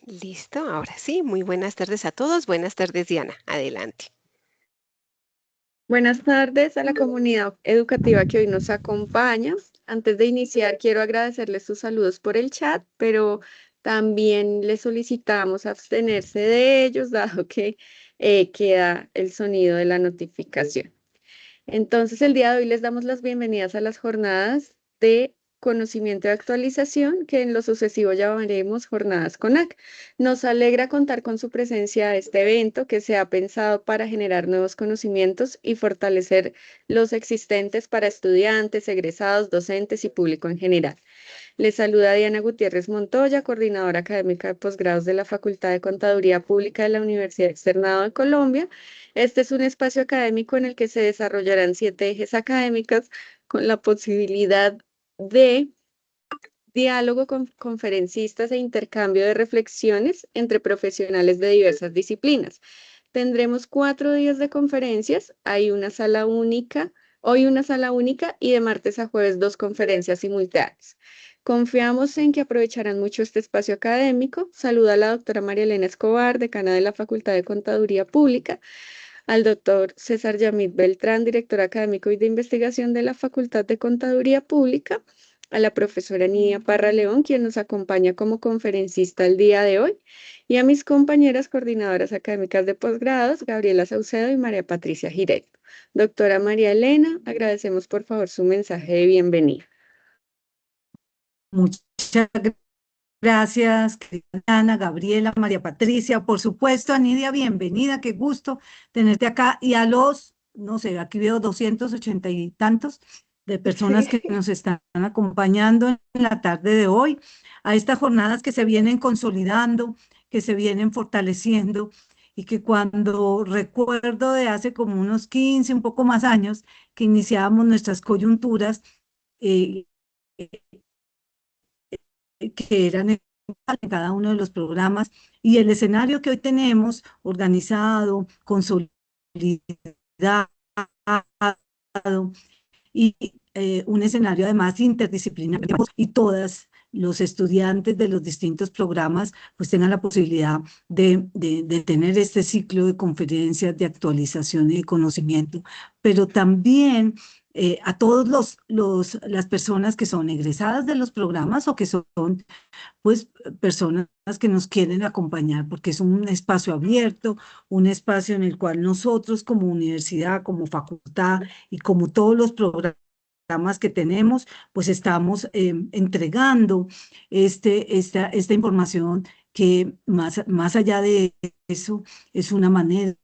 Listo, ahora sí, muy buenas tardes a todos. Buenas tardes, Diana. Adelante. Buenas tardes a la comunidad educativa que hoy nos acompaña. Antes de iniciar, quiero agradecerles sus saludos por el chat, pero también les solicitamos abstenerse de ellos, dado que queda el sonido de la notificación. Entonces, el día de hoy les damos las bienvenidas a las jornadas de conocimiento y actualización, que en lo sucesivo llamaremos jornadas CONAC. Nos alegra contar con su presencia a este evento que se ha pensado para generar nuevos conocimientos y fortalecer los existentes para estudiantes, egresados, docentes y público en general. Les saluda Diana Gutiérrez Montoya, coordinadora académica de posgrados de la Facultad de Contaduría Pública de la Universidad Externado de Colombia. Este es un espacio académico en el que se desarrollarán 7 ejes académicos con la posibilidad de diálogo con conferencistas e intercambio de reflexiones entre profesionales de diversas disciplinas. Tendremos 4 días de conferencias, hay una sala única, hoy una sala única y de martes a jueves 2 conferencias simultáneas. Confiamos en que aprovecharán mucho este espacio académico. Saluda a la doctora María Elena Escobar, decana de la Facultad de Contaduría Pública, al doctor César Yamid Beltrán, director académico y de investigación de la Facultad de Contaduría Pública, a la profesora Nidia Parra León, quien nos acompaña como conferencista el día de hoy, y a mis compañeras coordinadoras académicas de posgrados, Gabriela Saucedo y María Patricia Giret. Doctora María Elena, agradecemos por favor su mensaje de bienvenida. Muchas gracias, querida Ana, Gabriela, María Patricia, por supuesto, Anidia, bienvenida, qué gusto tenerte acá. Y a los, no sé, aquí veo 280 y tantos de personas que nos están acompañando en la tarde de hoy, a estas jornadas que se vienen consolidando, que se vienen fortaleciendo y que cuando recuerdo de hace como unos 15, un poco más años, que iniciábamos nuestras coyunturas, eh, que eran en cada uno de los programas y el escenario que hoy tenemos organizado, consolidado y un escenario además interdisciplinario y todas los estudiantes de los distintos programas pues tengan la posibilidad de tener este ciclo de conferencias, de actualización y de conocimiento, pero también a todos las personas que son egresadas de los programas o que son pues personas que nos quieren acompañar, porque es un espacio abierto, un espacio en el cual nosotros como universidad, como facultad y como todos los programas que tenemos, pues estamos entregando esta información que más allá de eso es una manera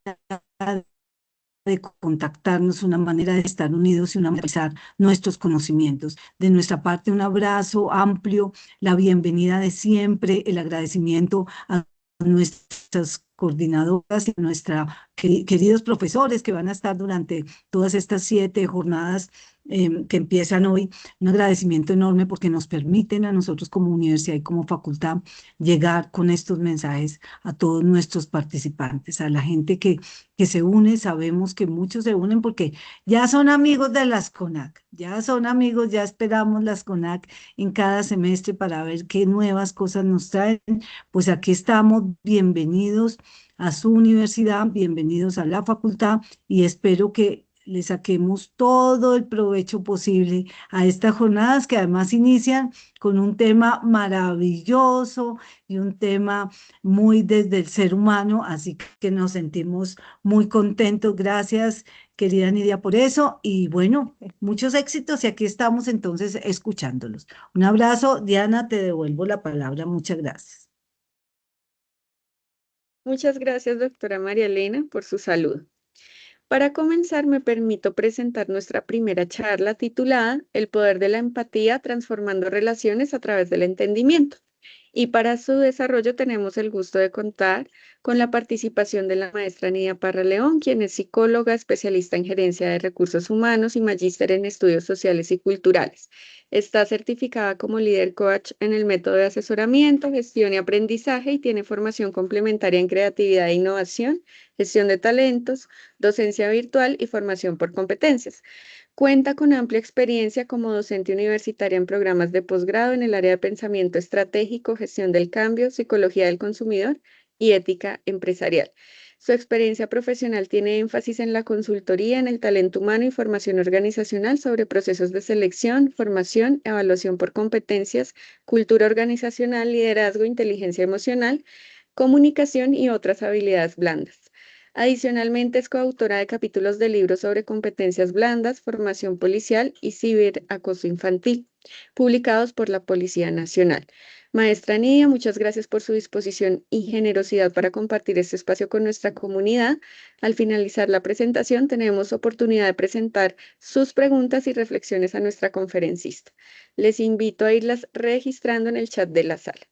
de contactarnos, una manera de estar unidos y una manera de realizar nuestros conocimientos. De nuestra parte, un abrazo amplio, la bienvenida de siempre, el agradecimiento a nuestras coordinadoras y a nuestros queridos profesores que van a estar durante todas estas 7 jornadas que empiezan hoy. Un agradecimiento enorme porque nos permiten a nosotros como universidad y como facultad llegar con estos mensajes a todos nuestros participantes, a la gente que se une. Sabemos que muchos se unen porque ya son amigos de las CONAC, ya son amigos, ya esperamos las CONAC en cada semestre para ver qué nuevas cosas nos traen. Pues aquí estamos, bienvenidos a su universidad, bienvenidos a la facultad y espero que le saquemos todo el provecho posible a estas jornadas que además inician con un tema maravilloso y un tema muy desde el ser humano, así que nos sentimos muy contentos. Gracias, querida Nidia, por eso. Y bueno, muchos éxitos y aquí estamos entonces escuchándolos. Un abrazo. Diana, te devuelvo la palabra. Muchas gracias. Muchas gracias, doctora María Elena, por su saludo. Para comenzar, me permito presentar nuestra primera charla titulada El poder de la empatía transformando relaciones a través del entendimiento. Y para su desarrollo tenemos el gusto de contar con la participación de la maestra Nidia Parra León, quien es psicóloga, especialista en gerencia de recursos humanos y magíster en estudios sociales y culturales. Está certificada como líder coach en el método de asesoramiento, gestión y aprendizaje y tiene formación complementaria en creatividad e innovación, gestión de talentos, docencia virtual y formación por competencias. Cuenta con amplia experiencia como docente universitaria en programas de posgrado en el área de pensamiento estratégico, gestión del cambio, psicología del consumidor y ética empresarial. Su experiencia profesional tiene énfasis en la consultoría, en el talento humano y formación organizacional sobre procesos de selección, formación, evaluación por competencias, cultura organizacional, liderazgo, inteligencia emocional, comunicación y otras habilidades blandas. Adicionalmente, es coautora de capítulos de libros sobre competencias blandas, formación policial y ciberacoso infantil, publicados por la Policía Nacional. Maestra Nidia, muchas gracias por su disposición y generosidad para compartir este espacio con nuestra comunidad. Al finalizar la presentación, tenemos oportunidad de presentar sus preguntas y reflexiones a nuestra conferencista. Les invito a irlas registrando en el chat de la sala.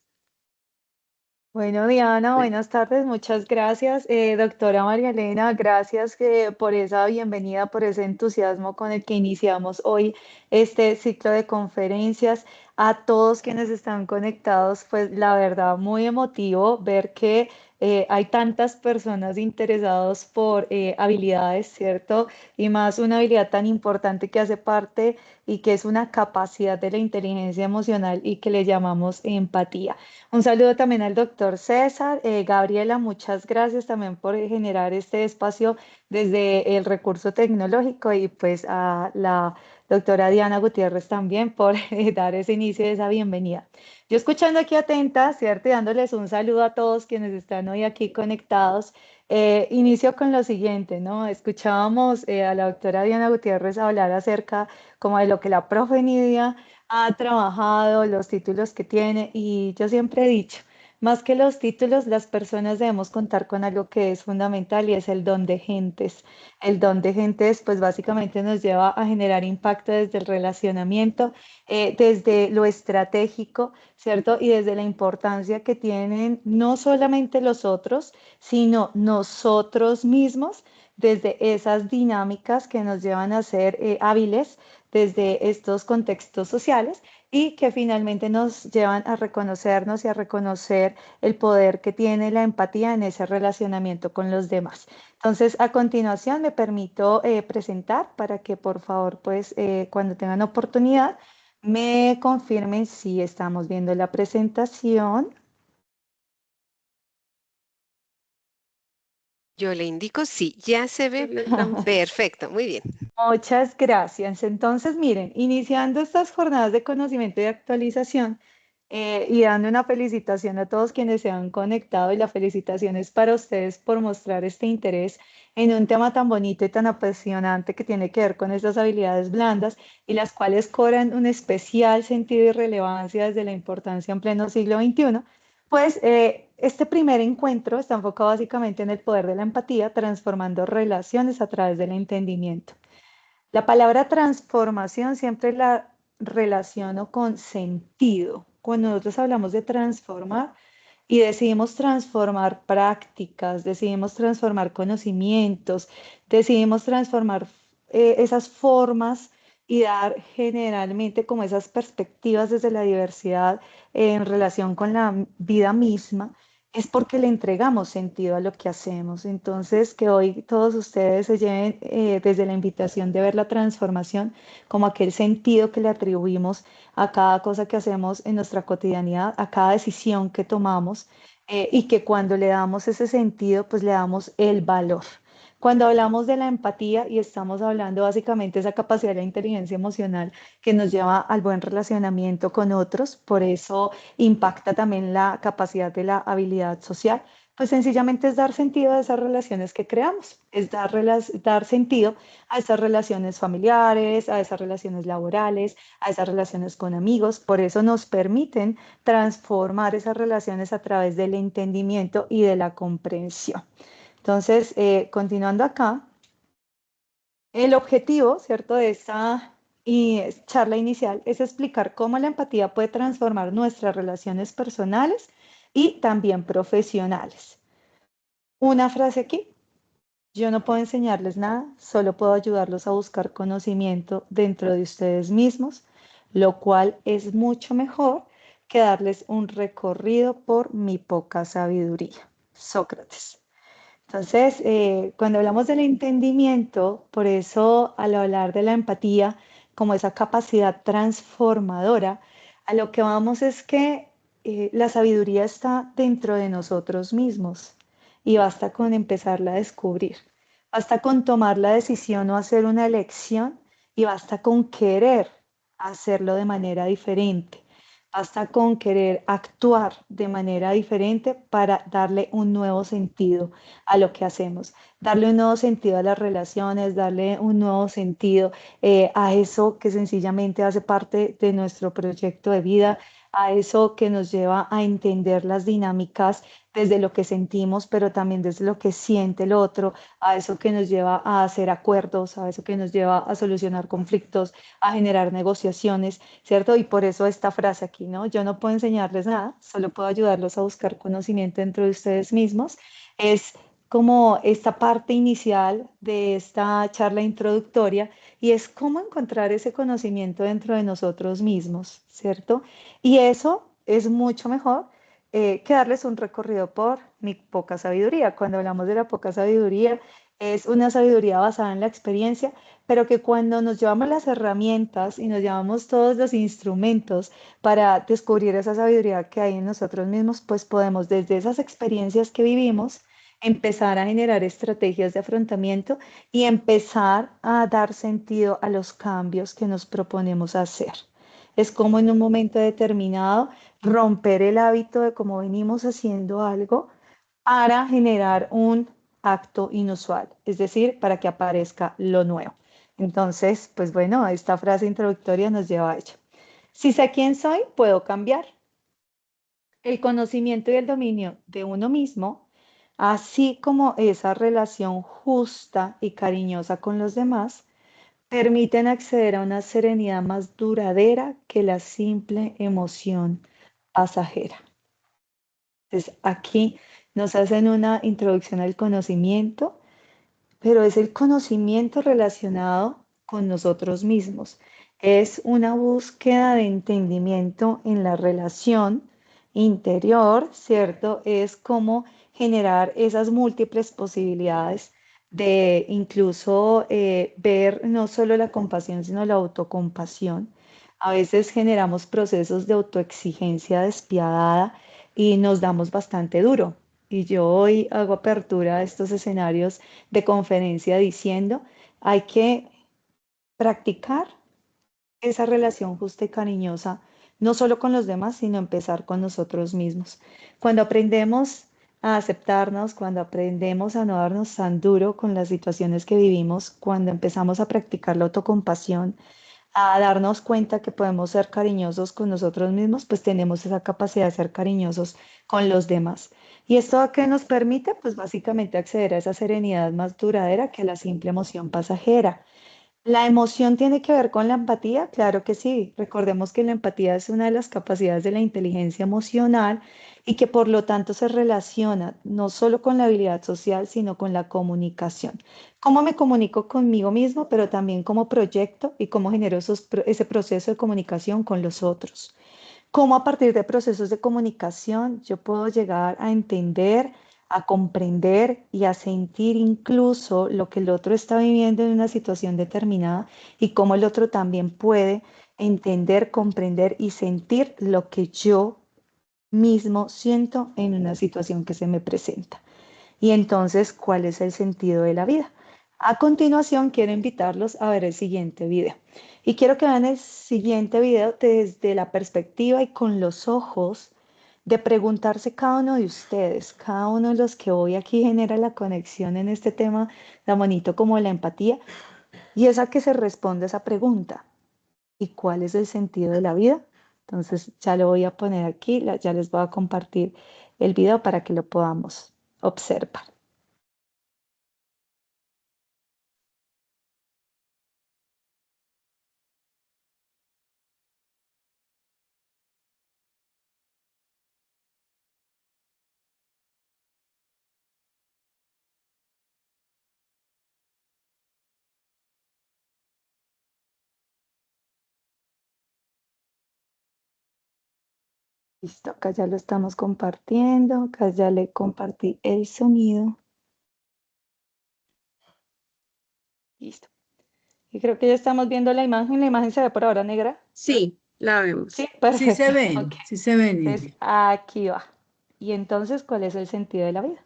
Bueno, Diana, buenas tardes, muchas gracias. Doctora María Elena, gracias por esa bienvenida, por ese entusiasmo con el que iniciamos hoy este ciclo de conferencias. A todos quienes están conectados, pues la verdad, muy emotivo ver que hay tantas personas interesadas por habilidades, ¿cierto? Y más una habilidad tan importante que hace parte y que es una capacidad de la inteligencia emocional y que le llamamos empatía. Un saludo también al doctor César. Gabriela, muchas gracias también por generar este espacio desde el recurso tecnológico y pues a la doctora Diana Gutiérrez también por dar ese inicio de esa bienvenida. Yo escuchando aquí atenta, ¿cierto? Y dándoles un saludo a todos quienes están hoy aquí conectados. Inicio con lo siguiente, ¿no? Escuchábamos a la doctora Diana Gutiérrez hablar acerca como de lo que la profe Nidia ha trabajado, los títulos que tiene y yo siempre he dicho, más que los títulos, las personas debemos contar con algo que es fundamental y es el don de gentes. El don de gentes, pues básicamente nos lleva a generar impacto desde el relacionamiento, desde lo estratégico, ¿cierto? Y desde la importancia que tienen no solamente los otros, sino nosotros mismos, desde esas dinámicas que nos llevan a ser hábiles desde estos contextos sociales y que finalmente nos llevan a reconocernos y a reconocer el poder que tiene la empatía en ese relacionamiento con los demás. Entonces, a continuación me permito presentar para que por favor, pues cuando tengan oportunidad, me confirmen si estamos viendo la presentación. Yo le indico sí, ya se ve perfecto, muy bien. Muchas gracias. Entonces, miren, iniciando estas jornadas de conocimiento y de actualización y dando una felicitación a todos quienes se han conectado y la felicitación es para ustedes por mostrar este interés en un tema tan bonito y tan apasionante que tiene que ver con estas habilidades blandas y las cuales cobran un especial sentido y relevancia desde la importancia en pleno siglo XXI. Pues este primer encuentro está enfocado básicamente en el poder de la empatía, transformando relaciones a través del entendimiento. La palabra transformación siempre la relaciono con sentido. Cuando nosotros hablamos de transformar y decidimos transformar prácticas, decidimos transformar conocimientos, decidimos transformar esas formas y dar generalmente como esas perspectivas desde la diversidad en relación con la vida misma, es porque le entregamos sentido a lo que hacemos. Entonces, que hoy todos ustedes se lleven desde la invitación de ver la transformación como aquel sentido que le atribuimos a cada cosa que hacemos en nuestra cotidianidad, a cada decisión que tomamos y que cuando le damos ese sentido, pues le damos el valor. Cuando hablamos de la empatía y estamos hablando básicamente de esa capacidad de la inteligencia emocional que nos lleva al buen relacionamiento con otros, por eso impacta también la capacidad de la habilidad social, pues sencillamente es dar sentido a esas relaciones que creamos, es dar sentido a esas relaciones familiares, a esas relaciones laborales, a esas relaciones con amigos. Por eso nos permiten transformar esas relaciones a través del entendimiento y de la comprensión. Entonces, continuando acá, el objetivo, ¿cierto?, de esta charla inicial es explicar cómo la empatía puede transformar nuestras relaciones personales y también profesionales. Una frase aquí. Yo no puedo enseñarles nada, solo puedo ayudarlos a buscar conocimiento dentro de ustedes mismos, lo cual es mucho mejor que darles un recorrido por mi poca sabiduría. Sócrates. Entonces, cuando hablamos del entendimiento, por eso al hablar de la empatía como esa capacidad transformadora, a lo que vamos es que la sabiduría está dentro de nosotros mismos y basta con empezarla a descubrir. Basta con tomar la decisión o hacer una elección y basta con querer hacerlo de manera diferente. Basta con querer actuar de manera diferente para darle un nuevo sentido a lo que hacemos, darle un nuevo sentido a las relaciones, darle un nuevo sentido a eso que sencillamente hace parte de nuestro proyecto de vida, a eso que nos lleva a entender las dinámicas desde lo que sentimos, pero también desde lo que siente el otro, a eso que nos lleva a hacer acuerdos, a eso que nos lleva a solucionar conflictos, a generar negociaciones, ¿cierto? Y por eso esta frase aquí, ¿no? Yo no puedo enseñarles nada, solo puedo ayudarlos a buscar conocimiento dentro de ustedes mismos. Es como esta parte inicial de esta charla introductoria y es cómo encontrar ese conocimiento dentro de nosotros mismos, ¿cierto? Y eso es mucho mejor que darles un recorrido por mi poca sabiduría. Cuando hablamos de la poca sabiduría, es una sabiduría basada en la experiencia, pero que cuando nos llevamos las herramientas y nos llevamos todos los instrumentos para descubrir esa sabiduría que hay en nosotros mismos, pues podemos desde esas experiencias que vivimos empezar a generar estrategias de afrontamiento y empezar a dar sentido a los cambios que nos proponemos hacer. Es como en un momento determinado romper el hábito de cómo venimos haciendo algo para generar un acto inusual, es decir, para que aparezca lo nuevo. Entonces, pues bueno, esta frase introductoria nos lleva a ello. Si sé quién soy, puedo cambiar. El conocimiento y el dominio de uno mismo, así como esa relación justa y cariñosa con los demás, permiten acceder a una serenidad más duradera que la simple emoción pasajera. Entonces, aquí nos hacen una introducción al conocimiento, pero es el conocimiento relacionado con nosotros mismos. Es una búsqueda de entendimiento en la relación interior, ¿cierto? Es como generar esas múltiples posibilidades de incluso ver no solo la compasión, sino la autocompasión. A veces generamos procesos de autoexigencia despiadada y nos damos bastante duro. Y yo hoy hago apertura a estos escenarios de conferencia diciendo, hay que practicar esa relación justa y cariñosa, no solo con los demás, sino empezar con nosotros mismos. Cuando aprendemos a aceptarnos, cuando aprendemos a no darnos tan duro con las situaciones que vivimos, cuando empezamos a practicar la autocompasión, a darnos cuenta que podemos ser cariñosos con nosotros mismos, pues tenemos esa capacidad de ser cariñosos con los demás. ¿Y esto a qué nos permite? Pues básicamente acceder a esa serenidad más duradera que la simple emoción pasajera. ¿La emoción tiene que ver con la empatía? Claro que sí. Recordemos que la empatía es una de las capacidades de la inteligencia emocional y que por lo tanto se relaciona no solo con la habilidad social, sino con la comunicación. ¿Cómo me comunico conmigo mismo, pero también cómo proyecto y cómo genero ese proceso de comunicación con los otros? Cómo a partir de procesos de comunicación yo puedo llegar a entender, a comprender y a sentir incluso lo que el otro está viviendo en una situación determinada y cómo el otro también puede entender, comprender y sentir lo que yo mismo siento en una situación que se me presenta. Y entonces, ¿cuál es el sentido de la vida? A continuación, quiero invitarlos a ver el siguiente video. Y quiero que vean el siguiente video desde la perspectiva y con los ojos de preguntarse cada uno de ustedes, cada uno de los que hoy aquí genera la conexión en este tema tan bonito como la empatía, y es a que se responde esa pregunta. ¿Y cuál es el sentido de la vida? Entonces, ya lo voy a poner aquí, ya les voy a compartir el video para que lo podamos observar. Listo, acá ya lo estamos compartiendo, acá ya le compartí el sonido. Listo. Y creo que ya estamos viendo la imagen. La imagen se ve por ahora negra. Sí, la Sí, vemos. perfecto. Ok. Sí se ven, Entonces, Nidia. aquí va. Y entonces, ¿cuál es el sentido de la vida?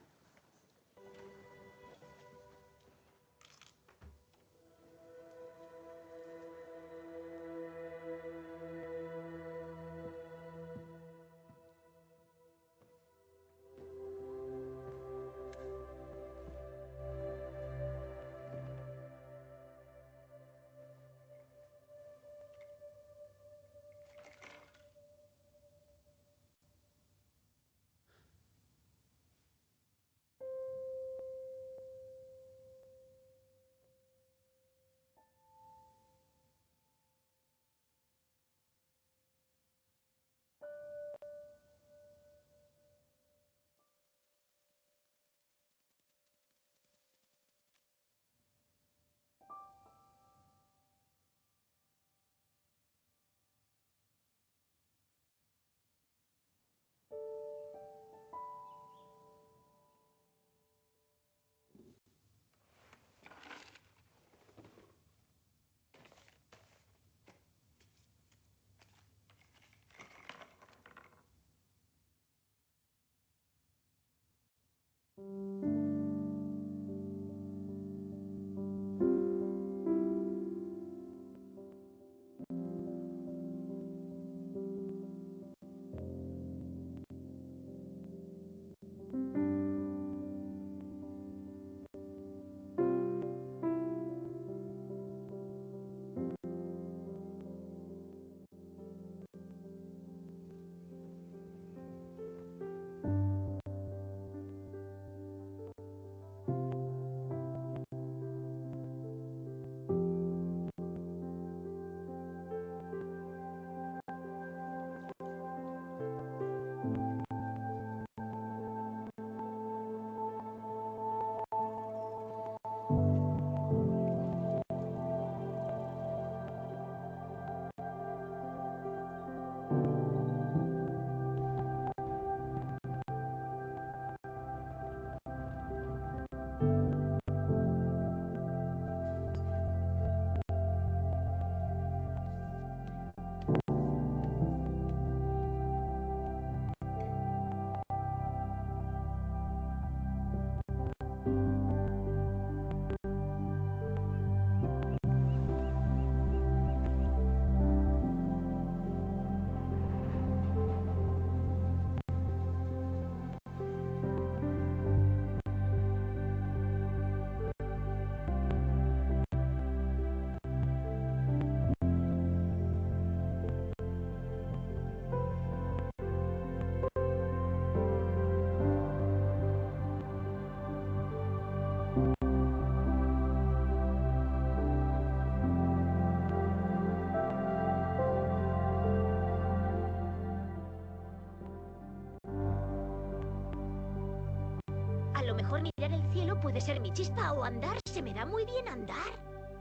A lo mejor mirar el cielo puede ser mi chispa o andar. Se me da muy bien andar.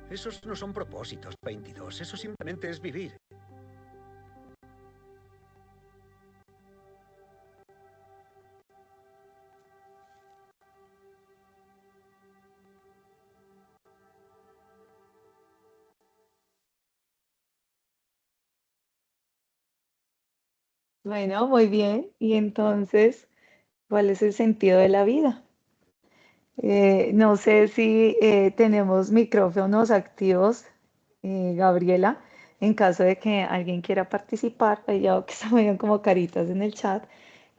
Esos no son propósitos, 22. Eso simplemente es vivir. Bueno, muy bien. Y entonces, ¿cuál es el sentido de la vida? No sé si tenemos micrófonos activos, Gabriela, en caso de que alguien quiera participar. Ahí ya veo que se movían como caritas en el chat.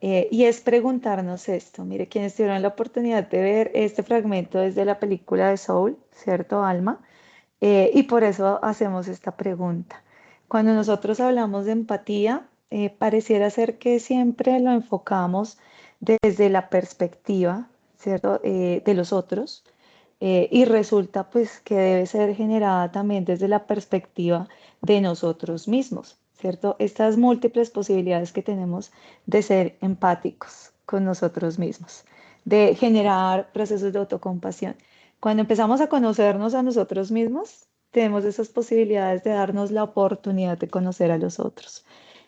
Y es preguntarnos esto. Mire, quienes tuvieron la oportunidad de ver este fragmento desde la película de Soul, ¿cierto, Alma? Y por eso hacemos esta pregunta. Cuando nosotros hablamos de empatía, pareciera ser que siempre lo enfocamos desde la perspectiva, ¿cierto? De los otros, y resulta pues que debe ser generada también desde la perspectiva de nosotros mismos, ¿cierto? Estas múltiples posibilidades que tenemos de ser empáticos con nosotros mismos, de generar procesos de autocompasión. Cuando empezamos a conocernos a nosotros mismos, tenemos esas posibilidades de darnos la oportunidad de conocer a los otros.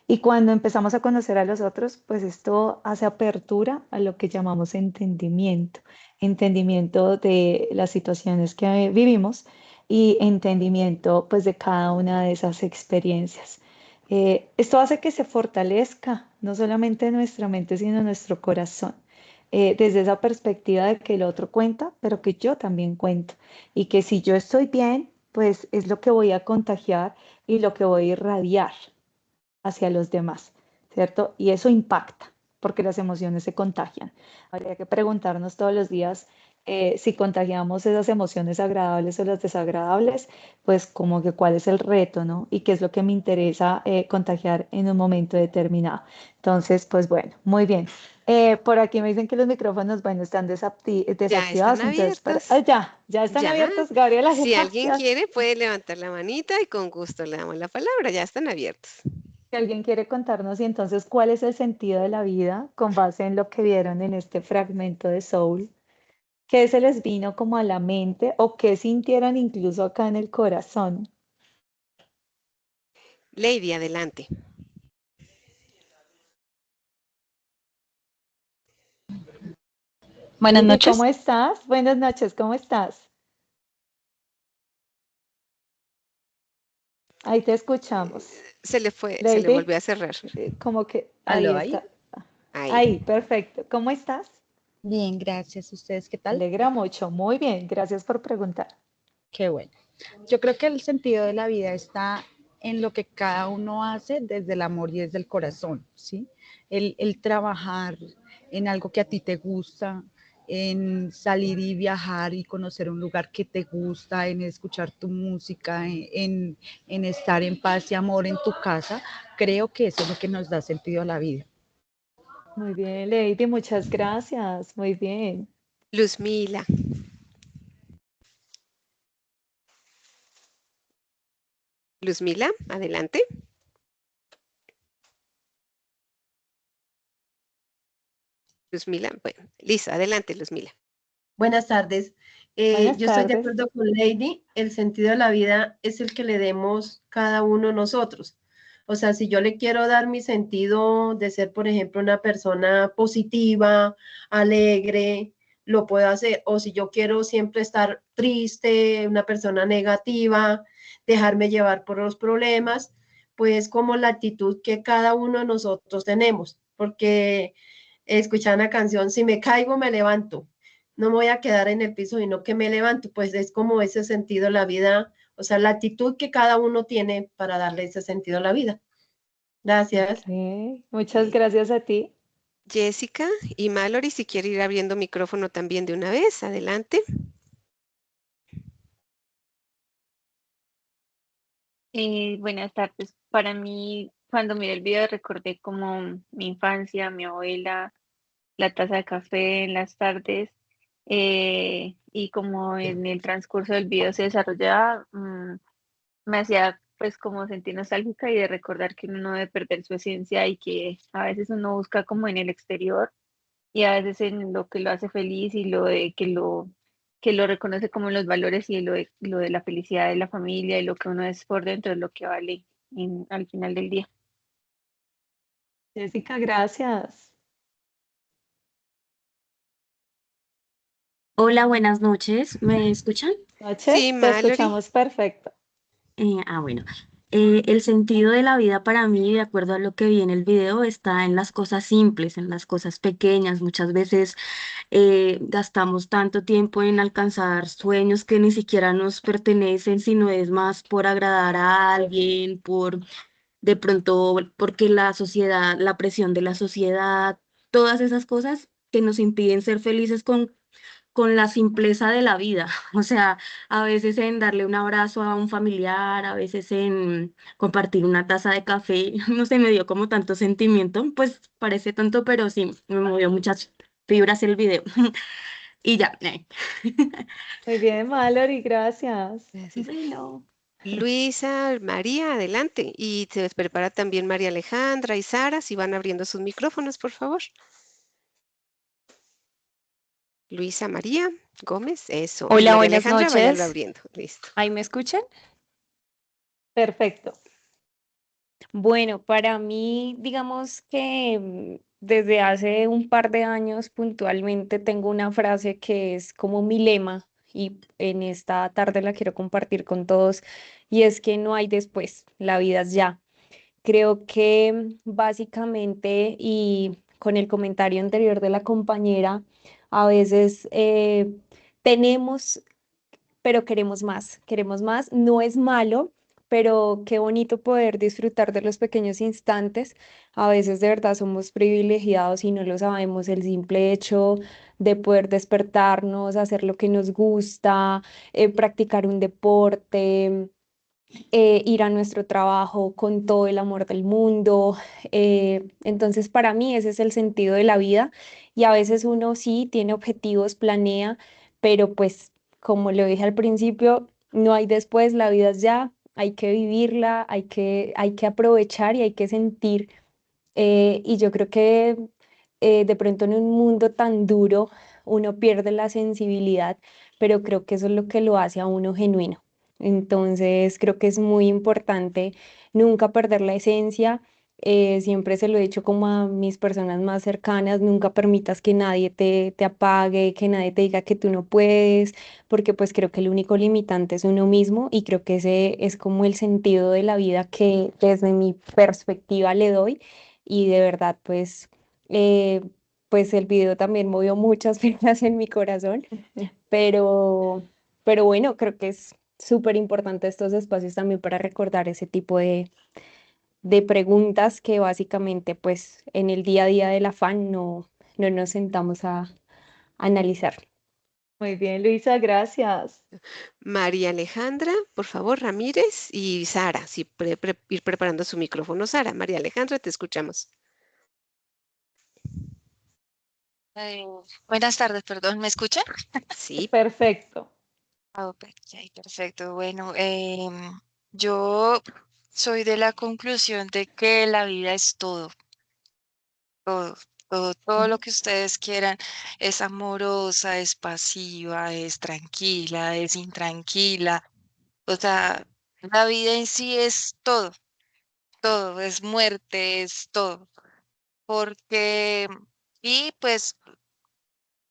Y cuando empezamos a conocer a los otros, pues esto hace apertura a lo que llamamos entendimiento, entendimiento de las situaciones que vivimos y entendimiento pues de cada una de esas experiencias. Esto hace que se fortalezca no solamente nuestra mente, sino nuestro corazón, desde esa perspectiva de que el otro cuenta, pero que yo también cuento, y que si yo estoy bien, pues es lo que voy a contagiar y lo que voy a irradiar hacia los demás, ¿cierto? Y eso impacta, porque las emociones se contagian. Habría que preguntarnos todos los días si contagiamos esas emociones agradables o las desagradables, pues como que cuál es el reto, ¿no? Y qué es lo que me interesa contagiar en un momento determinado. Entonces, pues bueno, muy bien. Por aquí me dicen que los micrófonos, bueno, están Ya están desactivados, entonces, abiertos. ya están Ya. abiertos, Gabriela, Si alguien gracias. quiere, puede levantar la manita y con gusto le damos la palabra. Ya están abiertos. Si alguien quiere contarnos y entonces cuál es el sentido de la vida con base en lo que vieron en este fragmento de Soul, qué se les vino como a la mente o qué sintieron incluso acá en el corazón. Lady, adelante. Buenas Lady, noches. ¿cómo estás? Buenas noches, ¿cómo estás? Ahí te escuchamos. Se le fue, se le Lady, volvió a cerrar. como que ahí ¿Aló ahí? está. Ahí. Ahí, perfecto. ¿Cómo estás? Bien, gracias. ¿Ustedes qué Me tal? alegra mucho, muy bien. Gracias por preguntar. Qué bueno. Yo creo que el sentido de la vida está en lo que cada uno hace desde el amor y desde el corazón, ¿sí? El trabajar en algo que a ti te gusta, en salir y viajar y conocer un lugar que te gusta, en escuchar tu música, en estar en paz y amor en tu casa, creo que eso es lo que nos da sentido a la vida. Muy bien, Lady, muchas gracias. Muy bien. Luzmila. Luzmila, adelante. Luzmila, bueno, listo, adelante, Luzmila. Buenas tardes. Buenas Yo estoy de tardes. acuerdo con Lady. El sentido de la vida es el que le demos cada uno de nosotros. O sea, si yo le quiero dar mi sentido de ser, por ejemplo, una persona positiva, alegre, lo puedo hacer. O si yo quiero siempre estar triste, una persona negativa, dejarme llevar por los problemas, pues como la actitud que cada uno de nosotros tenemos. Porque escuchar una canción, si me caigo, me levanto, no me voy a quedar en el piso, sino que me levanto, pues es como ese sentido a la vida, o sea, la actitud que cada uno tiene para darle ese sentido a la vida. Gracias. Ok, muchas Eh, gracias a ti. Jessica y Mallory, si quiere ir abriendo micrófono también de una vez, adelante. Buenas tardes. Para mí, cuando miré el video, recordé como mi infancia, mi abuela, la taza de café en las tardes, y como en el transcurso del video se desarrollaba, me hacía pues como sentir nostálgica y de recordar que uno no debe perder su esencia y que a veces uno busca como en el exterior y a veces en lo que lo hace feliz y lo de que lo reconoce como los valores y lo de la felicidad de la familia y lo que uno es por dentro es lo que vale al final del día. Jessica, gracias. Hola, buenas noches. ¿Me escuchan? Sí, Noches, te Mallory. escuchamos perfecto. Bueno. El sentido de la vida para mí, de acuerdo a lo que vi en el video, está en las cosas simples, en las cosas pequeñas. Muchas veces gastamos tanto tiempo en alcanzar sueños que ni siquiera nos pertenecen, sino es más por agradar a alguien, por de pronto, porque la sociedad, la presión de la sociedad, todas esas cosas que nos impiden ser felices con la simpleza de la vida. O sea, a veces en darle un abrazo a un familiar, a veces en compartir una taza de café, no sé, me dio como tanto sentimiento, pues parece tonto, pero sí, me movió muchas fibras el video. Y ya. Muy bien, Mallory, gracias. Gracias. Bueno. Luisa, María, adelante. Y se prepara también María Alejandra y Sara, si van abriendo sus micrófonos, por favor. Luisa María Gómez, eso. Y Hola, María buenas Alejandra, váyanlo noches. abriendo. Listo. ¿Ahí me escuchan? Perfecto. Bueno, para mí, digamos que desde hace un par de años puntualmente tengo una frase que es como mi lema y en esta tarde la quiero compartir con todos, y es que no hay después, la vida es ya. Creo que básicamente, y con el comentario anterior de la compañera, a veces tenemos, pero queremos más, no es malo, pero qué bonito poder disfrutar de los pequeños instantes. A veces de verdad somos privilegiados y no lo sabemos, el simple hecho de poder despertarnos, hacer lo que nos gusta, practicar un deporte, ir a nuestro trabajo con todo el amor del mundo. Entonces, para mí ese es el sentido de la vida, y a veces uno sí tiene objetivos, planea, pero pues como lo dije al principio, no hay después, la vida es ya, hay que vivirla, hay que aprovechar y hay que sentir. Y yo creo que de pronto en un mundo tan duro uno pierde la sensibilidad, pero creo que eso es lo que lo hace a uno genuino. Entonces creo que es muy importante nunca perder la esencia. Siempre se lo he dicho como a mis personas más cercanas: nunca permitas que nadie te apague, que nadie te diga que tú no puedes, porque pues creo que el único limitante es uno mismo, y creo que ese es como el sentido de la vida que desde mi perspectiva le doy. Y de verdad, eh, pues el video también movió muchas fibras en mi corazón, pero, pero bueno, creo que es súper importante estos espacios también para recordar ese tipo de preguntas que básicamente pues en el día a día del afán no nos sentamos a analizar. Muy bien, Luisa, gracias. María Alejandra, por favor, Ramírez y Sara, si puede ir preparando su micrófono. Sara, María Alejandra, te escuchamos. Eh, Buenas tardes, perdón, ¿me escucha? Sí. Perfecto. Ok, perfecto. Bueno, yo soy de la conclusión de que la vida es todo, todo, todo lo que ustedes quieran. Es amorosa, es pasiva, es tranquila, es intranquila. O sea, la vida en sí es todo, todo, es muerte, es todo. Porque, y pues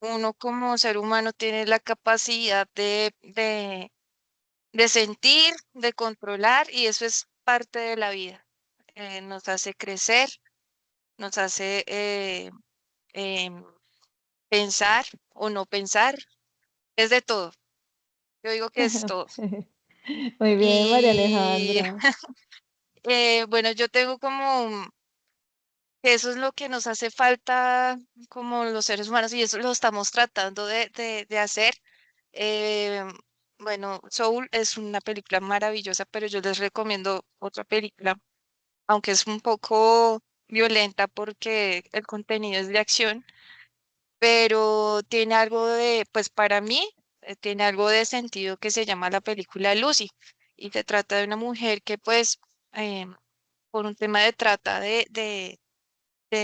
uno como ser humano tiene la capacidad de sentir, de controlar, y eso es parte de la vida. Nos hace crecer, nos hace em, pensar o no pensar, es de todo. Yo digo que es todo. Muy bien, María Y Alejandra. bueno, yo tengo como que eso es lo que nos hace falta como los seres humanos, y eso lo estamos tratando de hacer. Eh, bueno, Soul es una película maravillosa, pero yo les recomiendo otra película, aunque es un poco violenta porque el contenido es de acción, pero tiene algo de, pues para mí, tiene algo de sentido, que se llama la película Lucy, y se trata de una mujer que pues em, por un tema de trata de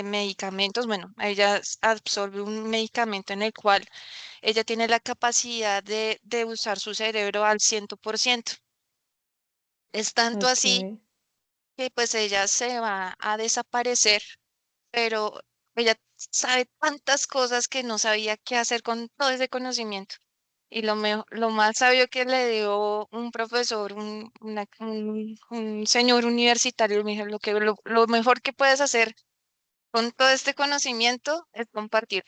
medicamentos, bueno, ella absorbe un medicamento en el cual ella tiene la capacidad de usar su cerebro al 100%. Es tanto así Ok. que pues ella se va a desaparecer, pero ella sabe tantas cosas que no sabía qué hacer con todo ese conocimiento. Y lo más sabio que le dio un profesor, un señor universitario, me dijo: lo mejor que puedes hacer con todo este conocimiento es compartir.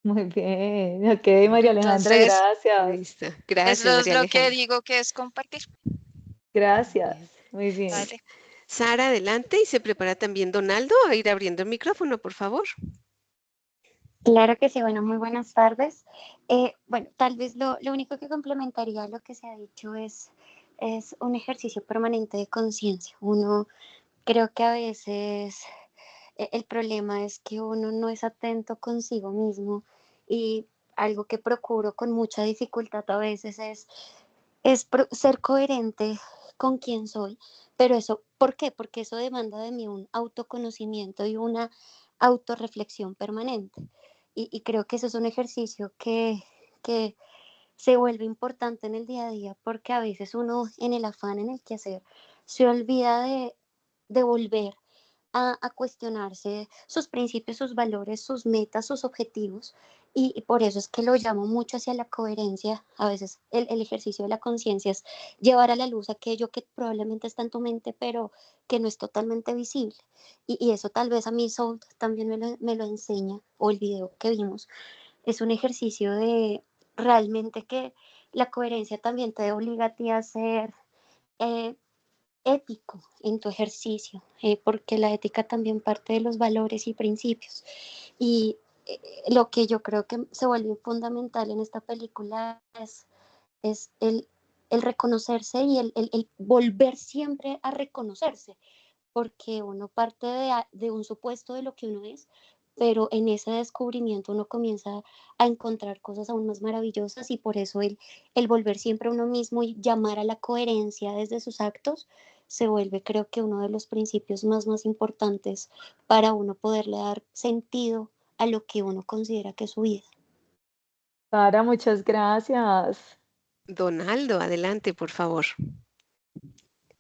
Muy bien. Ok, María Alejandra, Entonces, gracias. Listo. eso Gracias, es María lo que Alejandra. digo que es compartir. Gracias. Bien. Muy bien. Vale. Sara, adelante, y se prepara también Donaldo a ir abriendo el micrófono, por favor. Claro que sí, bueno, muy buenas tardes. Bueno, tal vez lo único que complementaría lo que se ha dicho es un ejercicio permanente de conciencia. Uno creo que a veces el problema es que uno no es atento consigo mismo, y algo que procuro con mucha dificultad a veces es ser coherente con quién soy. Pero eso, ¿por qué? Porque eso demanda de mí un autoconocimiento y una autorreflexión permanente. Y creo que eso es un ejercicio que se vuelve importante en el día a día, porque a veces uno en el afán, en el quehacer, se olvida de volver a cuestionarse sus principios, sus valores, sus metas, sus objetivos. Y por eso es que lo llamo mucho hacia la coherencia. A veces el ejercicio de la conciencia es llevar a la luz aquello que probablemente está en tu mente, pero que no es totalmente visible. Y eso tal vez a mí Soul también me lo enseña, o el video que vimos. Es un ejercicio de realmente que la coherencia también te obliga a ti a ser eh, ético en tu ejercicio, porque la ética también parte de los valores y principios. Y lo que yo creo que se vuelve fundamental en esta película es el reconocerse y el volver siempre a reconocerse, porque uno parte de un supuesto de lo que uno es, pero en ese descubrimiento uno comienza a encontrar cosas aún más maravillosas y por eso el volver siempre a uno mismo y llamar a la coherencia desde sus actos se vuelve, creo que, uno de los principios más importantes para uno poderle dar sentido a lo que uno considera que es su vida. Sara, muchas gracias. Donaldo, adelante, por favor.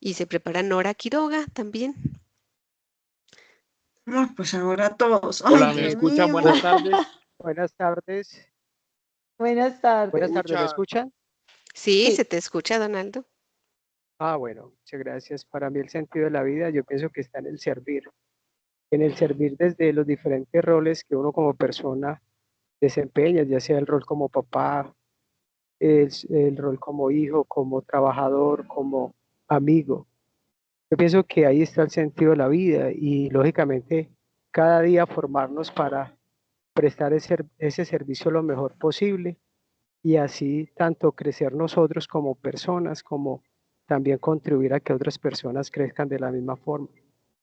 Y se prepara Nora Quiroga también. No, pues ahora todos. Hola, Ay, ¿me Dios escuchan? mío. Buenas tardes. Buenas tardes. Buenas Buenas tardes. tardes, ¿me escuchan? Sí, se Sí. te escucha, Donaldo. Bueno, muchas gracias. Para mí el sentido de la vida, yo pienso que está en el servir desde los diferentes roles que uno como persona desempeña, ya sea el rol como papá, el rol como hijo, como trabajador, como amigo. Yo pienso que ahí está el sentido de la vida y lógicamente cada día formarnos para prestar ese servicio lo mejor posible y así tanto crecer nosotros como personas, como también contribuir a que otras personas crezcan de la misma forma.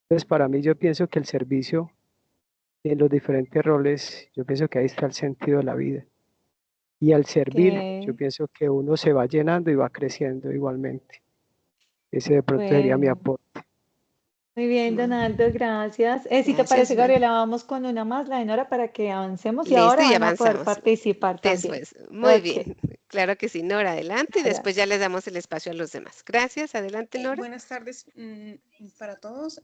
Entonces, para mí yo pienso que el servicio en los diferentes roles, yo pienso que ahí está el sentido de la vida. Y al servir, yo Ok, pienso que uno se va llenando y va creciendo igualmente. Ese de pronto sería mi bueno. aporte. Muy bien, Donaldo, gracias. Si te Gracias, parece, Juan. Gabriela, vamos con una más, la de Nora, para que avancemos y Listo, ahora y van a poder avanzamos participar también. después. Muy bien. Ok, Claro que sí, Nora, adelante. Y después ya gracias. les damos el espacio a los demás. Gracias, adelante, Nora. Buenas tardes para todos.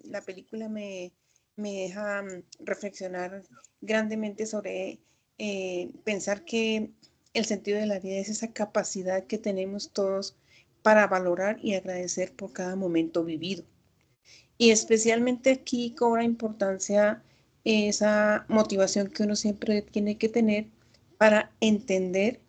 La película me deja reflexionar grandemente sobre pensar que el sentido de la vida es esa capacidad que tenemos todos para valorar y agradecer por cada momento vivido. Y especialmente aquí cobra importancia esa motivación que uno siempre tiene que tener para entender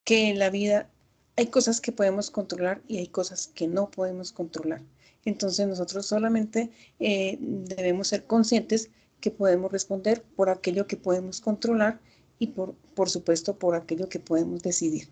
que en la vida hay cosas que podemos controlar y hay cosas que no podemos controlar. Entonces nosotros solamente debemos ser conscientes que podemos responder por aquello que podemos controlar y por supuesto por aquello que podemos decidir.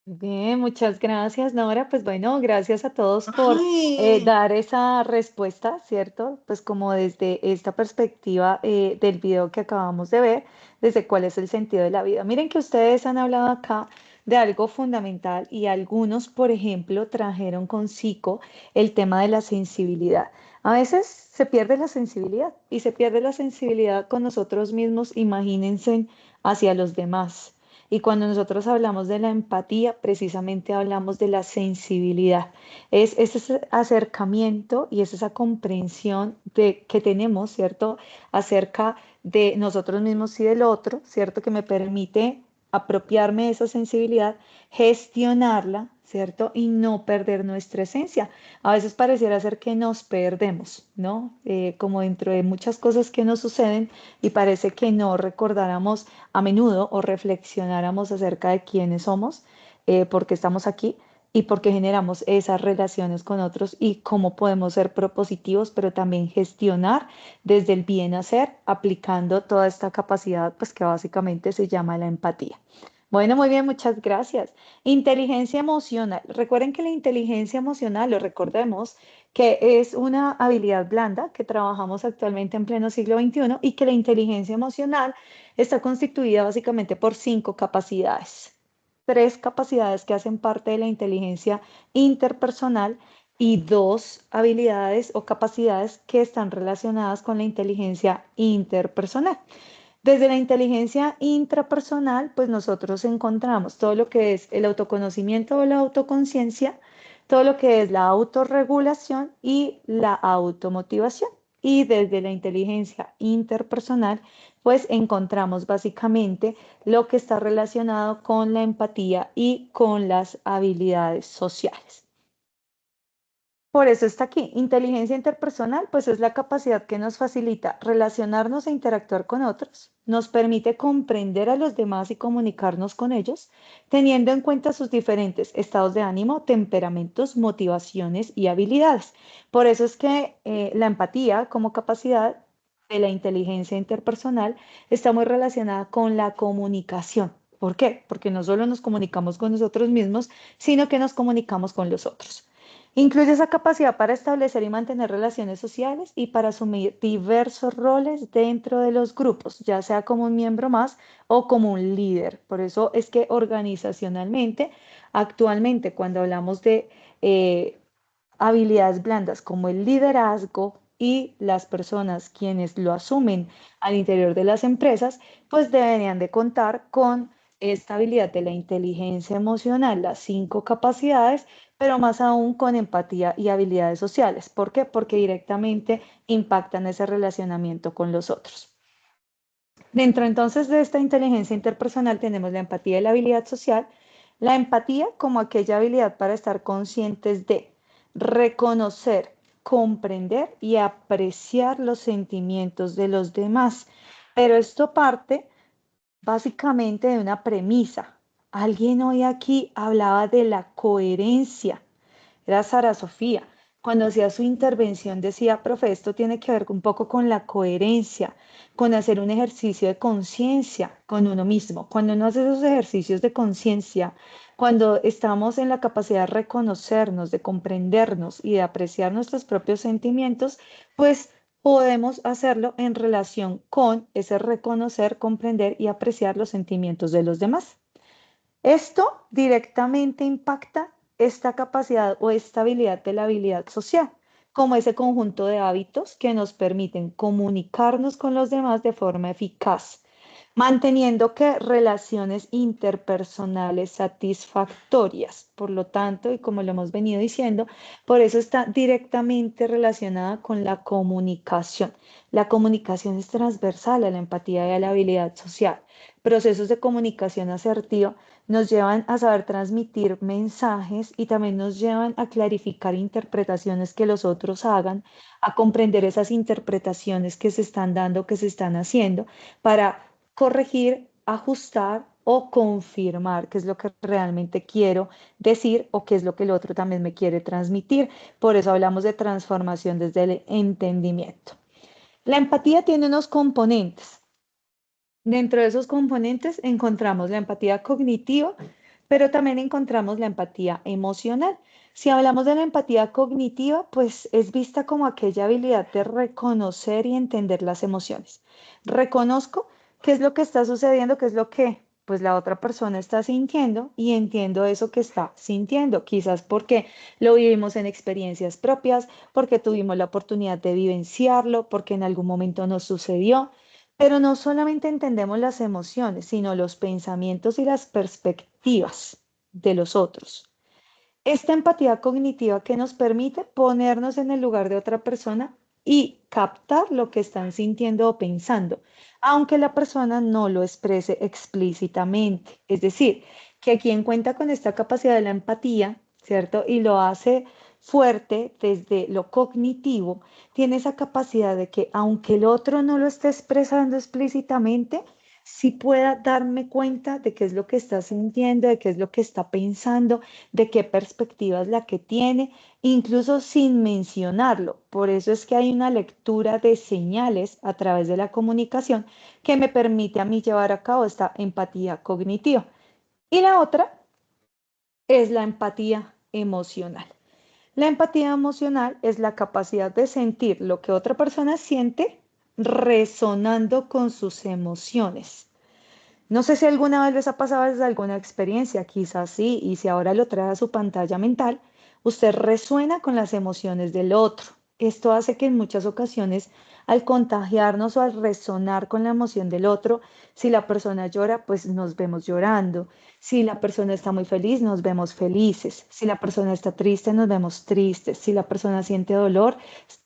Bien, muchas gracias, Nora. Pues bueno, gracias a todos por Ay, dar esa respuesta, ¿cierto? Pues como desde esta perspectiva del video que acabamos de ver, desde cuál es el sentido de la vida. Miren que ustedes han hablado acá de algo fundamental y algunos, por ejemplo, trajeron consigo el tema de la sensibilidad. A veces se pierde la sensibilidad y se pierde la sensibilidad con nosotros mismos, imagínense, hacia los demás. Y cuando nosotros hablamos de la empatía, precisamente hablamos de la sensibilidad. Es ese acercamiento y es esa comprensión que tenemos, ¿cierto? Acerca de nosotros mismos y del otro, ¿cierto? Que me permite apropiarme de esa sensibilidad, gestionarla, ¿cierto? Y no perder nuestra esencia. A veces pareciera ser que nos perdemos, ¿no? Como dentro de muchas cosas que nos suceden y parece que no recordáramos a menudo o reflexionáramos acerca de quiénes somos, por qué estamos aquí y por qué generamos esas relaciones con otros y cómo podemos ser propositivos, pero también gestionar desde el bien hacer, aplicando toda esta capacidad, pues que básicamente se llama la empatía. Bueno, muy bien, muchas gracias. Inteligencia emocional. Recuerden que la inteligencia emocional, lo recordemos, que es una habilidad blanda que trabajamos actualmente en pleno siglo XXI y que la inteligencia emocional está constituida básicamente por 5 capacidades. 3 capacidades que hacen parte de la inteligencia interpersonal y 2 habilidades o capacidades que están relacionadas con la inteligencia interpersonal. Desde la inteligencia intrapersonal, pues nosotros encontramos todo lo que es el autoconocimiento o la autoconciencia, todo lo que es la autorregulación y la automotivación. Y desde la inteligencia interpersonal, pues encontramos básicamente lo que está relacionado con la empatía y con las habilidades sociales. Por eso está aquí. Inteligencia interpersonal, pues es la capacidad que nos facilita relacionarnos e interactuar con otros, nos permite comprender a los demás y comunicarnos con ellos, teniendo en cuenta sus diferentes estados de ánimo, temperamentos, motivaciones y habilidades. Por eso es que la empatía como capacidad de la inteligencia interpersonal está muy relacionada con la comunicación. ¿Por qué? Porque no solo nos comunicamos con nosotros mismos, sino que nos comunicamos con los otros. Incluye esa capacidad para establecer y mantener relaciones sociales y para asumir diversos roles dentro de los grupos, ya sea como un miembro más o como un líder. Por eso es que organizacionalmente, actualmente, cuando hablamos de habilidades blandas como el liderazgo y las personas quienes lo asumen al interior de las empresas, pues deberían de contar con esta habilidad de la inteligencia emocional, las 5 capacidades, pero más aún con empatía y habilidades sociales. ¿Por qué? Porque directamente impactan ese relacionamiento con los otros. Dentro entonces de esta inteligencia interpersonal tenemos la empatía y la habilidad social. La empatía como aquella habilidad para estar conscientes de reconocer, comprender y apreciar los sentimientos de los demás. Pero esto parte básicamente de una premisa. Alguien hoy aquí hablaba de la coherencia. Era Sara Sofía. Cuando hacía su intervención decía, profe, esto tiene que ver un poco con la coherencia, con hacer un ejercicio de conciencia con uno mismo. Cuando uno hace esos ejercicios de conciencia, cuando estamos en la capacidad de reconocernos, de comprendernos y de apreciar nuestros propios sentimientos, pues podemos hacerlo en relación con ese reconocer, comprender y apreciar los sentimientos de los demás. Esto directamente impacta esta capacidad o esta habilidad de la habilidad social, como ese conjunto de hábitos que nos permiten comunicarnos con los demás de forma eficaz, manteniendo que relaciones interpersonales satisfactorias. Por lo tanto, y como lo hemos venido diciendo, por eso está directamente relacionada con la comunicación. La comunicación es transversal a la empatía y a la habilidad social. Procesos de comunicación asertiva nos llevan a saber transmitir mensajes y también nos llevan a clarificar interpretaciones que los otros hagan, a comprender esas interpretaciones que se están dando, que se están haciendo, para corregir, ajustar o confirmar qué es lo que realmente quiero decir o qué es lo que el otro también me quiere transmitir. Por eso hablamos de transformación desde el entendimiento. La empatía tiene unos componentes. Dentro de esos componentes encontramos la empatía cognitiva, pero también encontramos la empatía emocional. Si hablamos de la empatía cognitiva, pues es vista como aquella habilidad de reconocer y entender las emociones. Reconozco qué es lo que está sucediendo, qué es lo que pues la otra persona está sintiendo y entiendo eso que está sintiendo, quizás porque lo vivimos en experiencias propias, porque tuvimos la oportunidad de vivenciarlo, porque en algún momento nos sucedió. Pero no solamente entendemos las emociones, sino los pensamientos y las perspectivas de los otros. Esta empatía cognitiva que nos permite ponernos en el lugar de otra persona y captar lo que están sintiendo o pensando, aunque la persona no lo exprese explícitamente. Es decir, que quien cuenta con esta capacidad de la empatía, ¿cierto? Y lo hace fuerte desde lo cognitivo, tiene esa capacidad de que aunque el otro no lo esté expresando explícitamente, sí pueda darme cuenta de qué es lo que está sintiendo, de qué es lo que está pensando, de qué perspectiva es la que tiene, incluso sin mencionarlo. Por eso es que hay una lectura de señales a través de la comunicación que me permite a mí llevar a cabo esta empatía cognitiva. Y la otra es la empatía emocional. La empatía emocional es la capacidad de sentir lo que otra persona siente resonando con sus emociones. No sé si alguna vez les ha pasado desde alguna experiencia, quizás sí, y si ahora lo trae a su pantalla mental, usted resuena con las emociones del otro. Esto hace que en muchas ocasiones, al contagiarnos o al resonar con la emoción del otro, si la persona llora, pues nos vemos llorando. Si la persona está muy feliz, nos vemos felices. Si la persona está triste, nos vemos tristes. Si la persona siente dolor,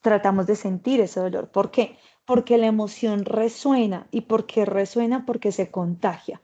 tratamos de sentir ese dolor. ¿Por qué? Porque la emoción resuena. ¿Y por qué resuena? Porque se contagia.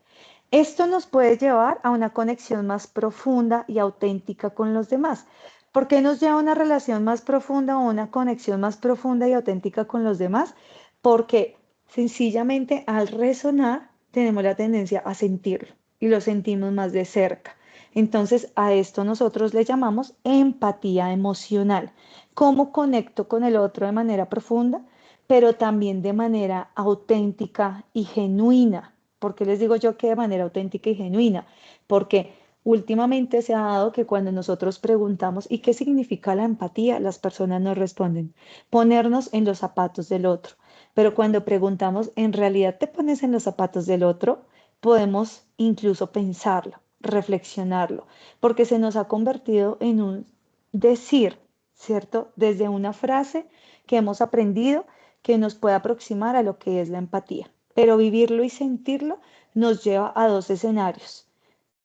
Esto nos puede llevar a una conexión más profunda y auténtica con los demás. ¿Por qué nos lleva a una relación más profunda o una conexión más profunda y auténtica con los demás? Porque sencillamente al resonar tenemos la tendencia a sentirlo y lo sentimos más de cerca. Entonces a esto nosotros le llamamos empatía emocional. ¿Cómo conecto con el otro de manera profunda, pero también de manera auténtica y genuina? ¿Por qué les digo yo que de manera auténtica y genuina? Porque últimamente se ha dado que cuando nosotros preguntamos ¿y qué significa la empatía? Las personas nos responden, ponernos en los zapatos del otro. Pero cuando preguntamos, ¿en realidad te pones en los zapatos del otro? Podemos incluso pensarlo, reflexionarlo, porque se nos ha convertido en un decir, ¿cierto? Desde una frase que hemos aprendido que nos puede aproximar a lo que es la empatía. Pero vivirlo y sentirlo nos lleva a dos escenarios.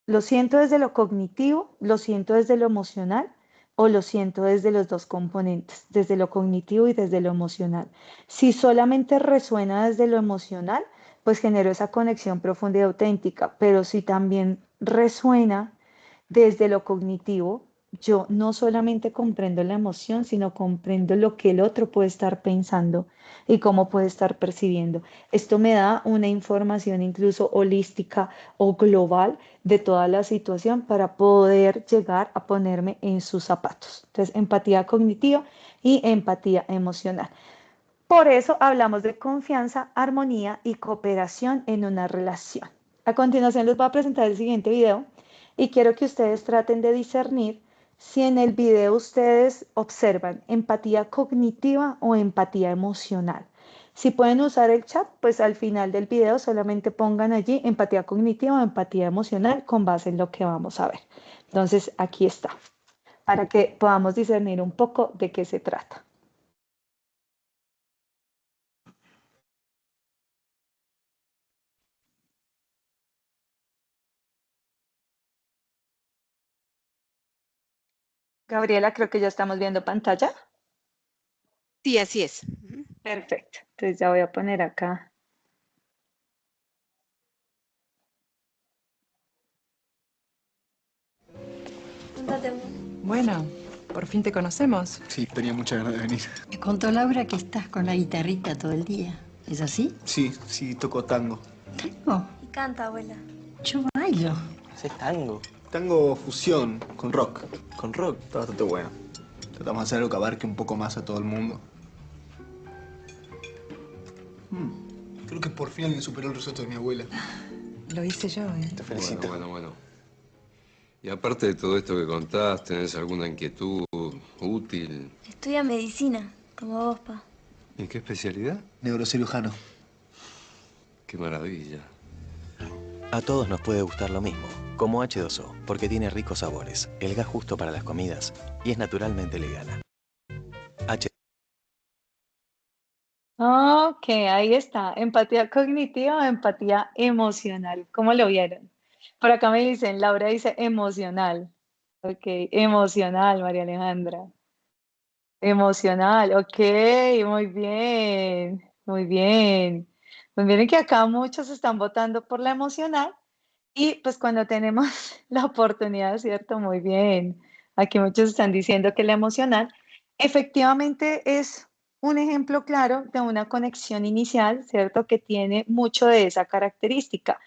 ¿Lo siento desde lo cognitivo, lo siento desde lo emocional o lo siento desde los dos componentes, desde lo cognitivo y desde lo emocional? Si solamente resuena desde lo emocional, pues genero esa conexión profunda y auténtica, pero si también resuena desde lo cognitivo, yo no solamente comprendo la emoción, sino comprendo lo que el otro puede estar pensando y cómo puede estar percibiendo. Esto me da una información incluso holística o global de toda la situación para poder llegar a ponerme en sus zapatos. Entonces, empatía cognitiva y empatía emocional. Por eso hablamos de confianza, armonía y cooperación en una relación. A continuación les voy a presentar el siguiente video y quiero que ustedes traten de discernir si en el video ustedes observan empatía cognitiva o empatía emocional. Si pueden usar el chat, pues al final del video solamente pongan allí empatía cognitiva o empatía emocional con base en lo que vamos a ver. Entonces aquí está, para que podamos discernir un poco de qué se trata. Gabriela, creo que ya estamos viendo pantalla. Sí, así es. Perfecto. Entonces ya voy a poner acá. Bueno, por fin te conocemos. Sí, tenía muchas ganas de venir. Me contó Laura que estás con la guitarrita todo el día. ¿Es así? Sí, sí, toco tango. ¿Tango? Y canta, abuela. Yo bailo. ¿Haces tango? Tango fusión con rock. Con rock está bastante bueno. Tratamos de hacer algo que abarque un poco más a todo el mundo. Creo que por fin alguien superó el risotto de mi abuela. Lo hice yo, ¿eh? Te felicito. Bueno. Y aparte de todo esto que contás, ¿tenés alguna inquietud útil? Estudia medicina, como vos, pa. ¿Y qué especialidad? Neurocirujano. Qué maravilla. A todos nos puede gustar lo mismo, como H2O, porque tiene ricos sabores, el gas justo para las comidas y es naturalmente legal. Ok, ahí está. Empatía cognitiva o empatía emocional. ¿Cómo lo vieron? Por acá me dicen, Laura dice emocional. Ok, emocional, María Alejandra. Emocional, ok, muy bien, muy bien. Pues miren que acá muchos están votando por la emocional y pues cuando tenemos la oportunidad, ¿cierto? Muy bien. Aquí muchos están diciendo que la emocional efectivamente es un ejemplo claro de una conexión inicial, ¿cierto? Que tiene mucho de esa característica,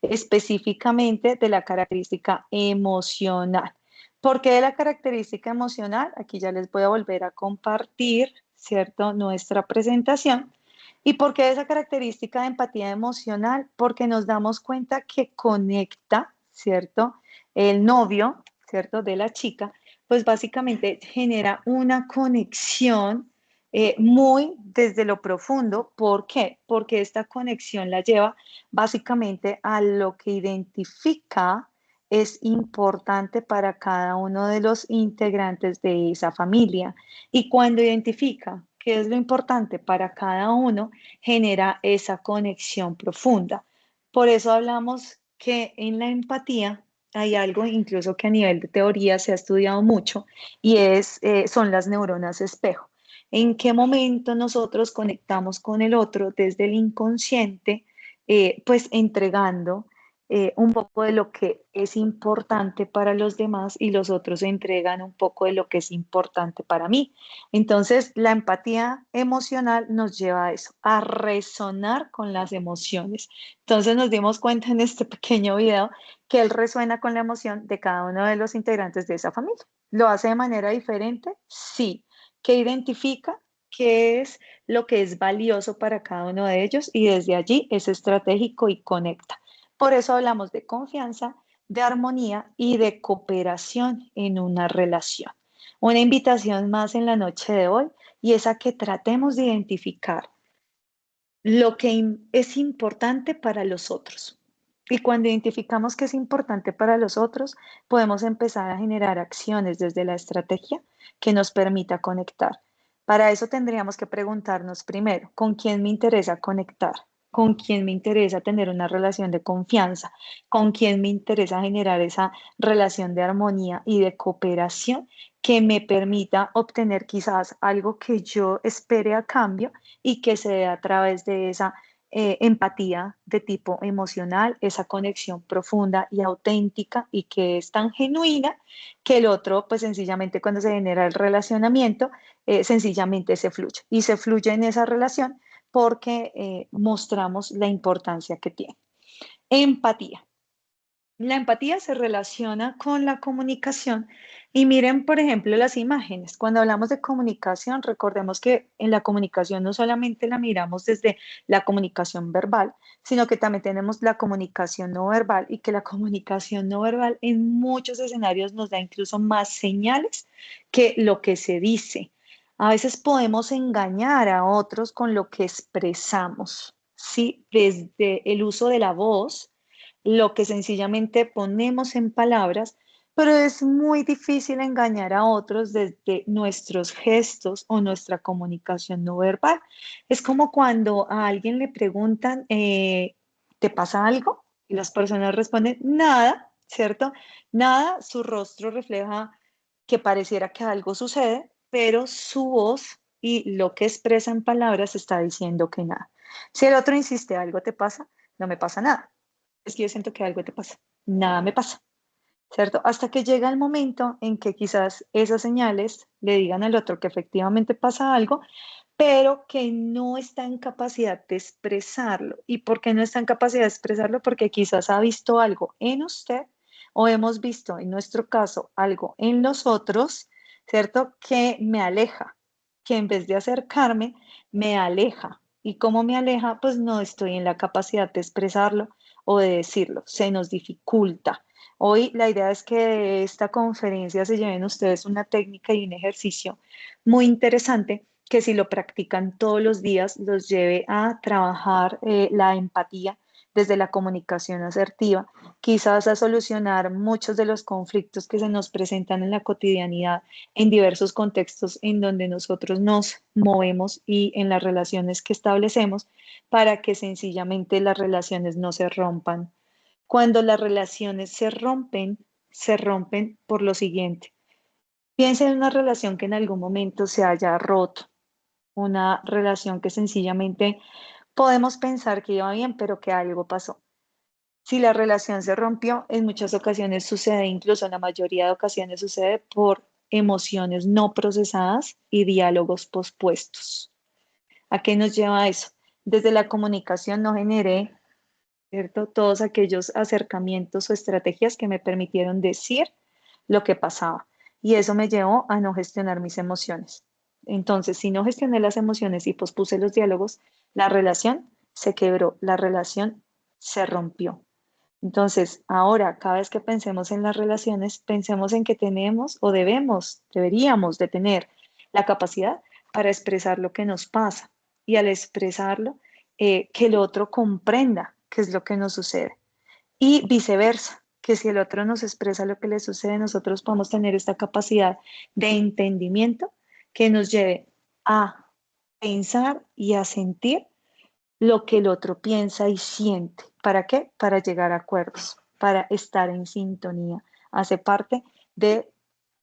específicamente de la característica emocional. ¿Por qué de la característica emocional? Aquí ya les voy a volver a compartir, ¿cierto? Nuestra presentación. ¿Y por qué esa característica de empatía emocional? Porque nos damos cuenta que conecta, ¿cierto? El novio, ¿cierto? De la chica, pues básicamente genera una conexión muy desde lo profundo. ¿Por qué? Porque esta conexión la lleva básicamente a lo que identifica es importante para cada uno de los integrantes de esa familia. Y cuando identifica qué es lo importante para cada uno, genera esa conexión profunda. Por eso hablamos que en la empatía hay algo incluso que a nivel de teoría se ha estudiado mucho y son las neuronas espejo. ¿En qué momento nosotros conectamos con el otro desde el inconsciente, pues entregando un poco de lo que es importante para los demás y los otros entregan un poco de lo que es importante para mí? Entonces, la empatía emocional nos lleva a eso, a resonar con las emociones. Entonces, nos dimos cuenta en este pequeño video que él resuena con la emoción de cada uno de los integrantes de esa familia. ¿Lo hace de manera diferente? Sí. ¿Qué identifica? ¿Qué es lo que es valioso para cada uno de ellos? Y desde allí es estratégico y conecta. Por eso hablamos de confianza, de armonía y de cooperación en una relación. Una invitación más en la noche de hoy y es a que tratemos de identificar lo que es importante para los otros. Y cuando identificamos que es importante para los otros, podemos empezar a generar acciones desde la estrategia que nos permita conectar. Para eso tendríamos que preguntarnos primero, ¿con quién me interesa conectar? ¿Con quién me interesa tener una relación de confianza? ¿Con quién me interesa generar esa relación de armonía y de cooperación que me permita obtener quizás algo que yo espere a cambio y que se dé a través de esa empatía de tipo emocional, esa conexión profunda y auténtica y que es tan genuina que el otro, pues sencillamente cuando se genera el relacionamiento, sencillamente se fluye y se fluye en esa relación porque mostramos la importancia que tiene. Empatía. La empatía se relaciona con la comunicación y miren, por ejemplo, las imágenes. Cuando hablamos de comunicación, recordemos que en la comunicación no solamente la miramos desde la comunicación verbal, sino que también tenemos la comunicación no verbal y que la comunicación no verbal en muchos escenarios nos da incluso más señales que lo que se dice. A veces podemos engañar a otros con lo que expresamos, ¿sí? Desde el uso de la voz, lo que sencillamente ponemos en palabras, pero es muy difícil engañar a otros desde nuestros gestos o nuestra comunicación no verbal. Es como cuando a alguien le preguntan, ¿te pasa algo? Y las personas responden, nada, ¿cierto? Nada, su rostro refleja que pareciera que algo sucede, pero su voz y lo que expresa en palabras está diciendo que nada. Si el otro insiste, ¿algo te pasa? No me pasa nada. Es que yo siento que algo te pasa. Nada me pasa, ¿cierto? Hasta que llega el momento en que quizás esas señales le digan al otro que efectivamente pasa algo, pero que no está en capacidad de expresarlo. ¿Y por qué no está en capacidad de expresarlo? Porque quizás ha visto algo en usted o hemos visto en nuestro caso algo en los otros, ¿cierto? Que me aleja, que en vez de acercarme, me aleja. ¿Y cómo me aleja? Pues no estoy en la capacidad de expresarlo o de decirlo, se nos dificulta. Hoy la idea es que de esta conferencia se lleven ustedes una técnica y un ejercicio muy interesante que si lo practican todos los días los lleve a trabajar la empatía desde la comunicación asertiva, quizás a solucionar muchos de los conflictos que se nos presentan en la cotidianidad, en diversos contextos en donde nosotros nos movemos y en las relaciones que establecemos para que sencillamente las relaciones no se rompan. Cuando las relaciones se rompen por lo siguiente. Piensa en una relación que en algún momento se haya roto, una relación que sencillamente podemos pensar que iba bien, pero que algo pasó. Si la relación se rompió, en muchas ocasiones sucede, incluso en la mayoría de ocasiones sucede por emociones no procesadas y diálogos pospuestos. ¿A qué nos lleva eso? Desde la comunicación no generé, ¿cierto?, todos aquellos acercamientos o estrategias que me permitieron decir lo que pasaba. Y eso me llevó a no gestionar mis emociones. Entonces, si no gestioné las emociones y pospuse los diálogos, la relación se quebró, la relación se rompió. Entonces, ahora, cada vez que pensemos en las relaciones, pensemos en que tenemos o deberíamos de tener la capacidad para expresar lo que nos pasa y al expresarlo, que el otro comprenda qué es lo que nos sucede. Y viceversa, que si el otro nos expresa lo que le sucede, nosotros podemos tener esta capacidad de entendimiento que nos lleve a pensar y a sentir lo que el otro piensa y siente. ¿Para qué? Para llegar a acuerdos, para estar en sintonía. Hace parte de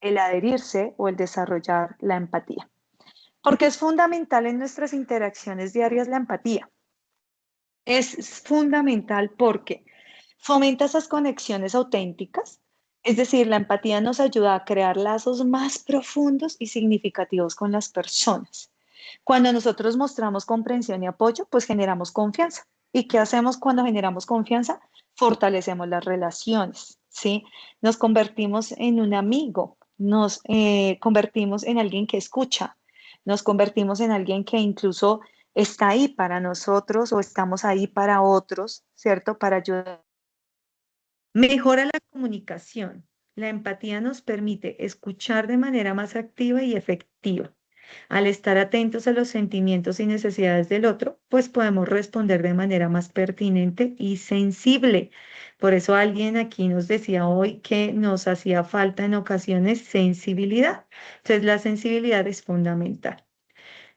el adherirse o el desarrollar la empatía. Porque es fundamental en nuestras interacciones diarias la empatía. Es fundamental porque fomenta esas conexiones auténticas, es decir, la empatía nos ayuda a crear lazos más profundos y significativos con las personas. Cuando nosotros mostramos comprensión y apoyo, pues generamos confianza. ¿Y qué hacemos cuando generamos confianza? Fortalecemos las relaciones, ¿sí? Nos convertimos en un amigo, nos convertimos en alguien que escucha, nos convertimos en alguien que incluso está ahí para nosotros o estamos ahí para otros, ¿cierto? Para ayudar. Mejora la comunicación. La empatía nos permite escuchar de manera más activa y efectiva. Al estar atentos a los sentimientos y necesidades del otro, pues podemos responder de manera más pertinente y sensible. Por eso alguien aquí nos decía hoy que nos hacía falta en ocasiones sensibilidad. Entonces la sensibilidad es fundamental.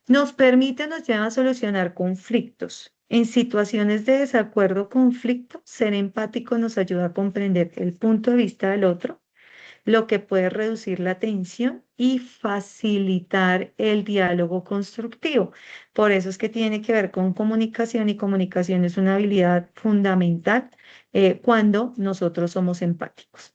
Nos lleva a solucionar conflictos. En situaciones de desacuerdo o conflicto, ser empático nos ayuda a comprender el punto de vista del otro, lo que puede reducir la tensión y facilitar el diálogo constructivo. Por eso es que tiene que ver con comunicación y comunicación es una habilidad fundamental cuando nosotros somos empáticos.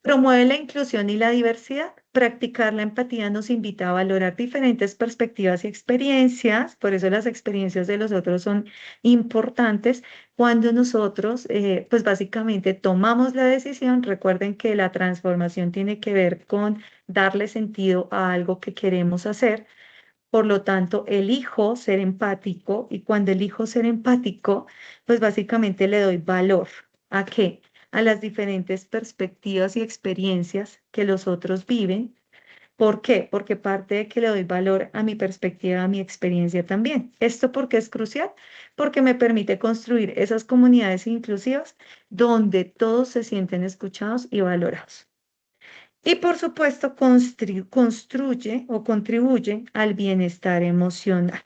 Promueve la inclusión y la diversidad. Practicar la empatía nos invita a valorar diferentes perspectivas y experiencias, por eso las experiencias de los otros son importantes. Cuando nosotros, pues básicamente tomamos la decisión, recuerden que la transformación tiene que ver con darle sentido a algo que queremos hacer. Por lo tanto, elijo ser empático y cuando elijo ser empático, pues básicamente le doy valor. ¿A qué? A las diferentes perspectivas y experiencias que los otros viven. ¿Por qué? Porque parte de que le doy valor a mi perspectiva, a mi experiencia también. ¿Esto por qué es crucial? Porque me permite construir esas comunidades inclusivas donde todos se sienten escuchados y valorados. Y por supuesto, construye o contribuye al bienestar emocional.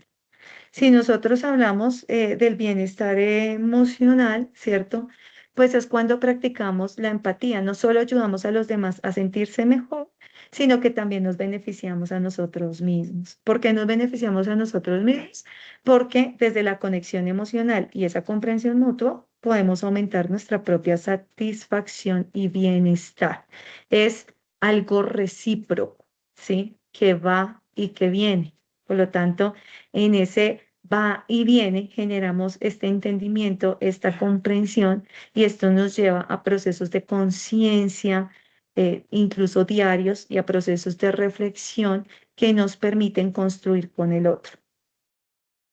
Si nosotros hablamos del bienestar emocional, ¿cierto? Pues es cuando practicamos la empatía. No solo ayudamos a los demás a sentirse mejor, sino que también nos beneficiamos a nosotros mismos. ¿Por qué nos beneficiamos a nosotros mismos? Porque desde la conexión emocional y esa comprensión mutua podemos aumentar nuestra propia satisfacción y bienestar. Es algo recíproco, ¿sí? Que va y que viene. Por lo tanto, en ese va y viene generamos este entendimiento, esta comprensión y esto nos lleva a procesos de conciencia, incluso diarios y a procesos de reflexión que nos permiten construir con el otro.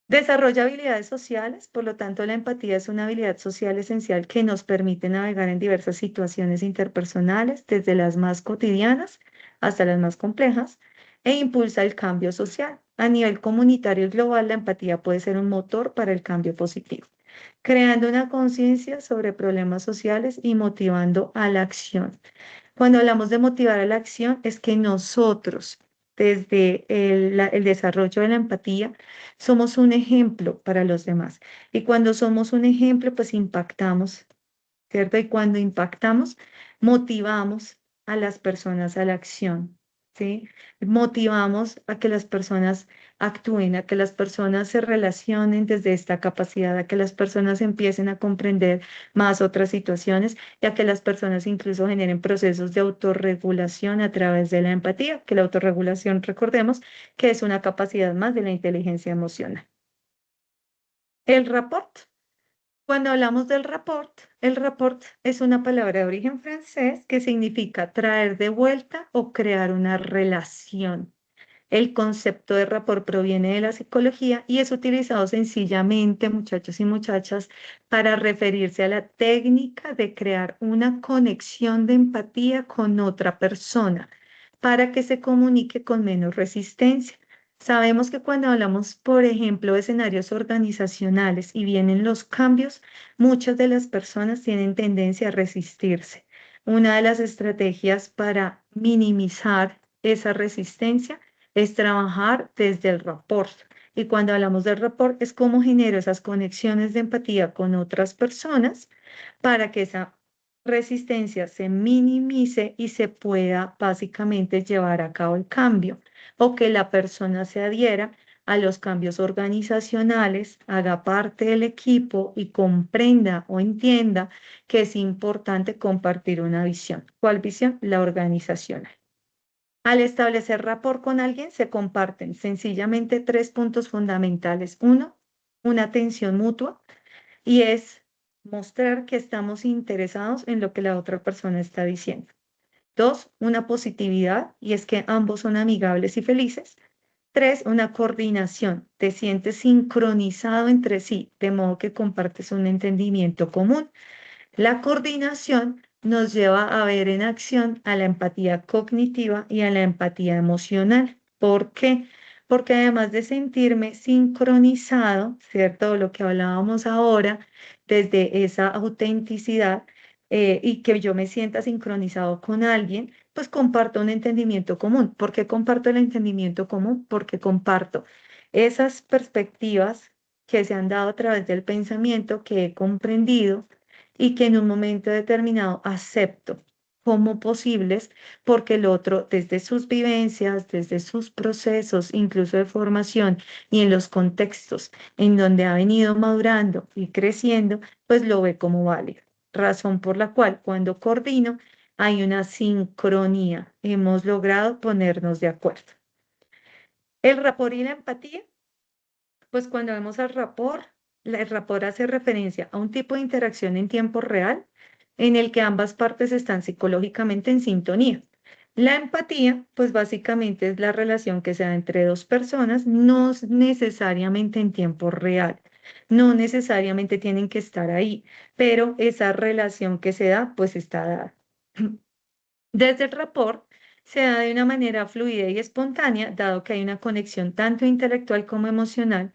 Desarrolla habilidades sociales, por lo tanto la empatía es una habilidad social esencial que nos permite navegar en diversas situaciones interpersonales, desde las más cotidianas hasta las más complejas, e impulsa el cambio social. A nivel comunitario y global, la empatía puede ser un motor para el cambio positivo, creando una conciencia sobre problemas sociales y motivando a la acción. Cuando hablamos de motivar a la acción, es que nosotros, desde el desarrollo de la empatía, somos un ejemplo para los demás. Y cuando somos un ejemplo, pues impactamos, ¿cierto? Y cuando impactamos, motivamos a las personas a la acción, ¿sí? Motivamos a que las personas actúen, a que las personas se relacionen desde esta capacidad, a que las personas empiecen a comprender más otras situaciones y a que las personas incluso generen procesos de autorregulación a través de la empatía, que la autorregulación, recordemos, que es una capacidad más de la inteligencia emocional. El rapport. Cuando hablamos del rapport, el rapport es una palabra de origen francés que significa traer de vuelta o crear una relación. El concepto de rapport proviene de la psicología y es utilizado sencillamente, muchachos y muchachas, para referirse a la técnica de crear una conexión de empatía con otra persona para que se comunique con menos resistencia. Sabemos que cuando hablamos, por ejemplo, de escenarios organizacionales y vienen los cambios, muchas de las personas tienen tendencia a resistirse. Una de las estrategias para minimizar esa resistencia es trabajar desde el rapport. Y cuando hablamos del rapport es cómo genero esas conexiones de empatía con otras personas para que esa resistencia se minimice y se pueda básicamente llevar a cabo el cambio o que la persona se adhiera a los cambios organizacionales, haga parte del equipo y comprenda o entienda que es importante compartir una visión. ¿Cuál visión? La organizacional. Al establecer rapport con alguien, se comparten sencillamente 3 puntos fundamentales. Uno, una atención mutua y es mostrar que estamos interesados en lo que la otra persona está diciendo. 2, una positividad y es que ambos son amigables y felices. 3, una coordinación. Te sientes sincronizado entre sí, de modo que compartes un entendimiento común. La coordinación nos lleva a ver en acción a la empatía cognitiva y a la empatía emocional. ¿Por qué? Porque además de sentirme sincronizado, ¿cierto? Lo que hablábamos ahora, desde esa autenticidad y que yo me sienta sincronizado con alguien, pues comparto un entendimiento común. ¿Por qué comparto el entendimiento común? Porque comparto esas perspectivas que se han dado a través del pensamiento que he comprendido y que en un momento determinado acepto como posibles porque el otro desde sus vivencias, desde sus procesos, incluso de formación y en los contextos en donde ha venido madurando y creciendo, pues lo ve como válido. Razón por la cual cuando coordino hay una sincronía, hemos logrado ponernos de acuerdo. El rapport y la empatía, pues cuando vemos al rapport, el rapport hace referencia a un tipo de interacción en tiempo real en el que ambas partes están psicológicamente en sintonía. La empatía, pues básicamente es la relación que se da entre dos personas, no necesariamente en tiempo real, no necesariamente tienen que estar ahí, pero esa relación que se da, pues está dada. Desde el rapport se da de una manera fluida y espontánea, dado que hay una conexión tanto intelectual como emocional.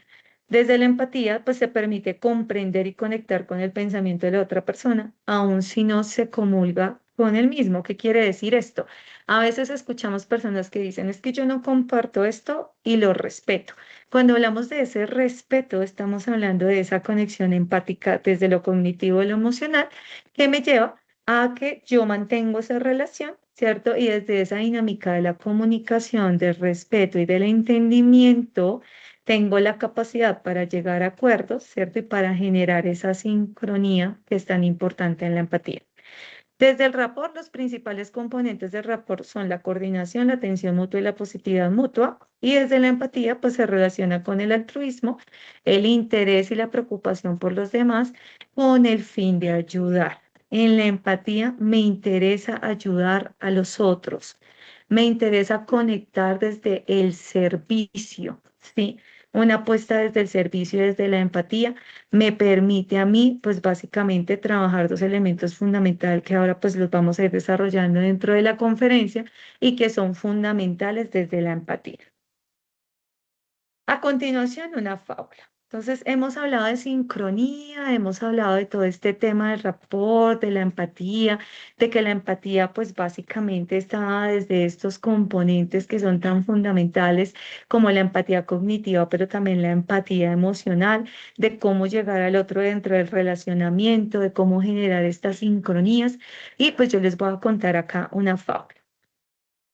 Desde la empatía, pues se permite comprender y conectar con el pensamiento de la otra persona, aun si no se comulga con el mismo. ¿Qué quiere decir esto? A veces escuchamos personas que dicen, es que yo no comparto esto y lo respeto. Cuando hablamos de ese respeto, estamos hablando de esa conexión empática desde lo cognitivo y lo emocional que me lleva a que yo mantengo esa relación, ¿cierto? Y desde esa dinámica de la comunicación, del respeto y del entendimiento, tengo la capacidad para llegar a acuerdos, ¿cierto? Y para generar esa sincronía que es tan importante en la empatía. Desde el rapport, los principales componentes del rapport son la coordinación, la atención mutua y la positividad mutua. Y desde la empatía, pues se relaciona con el altruismo, el interés y la preocupación por los demás con el fin de ayudar. En la empatía me interesa ayudar a los otros, me interesa conectar desde el servicio, ¿sí? Una apuesta desde el servicio y desde la empatía me permite a mí, pues básicamente trabajar dos elementos fundamentales que ahora pues los vamos a ir desarrollando dentro de la conferencia y que son fundamentales desde la empatía. A continuación, una fábula. Entonces, hemos hablado de sincronía, hemos hablado de todo este tema del rapport, de la empatía, de que la empatía, pues básicamente está desde estos componentes que son tan fundamentales como la empatía cognitiva, pero también la empatía emocional, de cómo llegar al otro dentro del relacionamiento, de cómo generar estas sincronías. Y pues yo les voy a contar acá una fábula.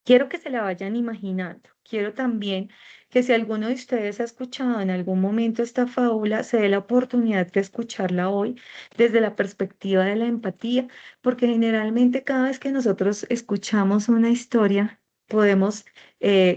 Quiero que se la vayan imaginando. Quiero también que si alguno de ustedes ha escuchado en algún momento esta fábula, se dé la oportunidad de escucharla hoy desde la perspectiva de la empatía, porque generalmente cada vez que nosotros escuchamos una historia, podemos,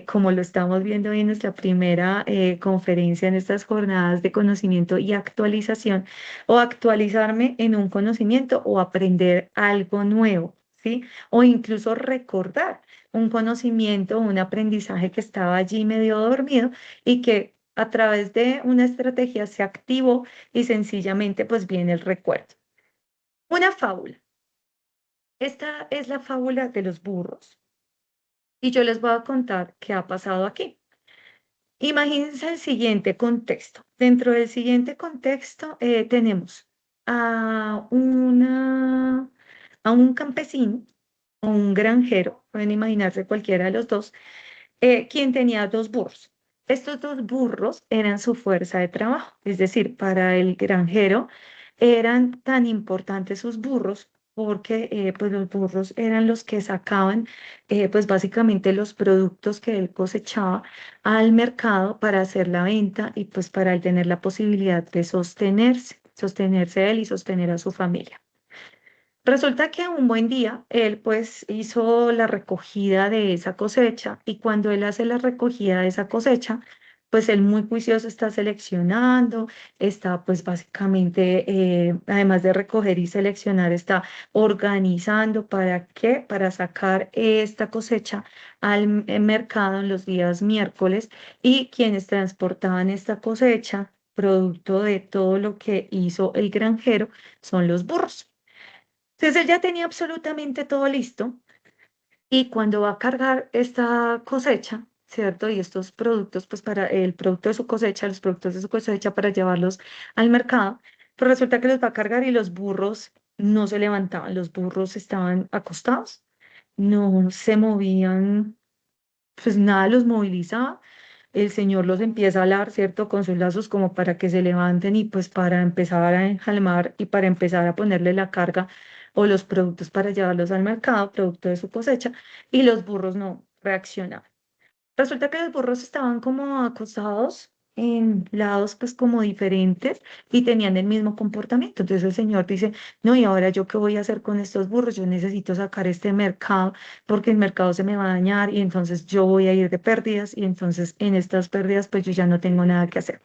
como lo estamos viendo hoy en nuestra primera conferencia en estas jornadas de conocimiento y actualización, o actualizarme en un conocimiento o aprender algo nuevo, ¿sí? O incluso recordar un conocimiento, un aprendizaje que estaba allí medio dormido y que a través de una estrategia se activó y sencillamente pues viene el recuerdo. Una fábula. Esta es la fábula de los burros y yo les voy a contar qué ha pasado aquí. Imagínense el siguiente contexto. Dentro del siguiente contexto tenemos a, a un campesino o un granjero, pueden imaginarse cualquiera de los dos, quien tenía dos burros. Estos dos burros eran su fuerza de trabajo, es decir, para el granjero eran tan importantes sus burros porque pues los burros eran los que sacaban pues básicamente los productos que él cosechaba al mercado para hacer la venta y pues para él tener la posibilidad de sostenerse él y sostener a su familia. Resulta que un buen día él pues hizo la recogida de esa cosecha y cuando él hace la recogida de esa cosecha, pues él muy juicioso está seleccionando, está pues básicamente, además de recoger y seleccionar, está organizando ¿para qué? Para sacar esta cosecha al mercado en los días miércoles y quienes transportaban esta cosecha, producto de todo lo que hizo el granjero, son los burros. Entonces él ya tenía absolutamente todo listo y cuando va a cargar esta cosecha, ¿cierto? Y estos productos, pues para el producto de su cosecha, los productos de su cosecha para llevarlos al mercado, pues resulta que los va a cargar y los burros no se levantaban, los burros estaban acostados, no se movían, pues nada los movilizaba. El Señor los empieza a alar, ¿cierto? Con sus lazos como para que se levanten y pues para empezar a enjalmar y para empezar a ponerle la carga o los productos para llevarlos al mercado, producto de su cosecha, y los burros no reaccionaban. Resulta que los burros estaban como acostados en lados pues como diferentes y tenían el mismo comportamiento. Entonces el Señor dice, no, ¿y ahora yo qué voy a hacer con estos burros? Yo necesito sacar este mercado porque el mercado se me va a dañar y entonces yo voy a ir de pérdidas y entonces en estas pérdidas pues yo ya no tengo nada que hacer.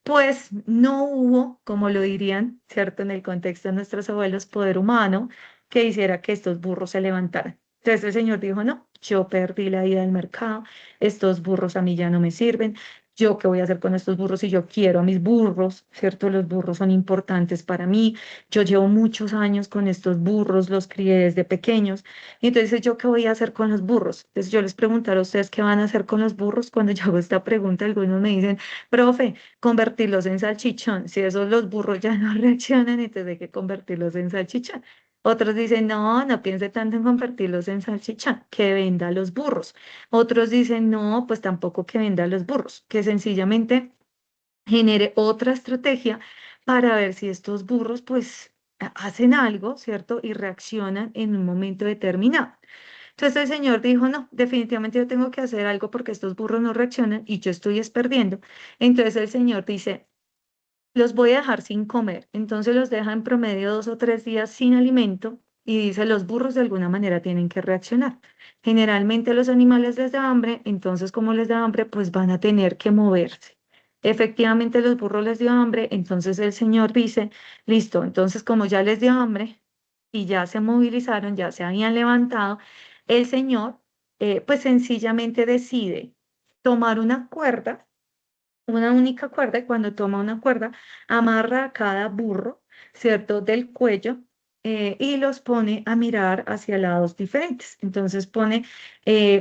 Pues no hubo, como lo dirían, ¿cierto? En el contexto de nuestros abuelos, poder humano que hiciera que estos burros se levantaran. Entonces el Señor dijo, no, yo perdí la ida del mercado, estos burros a mí ya no me sirven, yo qué voy a hacer con estos burros si yo quiero a mis burros, ¿cierto? Los burros son importantes para mí, yo llevo muchos años con estos burros, los crié desde pequeños, y entonces yo qué voy a hacer con los burros. Entonces yo les preguntaré a ustedes qué van a hacer con los burros. Cuando yo hago esta pregunta, algunos me dicen, profe, convertirlos en salchichón. Si esos los burros ya no reaccionan, entonces hay que convertirlos en salchichón. Otros dicen, no, no piense tanto en convertirlos en salchichón, que venda los burros. Otros dicen, no, pues tampoco que venda los burros, que sencillamente genere otra estrategia para ver si estos burros pues hacen algo, ¿cierto? Y reaccionan en un momento determinado. Entonces el señor dijo, no, definitivamente yo tengo que hacer algo porque estos burros no reaccionan y yo estoy perdiendo. Entonces el señor dice, los voy a dejar sin comer. Entonces los deja en promedio 2 o 3 días sin alimento y dice, los burros de alguna manera tienen que reaccionar. Generalmente los animales les da hambre, entonces como les da hambre, pues van a tener que moverse. Efectivamente los burros les dio hambre, entonces el señor dice, listo, entonces como ya les dio hambre y ya se movilizaron, ya se habían levantado, el señor pues sencillamente decide tomar una cuerda, una única cuerda, y cuando toma una cuerda, amarra a cada burro, ¿cierto?, del cuello y los pone a mirar hacia lados diferentes. Entonces pone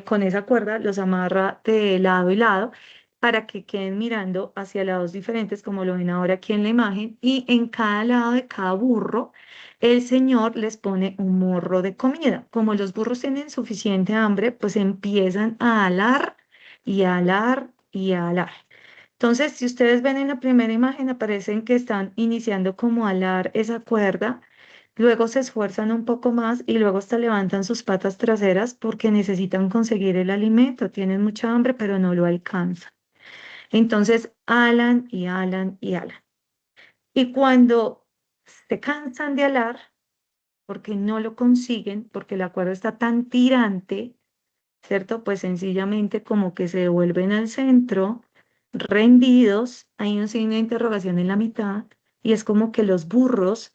con esa cuerda, los amarra de lado y lado para que queden mirando hacia lados diferentes, como lo ven ahora aquí en la imagen, y en cada lado de cada burro, el señor les pone un morro de comida. Como los burros tienen suficiente hambre, pues empiezan a alar y a alar y a alar. Entonces, si ustedes ven en la primera imagen, aparecen que están iniciando como a alar esa cuerda, luego se esfuerzan un poco más y luego hasta levantan sus patas traseras porque necesitan conseguir el alimento, tienen mucha hambre, pero no lo alcanzan. Entonces, alan y alan y alan. Y cuando se cansan de alar, porque no lo consiguen, porque la cuerda está tan tirante, ¿cierto? Pues sencillamente como que se devuelven al centro, rendidos, hay un signo de interrogación en la mitad, y es como que los burros,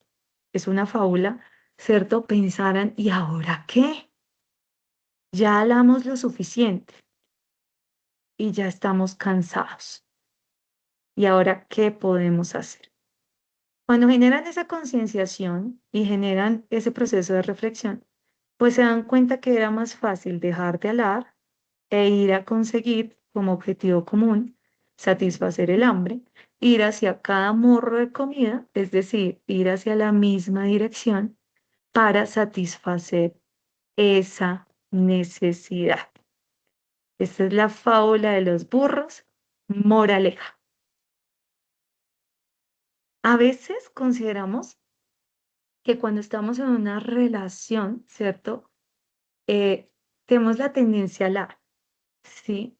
es una fábula, ¿cierto? Pensaran, ¿y ahora qué? Ya hablamos lo suficiente y ya estamos cansados. ¿Y ahora qué podemos hacer? Cuando generan esa concienciación y generan ese proceso de reflexión, pues se dan cuenta que era más fácil dejar de alar e ir a conseguir como objetivo común satisfacer el hambre, ir hacia cada morro de comida, es decir, ir hacia la misma dirección para satisfacer esa necesidad. Esta es la fábula de los burros. Moraleja. A veces consideramos que cuando estamos en una relación, ¿cierto? Tenemos la tendencia ¿sí?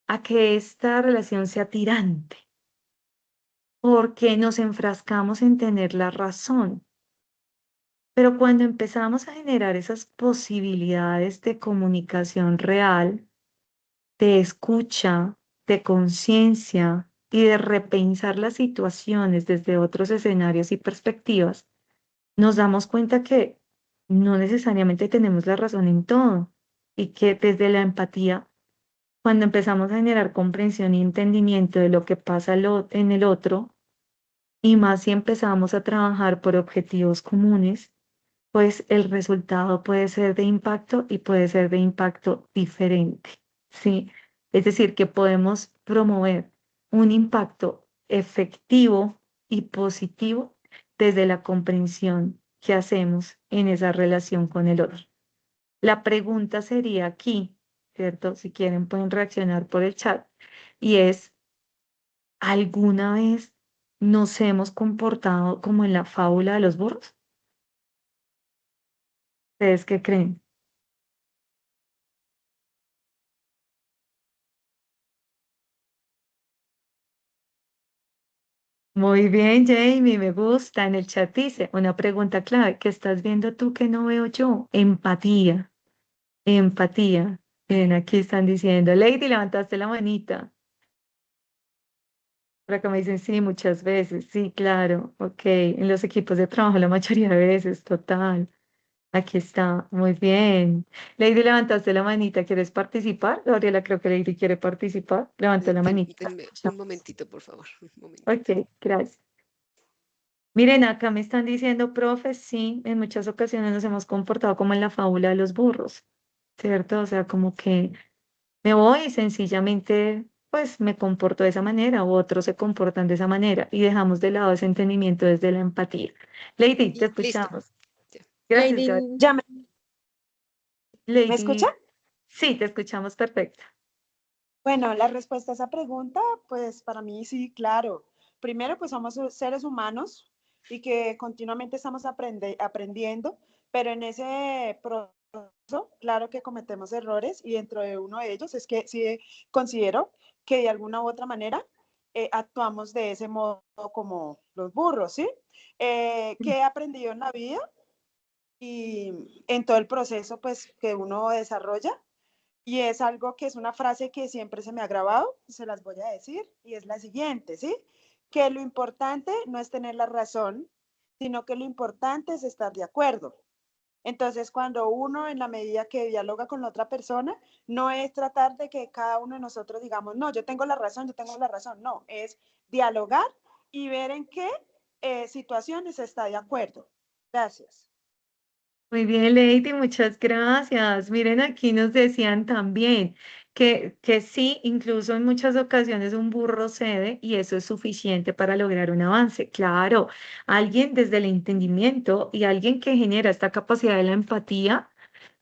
A que esta relación sea tirante, porque nos enfrascamos en tener la razón. Pero cuando empezamos a generar esas posibilidades de comunicación real, de escucha, de conciencia y de repensar las situaciones desde otros escenarios y perspectivas, nos damos cuenta que no necesariamente tenemos la razón en todo y que desde la empatía, cuando empezamos a generar comprensión y entendimiento de lo que pasa en el otro, y más si empezamos a trabajar por objetivos comunes, pues el resultado puede ser de impacto y puede ser de impacto diferente, ¿sí? Es decir, que podemos promover un impacto efectivo y positivo desde la comprensión que hacemos en esa relación con el otro. La pregunta sería aquí, ¿cierto? Si quieren pueden reaccionar por el chat, y es, ¿alguna vez nos hemos comportado como en la fábula de los burros? ¿Ustedes qué creen? Muy bien, Jamie, me gusta. En el chat dice una pregunta clave, ¿qué estás viendo tú que no veo yo? Empatía, empatía. Bien, aquí están diciendo, Lady, levantaste la manita. Por acá me dicen, sí, muchas veces, sí, claro, ok. En los equipos de trabajo la mayoría de veces, total. Aquí está, muy bien. Lady, levantaste la manita, ¿quieres participar? Gabriela, creo que Lady quiere participar. Levantó la manita. Denme un momentito, por favor. Un momentito. Ok, gracias. Miren, acá me están diciendo, profe, sí, en muchas ocasiones nos hemos comportado como en la fábula de los burros, ¿cierto? O sea, como que me voy y sencillamente, pues me comporto de esa manera, u otros se comportan de esa manera y dejamos de lado ese entendimiento desde la empatía. Lady, te Listo. escuchamos. Gracias, Lady, Gaby. ya ¿me Lady, escucha? sí, te escuchamos perfecto. Bueno, la respuesta a esa pregunta, pues para mí sí, claro. Primero, pues somos seres humanos y que continuamente estamos aprendiendo, pero en ese proceso, claro que cometemos errores y dentro de uno de ellos es que sí considero que de alguna u otra manera actuamos de ese modo como los burros, ¿sí? Que he aprendido en la vida y en todo el proceso pues que uno desarrolla. Y es algo que es una frase que siempre se me ha grabado, se las voy a decir, y es la siguiente, ¿sí? Que lo importante no es tener la razón, sino que lo importante es estar de acuerdo. Entonces, cuando uno, en la medida que dialoga con la otra persona, no es tratar de que cada uno de nosotros digamos, no, yo tengo la razón, no, es dialogar y ver en qué situaciones está de acuerdo. Gracias. Muy bien, Lady, muchas gracias. Miren, aquí nos decían también que sí, incluso en muchas ocasiones un burro cede y eso es suficiente para lograr un avance. Claro, alguien desde el entendimiento y alguien que genera esta capacidad de la empatía,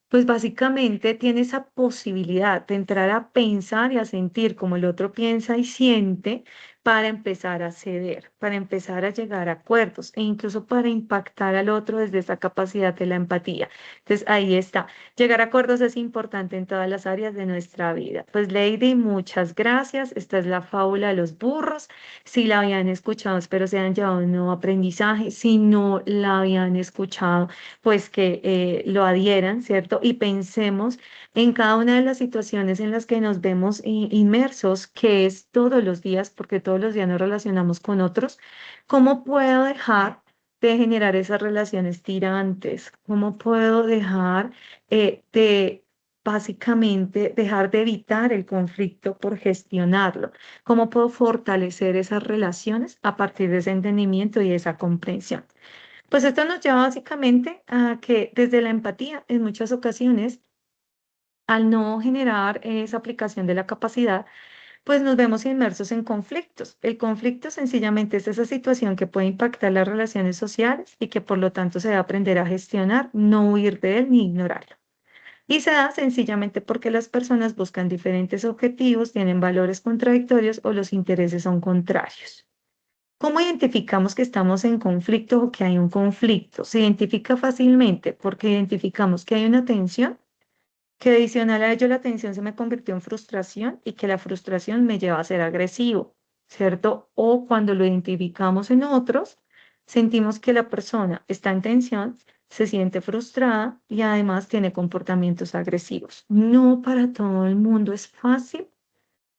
pues básicamente tiene esa posibilidad de entrar a pensar y a sentir como el otro piensa y siente para empezar a ceder, para empezar a llegar a acuerdos e incluso para impactar al otro desde esa capacidad de la empatía. Entonces ahí está. Llegar a acuerdos es importante en todas las áreas de nuestra vida. Pues Lady, muchas gracias. Esta es la fábula de los burros. Si la habían escuchado, espero se hayan llevado un nuevo aprendizaje. Si no la habían escuchado, pues que lo adhieran, ¿cierto? Y pensemos en cada una de las situaciones en las que nos vemos inmersos, que es todos los días, porque todos los días nos relacionamos con otros. ¿Cómo puedo dejar de generar esas relaciones tirantes? ¿Cómo puedo dejar de básicamente dejar de evitar el conflicto por gestionarlo? ¿Cómo puedo fortalecer esas relaciones a partir de ese entendimiento y esa comprensión? Pues esto nos lleva básicamente a que desde la empatía, en muchas ocasiones, al no generar esa aplicación de la capacidad, pues nos vemos inmersos en conflictos. El conflicto sencillamente es esa situación que puede impactar las relaciones sociales y que por lo tanto se debe aprender a gestionar, no huir de él ni ignorarlo. Y se da sencillamente porque las personas buscan diferentes objetivos, tienen valores contradictorios o los intereses son contrarios. ¿Cómo identificamos que estamos en conflicto o que hay un conflicto? Se identifica fácilmente porque identificamos que hay una tensión, que adicional a ello la tensión se me convirtió en frustración y que la frustración me lleva a ser agresivo, ¿cierto? O cuando lo identificamos en otros, sentimos que la persona está en tensión, se siente frustrada y además tiene comportamientos agresivos. No para todo el mundo es fácil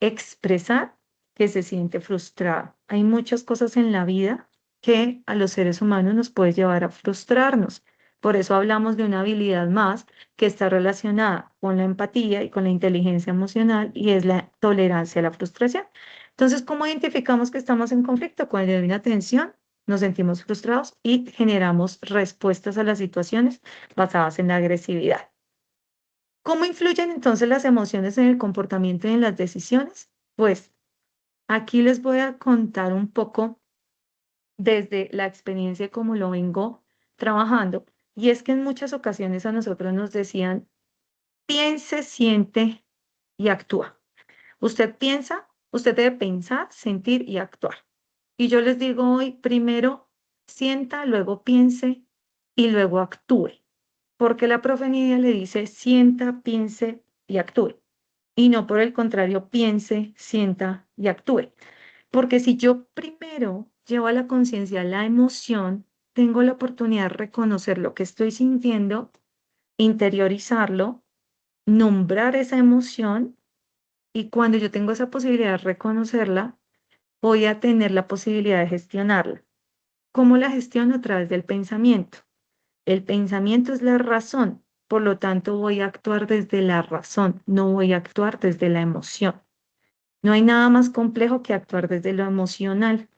expresar que se siente frustrada. Hay muchas cosas en la vida que a los seres humanos nos puede llevar a frustrarnos. Por eso hablamos de una habilidad más que está relacionada con la empatía y con la inteligencia emocional y es la tolerancia a la frustración. Entonces, ¿cómo identificamos que estamos en conflicto? Cuando hay una tensión, nos sentimos frustrados y generamos respuestas a las situaciones basadas en la agresividad. ¿Cómo influyen entonces las emociones en el comportamiento y en las decisiones? Pues aquí les voy a contar un poco desde la experiencia como lo vengo trabajando. Y es que en muchas ocasiones a nosotros nos decían, piense, siente y actúa. Usted piensa, usted debe pensar, sentir y actuar. Y yo les digo hoy, primero sienta, luego piense y luego actúe. Porque la profe Nidia le dice, sienta, piense y actúe. Y no por el contrario, piense, sienta y actúe. Porque si yo primero llevo a la conciencia la emoción, tengo la oportunidad de reconocer lo que estoy sintiendo, interiorizarlo, nombrar esa emoción y cuando yo tengo esa posibilidad de reconocerla, voy a tener la posibilidad de gestionarla. ¿Cómo la gestiono? A través del pensamiento. El pensamiento es la razón, por lo tanto voy a actuar desde la razón, no voy a actuar desde la emoción. No hay nada más complejo que actuar desde lo emocional.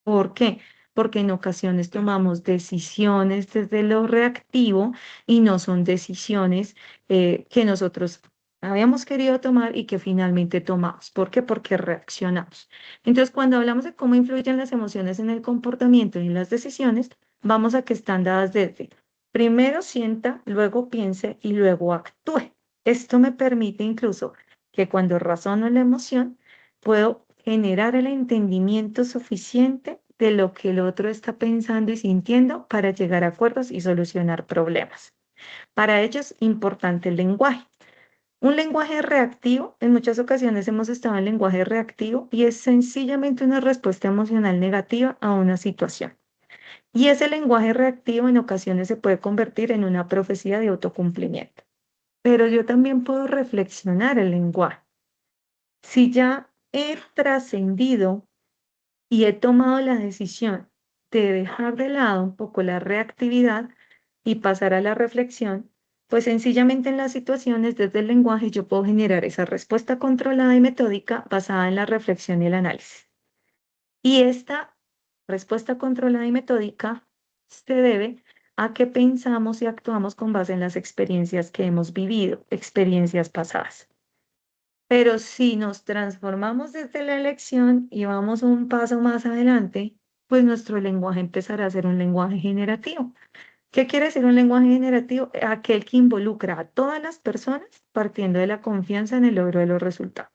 ¿Por qué? Porque en ocasiones tomamos decisiones desde lo reactivo y no son decisiones que nosotros habíamos querido tomar y que finalmente tomamos. ¿Por qué? Porque reaccionamos. Entonces, cuando hablamos de cómo influyen las emociones en el comportamiento y en las decisiones, vamos a que están dadas desde primero sienta, luego piense y luego actúe. Esto me permite incluso que cuando razono la emoción, puedo generar el entendimiento suficiente de lo que el otro está pensando y sintiendo para llegar a acuerdos y solucionar problemas. Para ello es importante el lenguaje. Un lenguaje reactivo, en muchas ocasiones hemos estado en lenguaje reactivo y es sencillamente una respuesta emocional negativa a una situación. Y ese lenguaje reactivo en ocasiones se puede convertir en una profecía de autocumplimiento. Pero yo también puedo reflexionar el lenguaje. Si ya he trascendido y he tomado la decisión de dejar de lado un poco la reactividad y pasar a la reflexión, pues sencillamente en las situaciones desde el lenguaje yo puedo generar esa respuesta controlada y metódica basada en la reflexión y el análisis. Y esta respuesta controlada y metódica se debe a que pensamos y actuamos con base en las experiencias que hemos vivido, experiencias pasadas. Pero si nos transformamos desde la elección y vamos un paso más adelante, pues nuestro lenguaje empezará a ser un lenguaje generativo. ¿Qué quiere decir un lenguaje generativo? Aquel que involucra a todas las personas partiendo de la confianza en el logro de los resultados.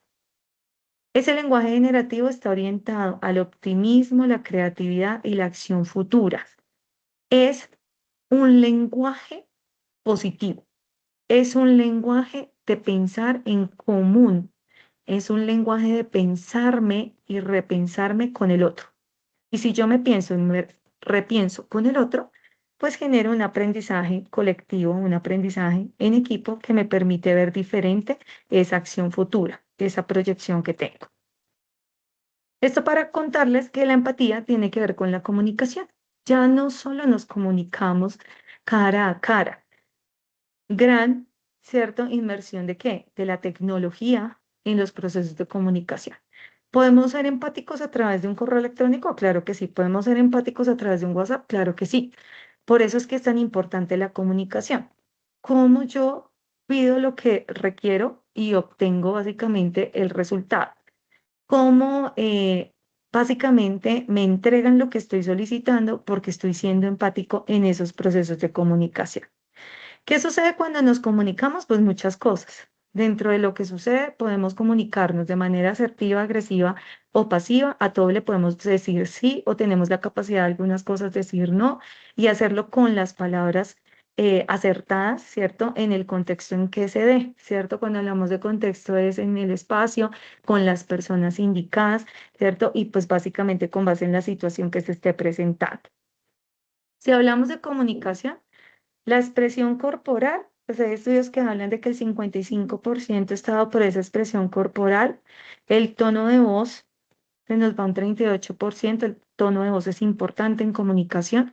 Ese lenguaje generativo está orientado al optimismo, la creatividad y la acción futura. Es un lenguaje positivo. Es un lenguaje de pensar en común. Es un lenguaje de pensarme y repensarme con el otro. Y si yo me pienso y me repienso con el otro, pues genero un aprendizaje colectivo, un aprendizaje en equipo que me permite ver diferente esa acción futura, esa proyección que tengo. Esto para contarles que la empatía tiene que ver con la comunicación. Ya no solo nos comunicamos cara a cara. Gran, ¿cierto? Inmersión ¿de qué? De la tecnología en los procesos de comunicación. ¿Podemos ser empáticos a través de un correo electrónico? Claro que sí. ¿Podemos ser empáticos a través de un WhatsApp? Claro que sí. Por eso es que es tan importante la comunicación. Cómo yo pido lo que requiero y obtengo básicamente el resultado. cómo básicamente me entregan lo que estoy solicitando porque estoy siendo empático en esos procesos de comunicación. ¿Qué sucede cuando nos comunicamos? Pues muchas cosas. Dentro de lo que sucede, podemos comunicarnos de manera asertiva, agresiva o pasiva. A todo le podemos decir sí o tenemos la capacidad de algunas cosas decir no y hacerlo con las palabras acertadas, ¿cierto? En el contexto en que se dé, ¿cierto? Cuando hablamos de contexto es en el espacio, con las personas indicadas, ¿cierto? Y pues básicamente con base en la situación que se esté presentando. Si hablamos de comunicación, la expresión corporal, pues hay estudios que hablan de que el 55% está dado por esa expresión corporal. El tono de voz se nos va un 38%. El tono de voz es importante en comunicación.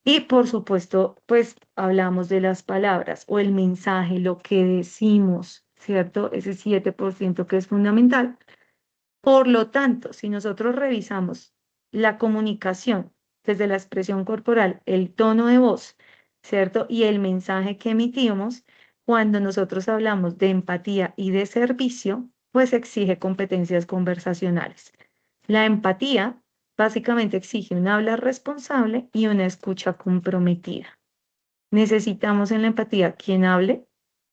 Y por supuesto, pues hablamos de las palabras o el mensaje, lo que decimos, ¿cierto? Ese 7% que es fundamental. Por lo tanto, si nosotros revisamos la comunicación desde la expresión corporal, el tono de voz, ¿cierto? Y el mensaje que emitimos, cuando nosotros hablamos de empatía y de servicio, pues exige competencias conversacionales. La empatía básicamente exige un habla responsable y una escucha comprometida. Necesitamos en la empatía quien hable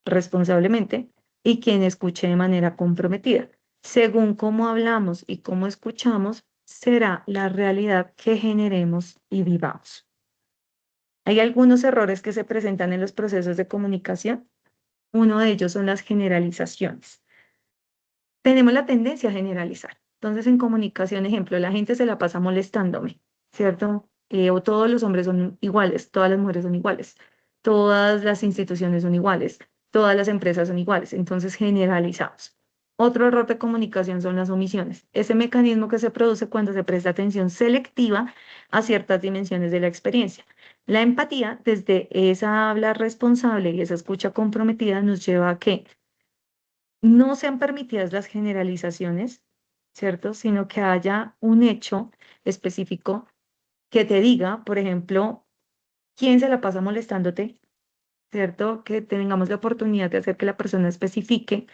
responsablemente y quien escuche de manera comprometida. Según cómo hablamos y cómo escuchamos, será la realidad que generemos y vivamos. Hay algunos errores que se presentan en los procesos de comunicación. Uno de ellos son las generalizaciones. Tenemos la tendencia a generalizar. Entonces, en comunicación, ejemplo, la gente se la pasa molestándome, ¿cierto? O todos los hombres son iguales, todas las mujeres son iguales, todas las instituciones son iguales, todas las empresas son iguales. Entonces, generalizamos. Otro error de comunicación son las omisiones. Ese mecanismo que se produce cuando se presta atención selectiva a ciertas dimensiones de la experiencia. La empatía, desde esa habla responsable y esa escucha comprometida, nos lleva a que no sean permitidas las generalizaciones, ¿cierto? Sino que haya un hecho específico que te diga, por ejemplo, quién se la pasa molestándote, ¿cierto? Que tengamos la oportunidad de hacer que la persona especifique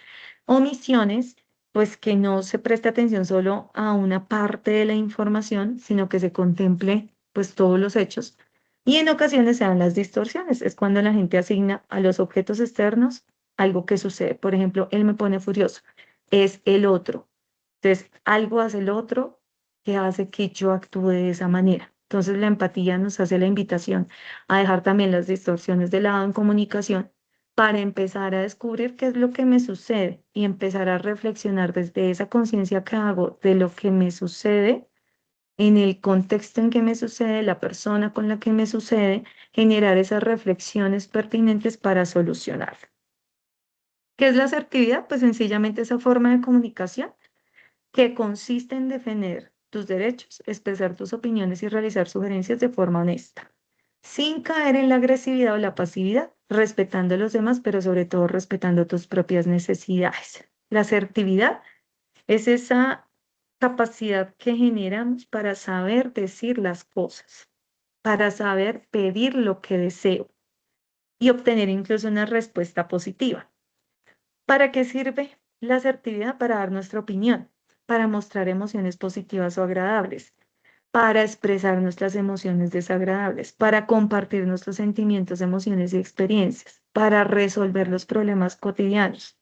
omisiones, pues que no se preste atención solo a una parte de la información, sino que se contemple pues todos los hechos. Y en ocasiones se dan las distorsiones, es cuando la gente asigna a los objetos externos algo que sucede. Por ejemplo, él me pone furioso, es el otro. Entonces, algo hace el otro que hace que yo actúe de esa manera. Entonces, la empatía nos hace la invitación a dejar también las distorsiones de lado en comunicación para empezar a descubrir qué es lo que me sucede y empezar a reflexionar desde esa conciencia que hago de lo que me sucede, en el contexto en que me sucede, la persona con la que me sucede, generar esas reflexiones pertinentes para solucionar. ¿Qué es la asertividad? Pues sencillamente esa forma de comunicación que consiste en defender tus derechos, expresar tus opiniones y realizar sugerencias de forma honesta, sin caer en la agresividad o la pasividad, respetando a los demás, pero sobre todo respetando tus propias necesidades. La asertividad es esa capacidad que generamos para saber decir las cosas, para saber pedir lo que deseo y obtener incluso una respuesta positiva. ¿Para qué sirve la asertividad? Para dar nuestra opinión, para mostrar emociones positivas o agradables, para expresar nuestras emociones desagradables, para compartir nuestros sentimientos, emociones y experiencias, para resolver los problemas cotidianos,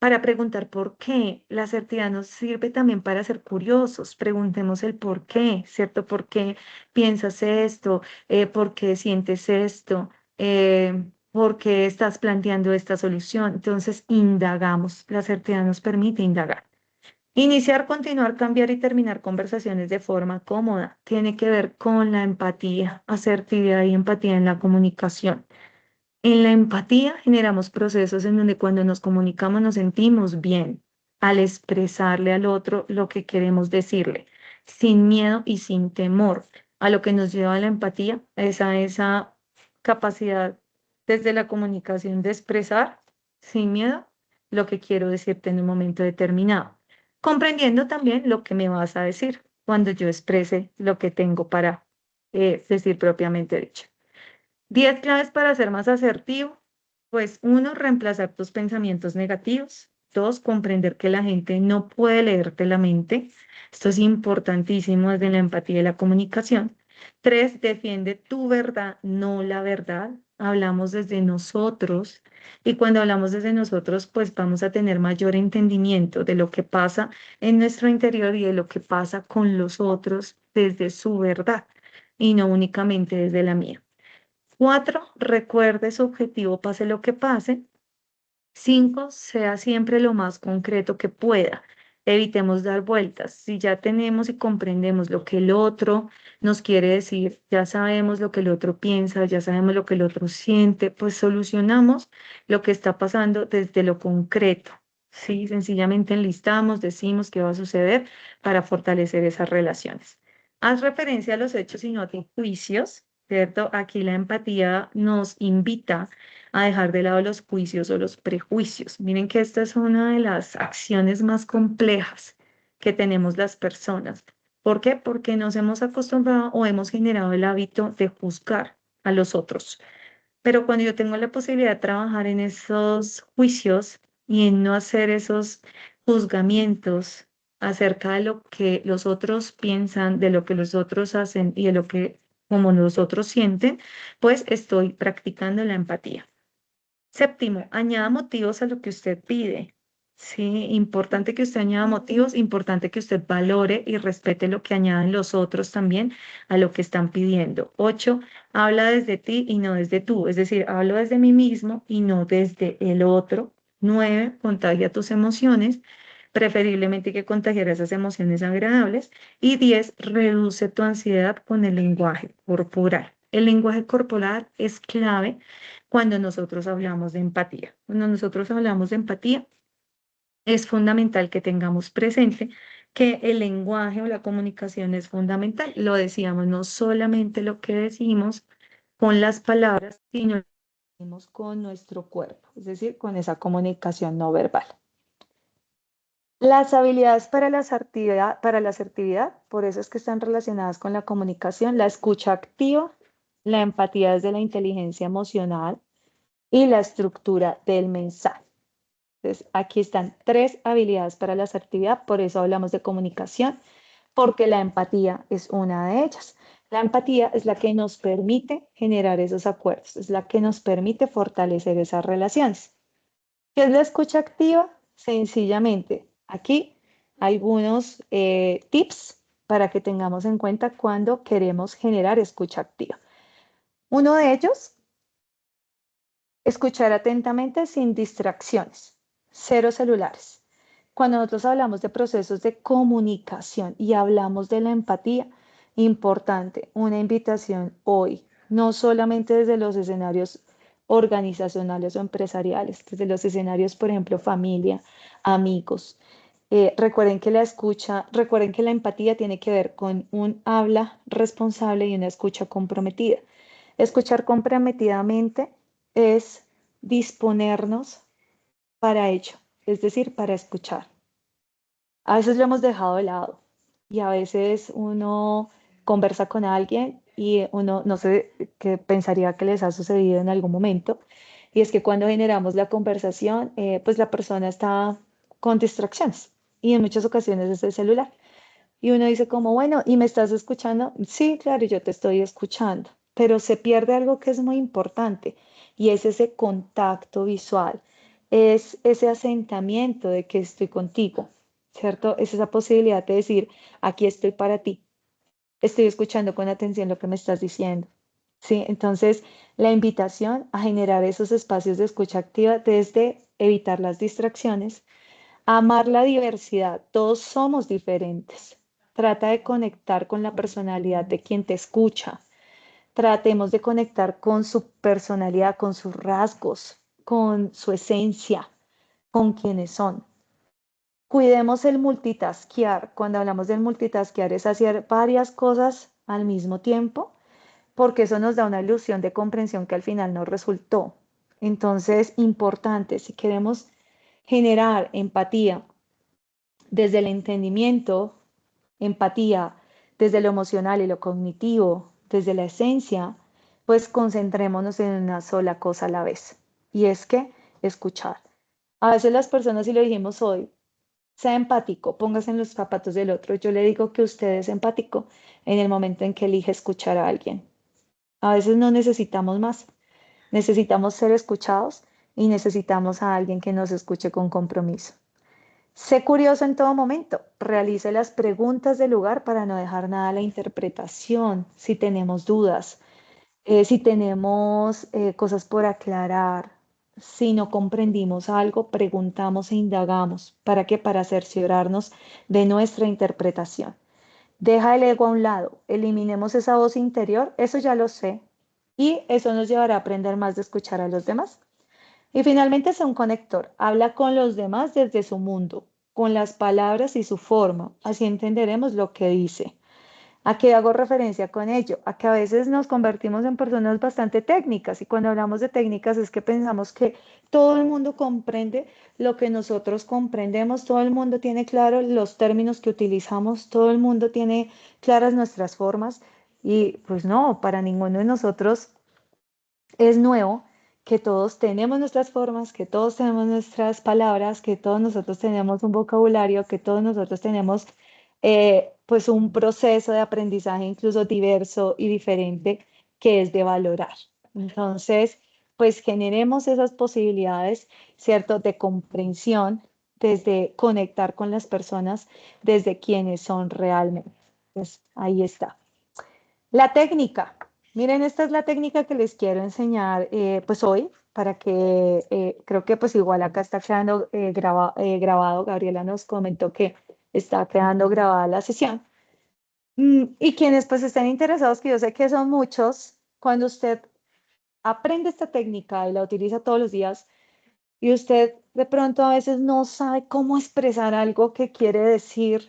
para preguntar por qué. La asertividad nos sirve también para ser curiosos. Preguntemos el por qué, ¿cierto? ¿Por qué piensas esto? ¿Por qué sientes esto? ¿Por qué estás planteando esta solución? Entonces, indagamos. La asertividad nos permite indagar. Iniciar, continuar, cambiar y terminar conversaciones de forma cómoda. Tiene que ver con la empatía, asertividad y empatía en la comunicación. En la empatía generamos procesos en donde cuando nos comunicamos nos sentimos bien al expresarle al otro lo que queremos decirle, sin miedo y sin temor. A lo que nos lleva a la empatía es a esa capacidad desde la comunicación de expresar sin miedo lo que quiero decirte en un momento determinado, comprendiendo también lo que me vas a decir cuando yo exprese lo que tengo para decir propiamente dicho. 10 claves para ser más asertivo. Pues 1, reemplazar tus pensamientos negativos. 2, comprender que la gente no puede leerte la mente. Esto es importantísimo desde la empatía y la comunicación. 3, defiende tu verdad, no la verdad. Hablamos desde nosotros y cuando hablamos desde nosotros, pues vamos a tener mayor entendimiento de lo que pasa en nuestro interior y de lo que pasa con los otros desde su verdad y no únicamente desde la mía. 4, recuerde su objetivo, pase lo que pase. 5, sea siempre lo más concreto que pueda. Evitemos dar vueltas. Si ya tenemos y comprendemos lo que el otro nos quiere decir, ya sabemos lo que el otro piensa, ya sabemos lo que el otro siente, pues solucionamos lo que está pasando desde lo concreto. Sí, sencillamente enlistamos, decimos qué va a suceder para fortalecer esas relaciones. Haz referencia a los hechos y no a tus juicios, ¿cierto? Aquí la empatía nos invita a dejar de lado los juicios o los prejuicios. Miren que esta es una de las acciones más complejas que tenemos las personas. ¿Por qué? Porque nos hemos acostumbrado o hemos generado el hábito de juzgar a los otros. Pero cuando yo tengo la posibilidad de trabajar en esos juicios y en no hacer esos juzgamientos acerca de lo que los otros piensan, de lo que los otros hacen y de lo que como los otros sienten, pues estoy practicando la empatía. 7, añada motivos a lo que usted pide. Sí, importante que usted añada motivos, importante que usted valore y respete lo que añaden los otros también a lo que están pidiendo. 8, habla desde ti y no desde tú, es decir, hablo desde mí mismo y no desde el otro. 9, contagia tus emociones, preferiblemente hay que contagiar esas emociones agradables. Y 10, reduce tu ansiedad con el lenguaje corporal. El lenguaje corporal es clave cuando nosotros hablamos de empatía. Cuando nosotros hablamos de empatía, es fundamental que tengamos presente que el lenguaje o la comunicación es fundamental. Lo decíamos, no solamente lo que decimos con las palabras, sino lo que decimos con nuestro cuerpo, es decir, con esa comunicación no verbal. Las habilidades para la asertividad, por eso es que están relacionadas con la comunicación, la escucha activa, la empatía desde la inteligencia emocional y la estructura del mensaje. Entonces, aquí están 3 habilidades para la asertividad, por eso hablamos de comunicación, porque la empatía es una de ellas. La empatía es la que nos permite generar esos acuerdos, es la que nos permite fortalecer esas relaciones. ¿Qué es la escucha activa? Sencillamente, aquí hay algunos tips para que tengamos en cuenta cuando queremos generar escucha activa. Uno de ellos, escuchar atentamente sin distracciones, 0 celulares. Cuando nosotros hablamos de procesos de comunicación y hablamos de la empatía, importante, una invitación hoy, no solamente desde los escenarios organizacionales o empresariales, desde los escenarios, por ejemplo, familia, amigos. Recuerden que recuerden que la empatía tiene que ver con un habla responsable y una escucha comprometida. Escuchar comprometidamente es disponernos para ello, es decir, para escuchar. A veces lo hemos dejado de lado y a veces uno conversa con alguien y uno, no sé, qué pensaría que les ha sucedido en algún momento, y es que cuando generamos la conversación, pues la persona está con distracciones y en muchas ocasiones es el celular. Y uno dice como, bueno, ¿y me estás escuchando? Sí, claro, yo te estoy escuchando, pero se pierde algo que es muy importante y es ese contacto visual, es ese asentamiento de que estoy contigo, ¿cierto? Es esa posibilidad de decir, aquí estoy para ti, estoy escuchando con atención lo que me estás diciendo, ¿sí? Entonces, la invitación a generar esos espacios de escucha activa desde evitar las distracciones, amar la diversidad, todos somos diferentes. Trata de conectar con la personalidad de quien te escucha. Tratemos de conectar con su personalidad, con sus rasgos, con su esencia, con quienes son. Cuidemos el multitaskear. Cuando hablamos del multitaskear es hacer varias cosas al mismo tiempo, porque eso nos da una ilusión de comprensión que al final no resultó. Entonces, importante, si queremos generar empatía desde el entendimiento, empatía desde lo emocional y lo cognitivo, desde la esencia, pues concentrémonos en una sola cosa a la vez, y es que escuchar. A veces las personas, y lo dijimos hoy, sea empático, póngase en los zapatos del otro. Yo le digo que usted es empático en el momento en que elige escuchar a alguien. A veces no necesitamos más, necesitamos ser escuchados y necesitamos a alguien que nos escuche con compromiso. Sé curioso en todo momento, realice las preguntas del lugar para no dejar nada a la interpretación, si tenemos dudas, si tenemos cosas por aclarar, si no comprendimos algo, preguntamos e indagamos. ¿Para qué? Para cerciorarnos de nuestra interpretación. Deja el ego a un lado, eliminemos esa voz interior, eso ya lo sé, y eso nos llevará a aprender más de escuchar a los demás. Y finalmente sea un conector, habla con los demás desde su mundo, con las palabras y su forma, así entenderemos lo que dice. ¿A qué hago referencia con ello? A que a veces nos convertimos en personas bastante técnicas y cuando hablamos de técnicas es que pensamos que todo el mundo comprende lo que nosotros comprendemos, todo el mundo tiene claro los términos que utilizamos, todo el mundo tiene claras nuestras formas y pues no, para ninguno de nosotros es nuevo que todos tenemos nuestras formas, que todos tenemos nuestras palabras, que todos nosotros tenemos un vocabulario, que todos nosotros tenemos pues un proceso de aprendizaje incluso diverso y diferente que es de valorar. Entonces, pues generemos esas posibilidades, ¿cierto?, de comprensión desde conectar con las personas, desde quienes son realmente. Pues ahí está. La técnica. Miren, esta es la técnica que les quiero enseñar pues hoy para que creo que pues igual acá está quedando grabado. Gabriela nos comentó que está quedando grabada la sesión. Y quienes pues estén interesados, que yo sé que son muchos, cuando usted aprende esta técnica y la utiliza todos los días y usted de pronto a veces no sabe cómo expresar algo que quiere decir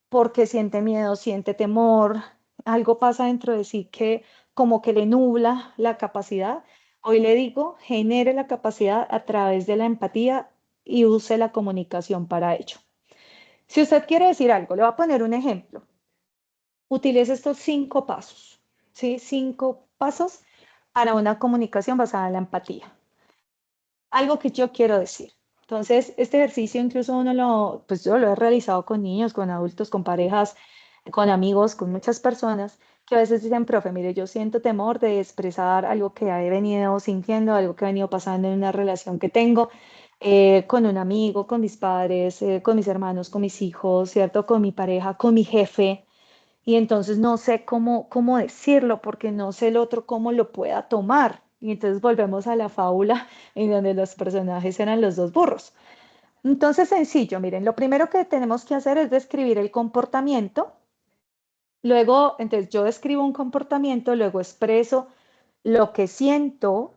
porque siente miedo, siente temor, algo pasa dentro de sí que como que le nubla la capacidad. Hoy le digo, genere la capacidad a través de la empatía y use la comunicación para ello. Si usted quiere decir algo, le voy a poner un ejemplo. Utilice estos 5 pasos, ¿sí? 5 pasos para una comunicación basada en la empatía. Algo que yo quiero decir. Entonces, este ejercicio incluso pues yo lo he realizado con niños, con adultos, con parejas, con amigos, con muchas personas que a veces dicen, profe, mire, yo siento temor de expresar algo que he venido sintiendo, algo que ha venido pasando en una relación que tengo con un amigo, con mis padres, con mis hermanos, con mis hijos, ¿cierto? Con mi pareja, con mi jefe. Y entonces no sé cómo decirlo porque no sé el otro cómo lo pueda tomar. Y entonces volvemos a la fábula en donde los personajes eran los 2 burros. Entonces, sencillo, miren, lo primero que tenemos que hacer es describir el comportamiento. Luego, entonces yo describo un comportamiento, luego expreso lo que siento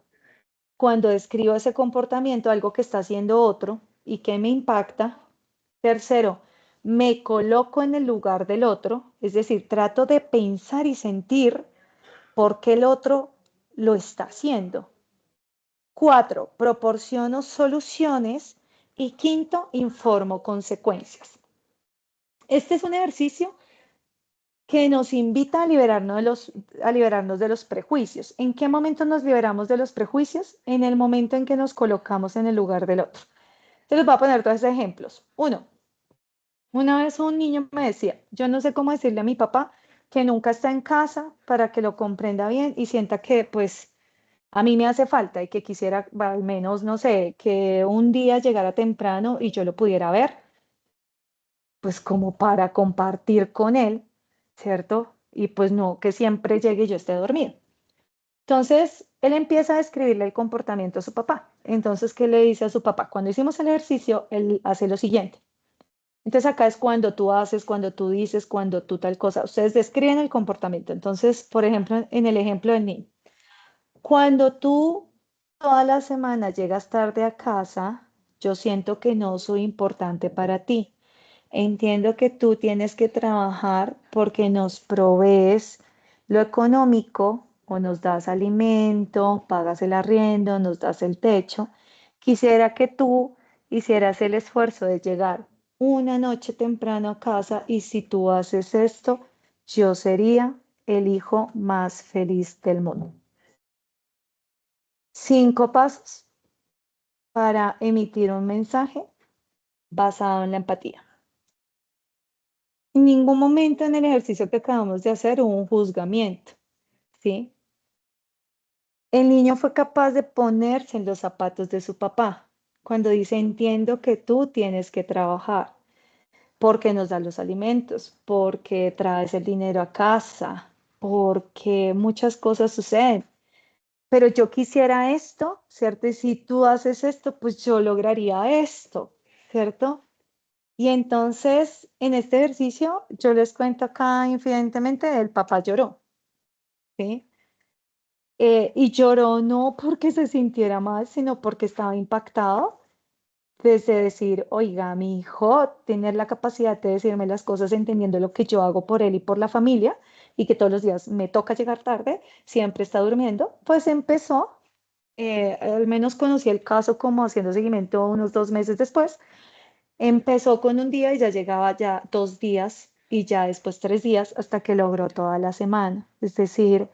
cuando describo ese comportamiento, algo que está haciendo otro y que me impacta. Tercero, me coloco en el lugar del otro, es decir, trato de pensar y sentir por qué el otro lo está haciendo. 4, proporciono soluciones y quinto, informo consecuencias. Este es un ejercicio que nos invita a liberarnos de los prejuicios. ¿En qué momento nos liberamos de los prejuicios? En el momento en que nos colocamos en el lugar del otro. Entonces les voy a poner 2 ejemplos. 1, una vez un niño me decía, yo no sé cómo decirle a mi papá que nunca está en casa para que lo comprenda bien y sienta que pues a mí me hace falta y que quisiera al menos, no sé, que un día llegara temprano y yo lo pudiera ver, pues como para compartir con él, ¿cierto? Y pues no que siempre llegue y yo esté dormido. Entonces, él empieza a describirle el comportamiento a su papá. Entonces, ¿qué le dice a su papá? Cuando hicimos el ejercicio, él hace lo siguiente. Entonces acá es cuando tú haces, cuando tú dices, cuando tú tal cosa. Ustedes describen el comportamiento. Entonces, por ejemplo, en el ejemplo del niño, cuando tú toda la semana llegas tarde a casa, yo siento que no soy importante para ti. Entiendo que tú tienes que trabajar porque nos provees lo económico o nos das alimento, pagas el arriendo, nos das el techo. Quisiera que tú hicieras el esfuerzo de llegar una noche temprano a casa y si tú haces esto, yo sería el hijo más feliz del mundo. 5 pasos para emitir un mensaje basado en la empatía. En ningún momento en el ejercicio que acabamos de hacer hubo un juzgamiento, ¿sí? El niño fue capaz de ponerse en los zapatos de su papá cuando dice, entiendo que tú tienes que trabajar porque nos da los alimentos, porque traes el dinero a casa, porque muchas cosas suceden. Pero yo quisiera esto, ¿cierto? Y si tú haces esto, pues yo lograría esto, ¿cierto? Y entonces, en este ejercicio, yo les cuento acá infidentemente, el papá lloró, ¿sí? Y lloró no porque se sintiera mal, sino porque estaba impactado desde decir, oiga, mi hijo tener la capacidad de decirme las cosas entendiendo lo que yo hago por él y por la familia, y que todos los días me toca llegar tarde, siempre está durmiendo, pues empezó, al menos conocí el caso como haciendo seguimiento unos 2 meses después, empezó con un día y ya llegaba ya 2 días y ya después 3 días hasta que logró toda la semana. Es decir,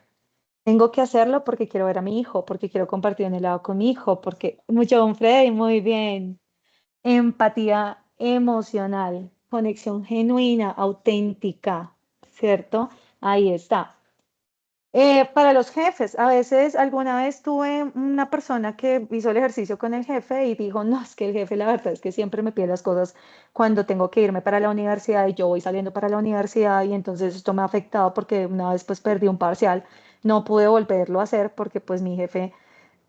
tengo que hacerlo porque quiero ver a mi hijo, porque quiero compartir un helado con mi hijo, porque mucho, Freddy, muy bien. Empatía emocional, conexión genuina, auténtica, ¿cierto? Ahí está. Para los jefes, a veces alguna vez tuve una persona que hizo el ejercicio con el jefe y dijo, no, es que el jefe la verdad es que siempre me pide las cosas cuando tengo que irme para la universidad y yo voy saliendo para la universidad y entonces esto me ha afectado porque una vez pues perdí un parcial, no pude volverlo a hacer porque pues mi jefe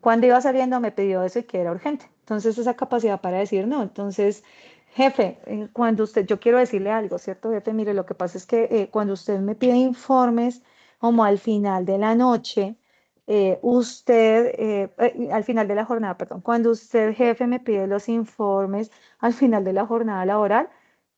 cuando iba saliendo me pidió eso y que era urgente. Entonces esa capacidad para decir no, entonces jefe, cuando usted, yo quiero decirle algo, ¿cierto, jefe? Mire, lo que pasa es que cuando usted me pide informes, como al final de la noche, al final de la jornada, perdón, cuando usted, jefe, me pide los informes al final de la jornada laboral,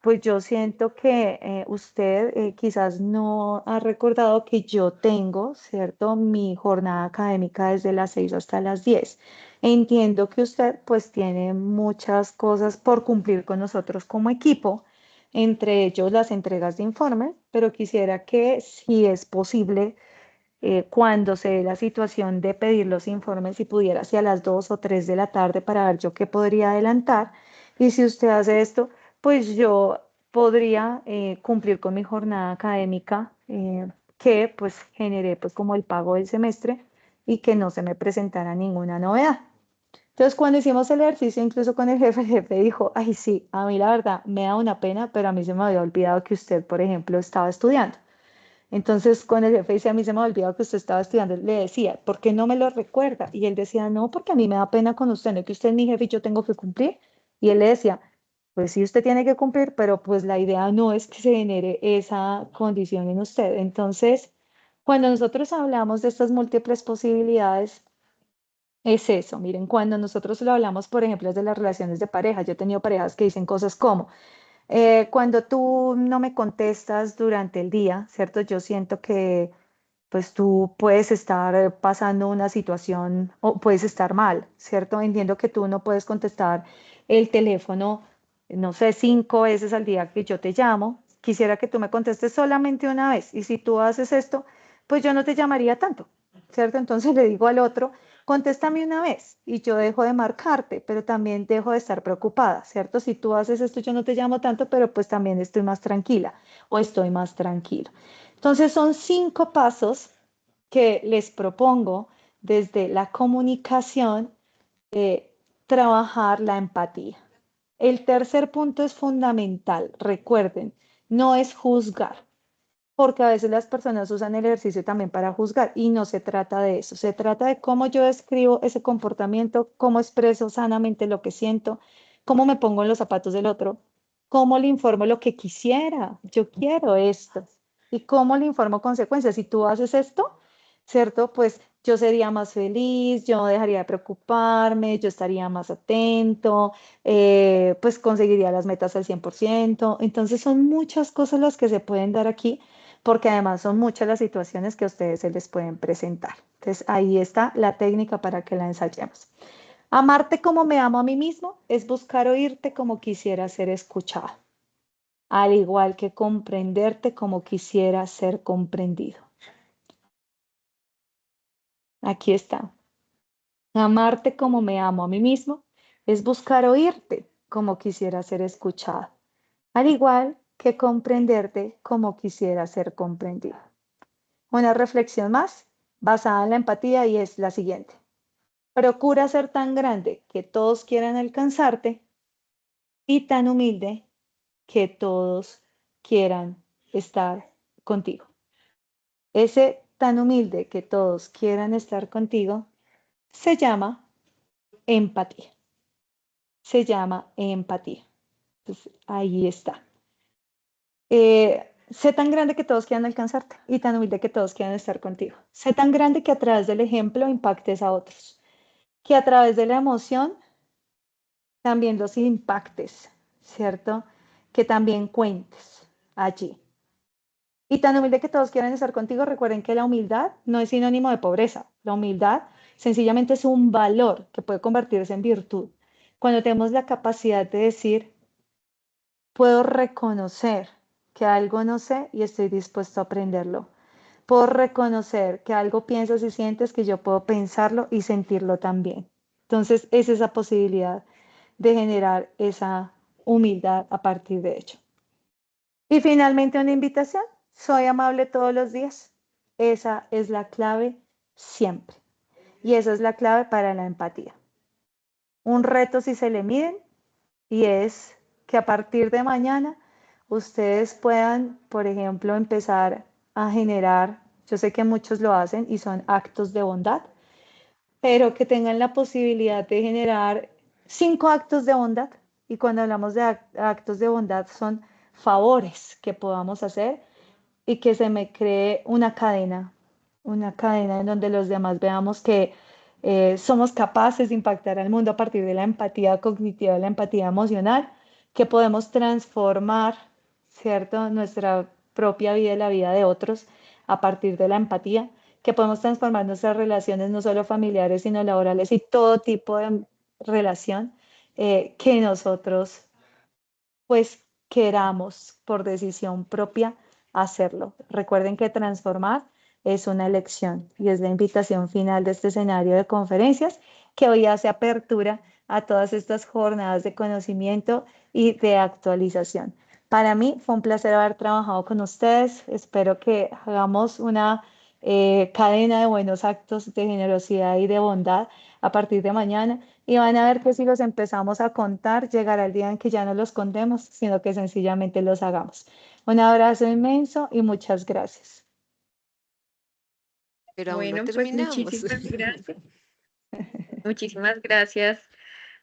pues yo siento que usted quizás no ha recordado que yo tengo, ¿cierto? Mi jornada académica desde las 6 hasta las 10. Entiendo que usted pues tiene muchas cosas por cumplir con nosotros como equipo, entre ellos las entregas de informes, pero quisiera que si es posible, cuando se dé la situación de pedir los informes, si pudiera hacia las 2 o 3 de la tarde para ver yo qué podría adelantar. Y si usted hace esto, pues yo podría cumplir con mi jornada académica que pues generé pues como el pago del semestre y que no se me presentara ninguna novedad. Entonces, cuando hicimos el ejercicio, incluso con el jefe dijo, ay, sí, a mí la verdad me da una pena, pero a mí se me había olvidado que usted, por ejemplo, estaba estudiando. Entonces, cuando el jefe dice, a mí se me ha olvidado que usted estaba estudiando, le decía, ¿por qué no me lo recuerda? Y él decía, no, porque a mí me da pena con usted, no es que usted es mi jefe y yo tengo que cumplir. Y él le decía, pues sí, usted tiene que cumplir, pero pues la idea no es que se genere esa condición en usted. Entonces, cuando nosotros hablamos de estas múltiples posibilidades, es eso, miren, cuando nosotros lo hablamos, por ejemplo, es de las relaciones de pareja, yo he tenido parejas que dicen cosas como, cuando tú no me contestas durante el día, ¿cierto? Yo siento que pues tú puedes estar pasando una situación o puedes estar mal, ¿cierto? Entiendo que tú no puedes contestar el teléfono, no sé, 5 veces al día que yo te llamo. Quisiera que tú me contestes solamente una vez. Y si tú haces esto, pues yo no te llamaría tanto, ¿cierto? Entonces le digo al otro, contéstame una vez y yo dejo de marcarte, pero también dejo de estar preocupada, ¿cierto? Si tú haces esto, yo no te llamo tanto, pero pues también estoy más tranquila o estoy más tranquilo. Entonces son 5 pasos que les propongo desde la comunicación, trabajar la empatía. El tercer punto es fundamental, recuerden, no es juzgar, porque a veces las personas usan el ejercicio también para juzgar y no se trata de eso, se trata de cómo yo describo ese comportamiento, cómo expreso sanamente lo que siento, cómo me pongo en los zapatos del otro, cómo le informo lo que quisiera, yo quiero esto, y cómo le informo consecuencias. Si tú haces esto, ¿cierto? Pues yo sería más feliz, yo dejaría de preocuparme, yo estaría más atento, pues conseguiría las metas al 100%. Entonces son muchas cosas las que se pueden dar aquí porque además son muchas las situaciones que a ustedes se les pueden presentar. Entonces ahí está la técnica para que la ensayemos. Amarte como me amo a mí mismo es buscar oírte como quisiera ser escuchado, al igual que comprenderte como quisiera ser comprendido. Aquí está. Amarte como me amo a mí mismo es buscar oírte como quisiera ser escuchado, al igual que comprenderte como quisiera ser comprendido. Una reflexión más basada en la empatía y es la siguiente. Procura ser tan grande que todos quieran alcanzarte y tan humilde que todos quieran estar contigo. Ese tan humilde que todos quieran estar contigo se llama empatía. Se llama empatía. Entonces, ahí está. Sé tan grande que todos quieran alcanzarte y tan humilde que todos quieran estar contigo. Sé tan grande que a través del ejemplo impactes a otros. Que a través de la emoción también los impactes, ¿cierto? Que también cuentes allí. Y tan humilde que todos quieran estar contigo, recuerden que la humildad no es sinónimo de pobreza. La humildad sencillamente es un valor que puede convertirse en virtud. Cuando tenemos la capacidad de decir, puedo reconocer que algo no sé y estoy dispuesto a aprenderlo. Puedo reconocer que algo piensas y sientes que yo puedo pensarlo y sentirlo también. Entonces, es esa posibilidad de generar esa humildad a partir de ello. Y finalmente una invitación, soy amable todos los días. Esa es la clave siempre. Y esa es la clave para la empatía. Un reto si se le miden y es que a partir de mañana ustedes puedan, por ejemplo, empezar a generar, yo sé que muchos lo hacen y son actos de bondad, pero que tengan la posibilidad de generar 5 actos de bondad. Y cuando hablamos de actos de bondad son favores que podamos hacer y que se me cree una cadena en donde los demás veamos que somos capaces de impactar al mundo a partir de la empatía cognitiva, la empatía emocional, que podemos transformar, ¿cierto?, nuestra propia vida y la vida de otros a partir de la empatía, que podemos transformar nuestras relaciones no solo familiares, sino laborales y todo tipo de relación que nosotros pues queramos por decisión propia hacerlo. Recuerden que transformar es una elección y es la invitación final de este escenario de conferencias que hoy hace apertura a todas estas jornadas de conocimiento y de actualización. Para mí fue un placer haber trabajado con ustedes. Espero que hagamos una cadena de buenos actos de generosidad y de bondad a partir de mañana. Y van a ver que si los empezamos a contar, llegará el día en que ya no los contemos, sino que sencillamente los hagamos. Un abrazo inmenso y muchas gracias. Pero aún no Bueno, pues terminamos. muchísimas gracias. Muchísimas gracias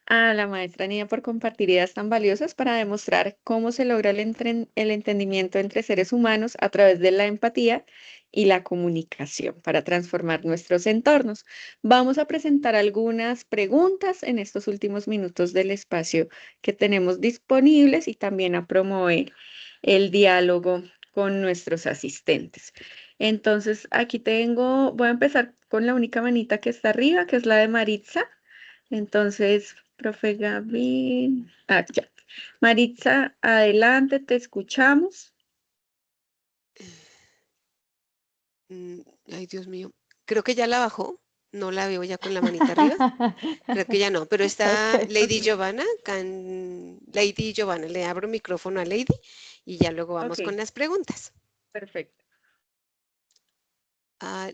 a la maestra Nia por compartir ideas tan valiosas para demostrar cómo se logra el entendimiento entre seres humanos a través de la empatía y la comunicación para transformar nuestros entornos. Vamos a presentar algunas preguntas en estos últimos minutos del espacio que tenemos disponibles y también a promover el diálogo con nuestros asistentes. Entonces, aquí voy a empezar con la única manita que está arriba, que es la de Maritza. Entonces, profe Gaby, ya. Maritza, adelante, te escuchamos. Ay, Dios mío. Creo que ya la bajó. No la veo ya con la manita arriba. Creo que ya no, pero está Ok. Lady Giovanna. Lady Giovanna, le abro micrófono a Lady y ya luego vamos Ok, con las preguntas. perfecto.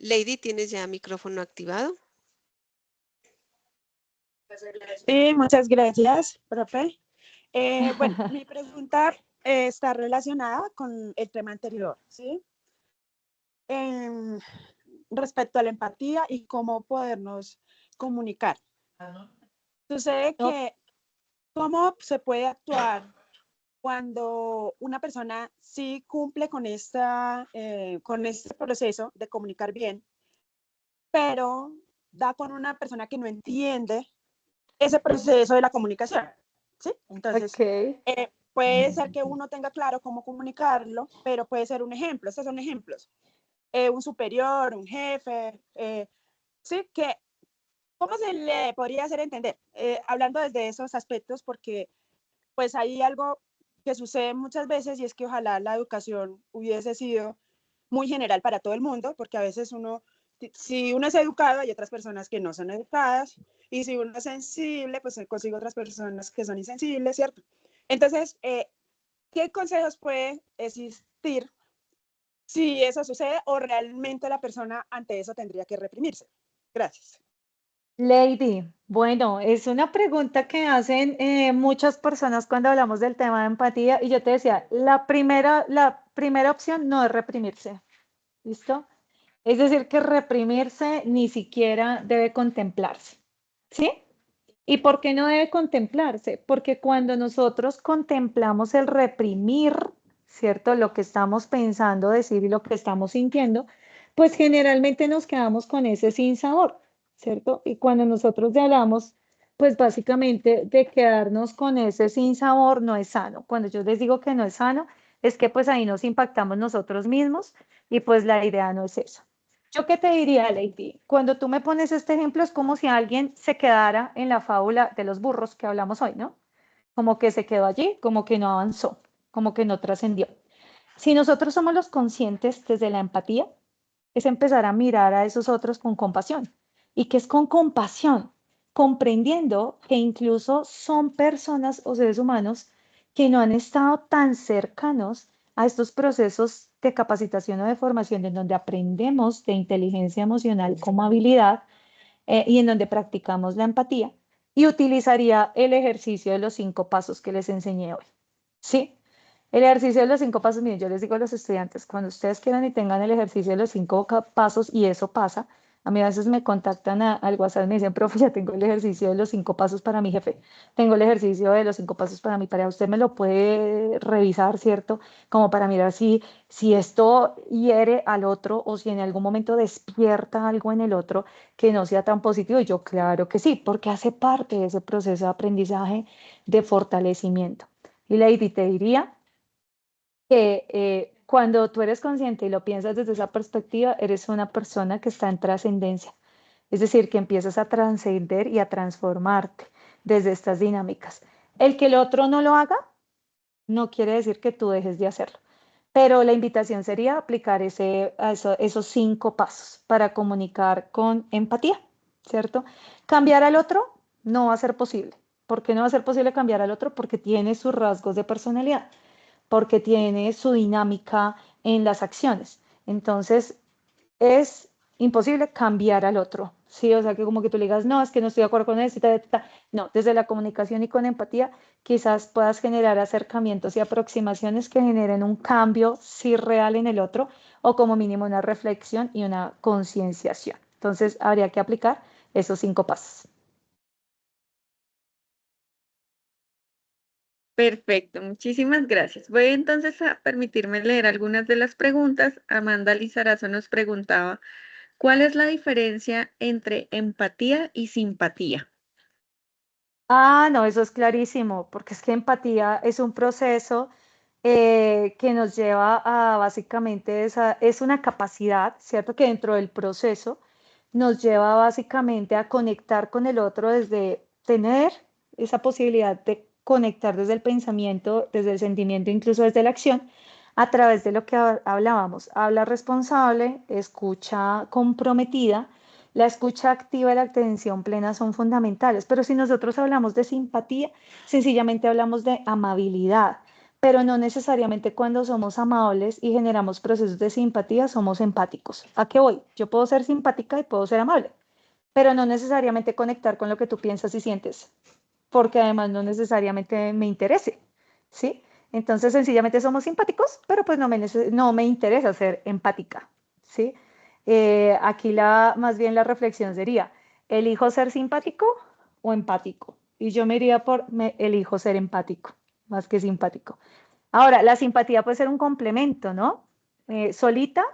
Lady, ¿tienes ya micrófono activado? Sí, muchas gracias, profe. Bueno, mi pregunta está relacionada con el tema anterior, ¿sí? Em, respecto a la empatía y cómo podernos comunicar. Sucede que, ¿cómo se puede actuar cuando una persona sí cumple con este proceso de comunicar bien, pero da con una persona que no entiende ese proceso de la comunicación? ¿Sí? Entonces, Ok. puede ser que uno tenga claro cómo comunicarlo, pero puede ser un ejemplo. Estos son ejemplos. Un superior, un jefe, sí, que ¿cómo se le podría hacer entender? Hablando desde esos aspectos, porque pues hay algo que sucede muchas veces y es que ojalá la educación hubiese sido muy general para todo el mundo, porque a veces uno si uno es educado, hay otras personas que no son educadas, y si uno es sensible, pues consigo otras personas que son insensibles, ¿cierto? Entonces, ¿qué consejos puede existir si eso sucede o realmente la persona ante eso tendría que reprimirse? Gracias. Lady, bueno, es una pregunta que hacen muchas personas cuando hablamos del tema de empatía y yo te decía, la primera opción no es reprimirse, ¿listo? Es decir, que reprimirse ni siquiera debe contemplarse, ¿sí? ¿Y por qué no debe contemplarse? Porque cuando nosotros contemplamos el reprimir, ¿cierto? Lo que estamos pensando decir y lo que estamos sintiendo, pues generalmente nos quedamos con ese sinsabor, ¿cierto? Y cuando nosotros hablamos, pues básicamente de quedarnos con ese sinsabor no es sano. Cuando yo les digo que no es sano, es que pues ahí nos impactamos nosotros mismos y pues la idea no es esa. ¿Yo qué te diría, Lady? Cuando tú me pones este ejemplo, es como si alguien se quedara en la fábula de los burros que hablamos hoy, ¿no? Como que se quedó allí, como que no avanzó, como que no trascendió. Si nosotros somos los conscientes desde la empatía, es empezar a mirar a esos otros con compasión. ¿Y qué es con compasión? Comprendiendo que incluso son personas o seres humanos que no han estado tan cercanos a estos procesos de capacitación o de formación en donde aprendemos de inteligencia emocional como habilidad y en donde practicamos la empatía. Y utilizaría el ejercicio de los 5 pasos que les enseñé hoy. ¿Sí? El ejercicio de los 5 pasos, miren, yo les digo a los estudiantes, cuando ustedes quieran y tengan el ejercicio de los 5 pasos y eso pasa, a mí a veces me contactan al WhatsApp y me dicen, profe, ya tengo el ejercicio de los 5 pasos para mi jefe, tengo el ejercicio de los 5 pasos para mi pareja, usted me lo puede revisar, ¿cierto? Como para mirar si esto hiere al otro o si en algún momento despierta algo en el otro que no sea tan positivo. Y yo, claro que sí, porque hace parte de ese proceso de aprendizaje de fortalecimiento. Y Lady, te diría que cuando tú eres consciente y lo piensas desde esa perspectiva, eres una persona que está en trascendencia. Es decir, que empiezas a trascender y a transformarte desde estas dinámicas. El que el otro no lo haga no quiere decir que tú dejes de hacerlo. Pero la invitación sería aplicar esos 5 pasos para comunicar con empatía, ¿cierto? Cambiar al otro no va a ser posible. ¿Por qué no va a ser posible cambiar al otro? Porque tiene sus rasgos de personalidad, porque tiene su dinámica en las acciones. Entonces, es imposible cambiar al otro, ¿sí? O sea, que como que tú le digas, no, es que no estoy de acuerdo con eso, no, desde la comunicación y con empatía, quizás puedas generar acercamientos y aproximaciones que generen un cambio, sí, real en el otro, o como mínimo una reflexión y una concienciación. Entonces, habría que aplicar esos 5 pasos. Perfecto, muchísimas gracias. Voy entonces a permitirme leer algunas de las preguntas. Amanda Lizarazo nos preguntaba, ¿cuál es la diferencia entre empatía y simpatía? Ah, no, eso es clarísimo, porque es que empatía es un proceso que nos lleva a básicamente, es una capacidad, ¿cierto? Que dentro del proceso nos lleva básicamente a conectar con el otro desde tener esa posibilidad de conectar desde el pensamiento, desde el sentimiento, incluso desde la acción, a través de lo que hablábamos. Habla responsable, escucha comprometida. La escucha activa y la atención plena son fundamentales, pero si nosotros hablamos de simpatía, sencillamente hablamos de amabilidad, pero no necesariamente cuando somos amables y generamos procesos de simpatía somos empáticos. ¿A qué voy? Yo puedo ser simpática y puedo ser amable, pero no necesariamente conectar con lo que tú piensas y sientes, porque además no necesariamente me interese, ¿sí? Entonces sencillamente somos simpáticos, pero pues no me interesa ser empática, ¿sí? Aquí más bien la reflexión sería, ¿elijo ser simpático o empático? Y yo me iría elijo ser empático, más que simpático. Ahora, la simpatía puede ser un complemento, ¿no? Solita,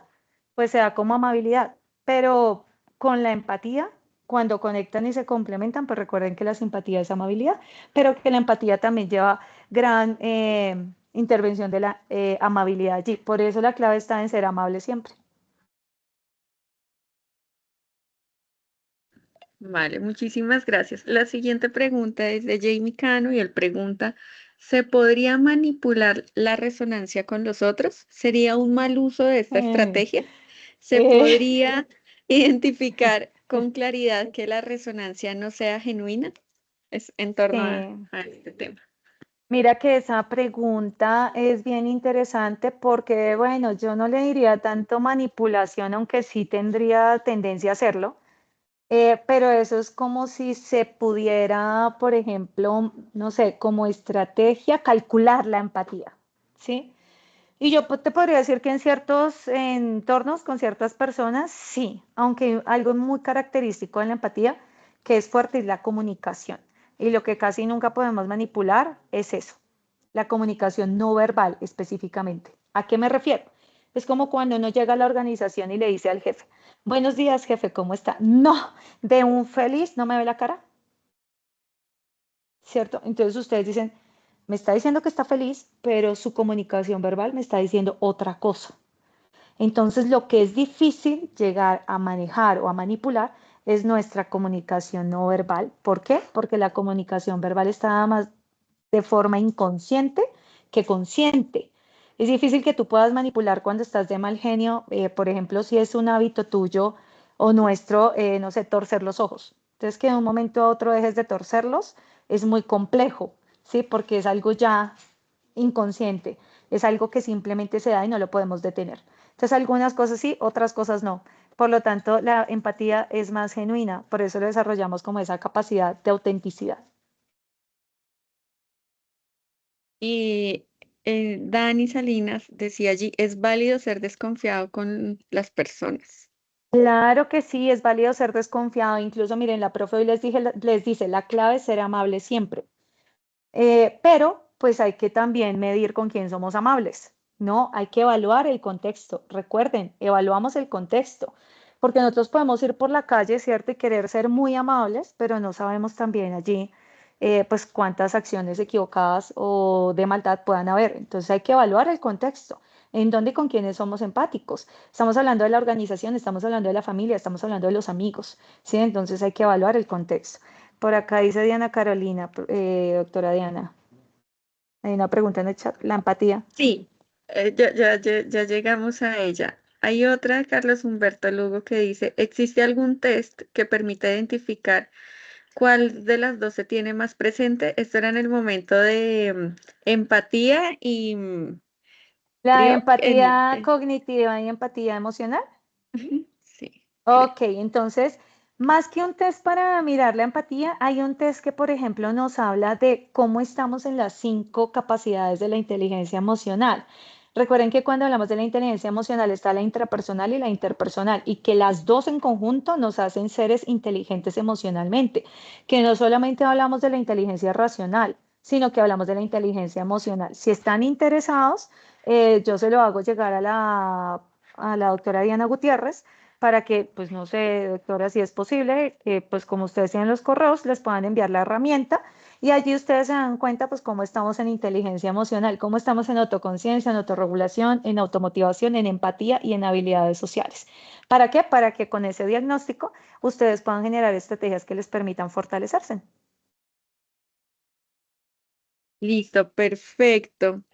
pues se da como amabilidad, pero con la empatía, cuando conectan y se complementan, pues recuerden que la simpatía es amabilidad, pero que la empatía también lleva gran intervención de la amabilidad allí. Por eso la clave está en ser amable siempre. Vale, muchísimas gracias. La siguiente pregunta es de Jamie Cano y él pregunta, ¿se podría manipular la resonancia con los otros? ¿Sería un mal uso de esta estrategia? ¿Se podría identificar con claridad que la resonancia no sea genuina. Es en torno a este tema. Mira que esa pregunta es bien interesante porque, bueno, yo no le diría tanto manipulación, aunque sí tendría tendencia a hacerlo, pero eso es como si se pudiera, por ejemplo, no sé, como estrategia, calcular la empatía, ¿sí? Y yo te podría decir que en ciertos entornos con ciertas personas, sí, aunque algo muy característico de la empatía, que es fuerte, es la comunicación. Y lo que casi nunca podemos manipular es eso, la comunicación no verbal específicamente. ¿A qué me refiero? Es como cuando uno llega a la organización y le dice al jefe, buenos días, jefe, ¿cómo está? No, de un feliz no me ve la cara, ¿cierto? Entonces ustedes dicen, me está diciendo que está feliz, pero su comunicación verbal me está diciendo otra cosa. Entonces, lo que es difícil llegar a manejar o a manipular es nuestra comunicación no verbal. ¿Por qué? Porque la comunicación verbal está más de forma inconsciente que consciente. Es difícil que tú puedas manipular cuando estás de mal genio, por ejemplo, si es un hábito tuyo o nuestro, no sé, torcer los ojos. Entonces, que de un momento a otro dejes de torcerlos es muy complejo, ¿sí? Porque es algo ya inconsciente, es algo que simplemente se da y no lo podemos detener. Entonces, algunas cosas sí, otras cosas no. Por lo tanto, la empatía es más genuina, por eso lo desarrollamos como esa capacidad de autenticidad. Y Dani Salinas decía allí, es válido ser desconfiado con las personas. Claro que sí, es válido ser desconfiado. Incluso, miren, la profe hoy les dice, la clave es ser amable siempre. Pero, pues hay que también medir con quién somos amables, ¿no? Hay que evaluar el contexto. Recuerden, evaluamos el contexto. Porque nosotros podemos ir por la calle, ¿cierto? Y querer ser muy amables, pero no sabemos también allí, pues, cuántas acciones equivocadas o de maldad puedan haber. Entonces hay que evaluar el contexto. ¿En dónde y con quiénes somos empáticos? Estamos hablando de la organización, estamos hablando de la familia, estamos hablando de los amigos, ¿sí? Entonces hay que evaluar el contexto. Por acá dice Diana Carolina, doctora Diana. Hay una pregunta en el chat, la empatía. Sí, ya llegamos a ella. Hay otra, Carlos Humberto Lugo, que dice, ¿existe algún test que permita identificar cuál de las dos se tiene más presente? Esto era en el momento de empatía y La creo que empatía cognitiva y empatía emocional. sí. Ok, entonces, más que un test para mirar la empatía, hay un test que, por ejemplo, nos habla de cómo estamos en las 5 capacidades de la inteligencia emocional. Recuerden que cuando hablamos de la inteligencia emocional está la intrapersonal y la interpersonal y que las dos en conjunto nos hacen seres inteligentes emocionalmente, que no solamente hablamos de la inteligencia racional, sino que hablamos de la inteligencia emocional. Si están interesados, yo se lo hago llegar a la doctora Diana Gutiérrez para que, pues no sé, doctora, si es posible, pues como ustedes tienen los correos, les puedan enviar la herramienta y allí ustedes se dan cuenta, pues cómo estamos en inteligencia emocional, cómo estamos en autoconciencia, en autorregulación, en automotivación, en empatía y en habilidades sociales. ¿Para qué? Para que con ese diagnóstico ustedes puedan generar estrategias que les permitan fortalecerse. Listo, perfecto.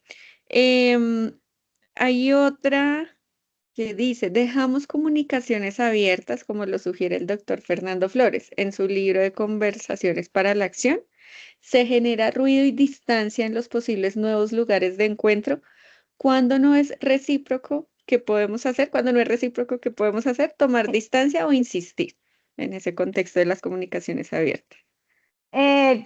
Hay otra que dice, dejamos comunicaciones abiertas, como lo sugiere el doctor Fernando Flores en su libro de Conversaciones para la Acción. Se genera ruido y distancia en los posibles nuevos lugares de encuentro. Cuando no es recíproco, ¿qué podemos hacer? Cuando no es recíproco, ¿qué podemos hacer? Tomar distancia o insistir en ese contexto de las comunicaciones abiertas.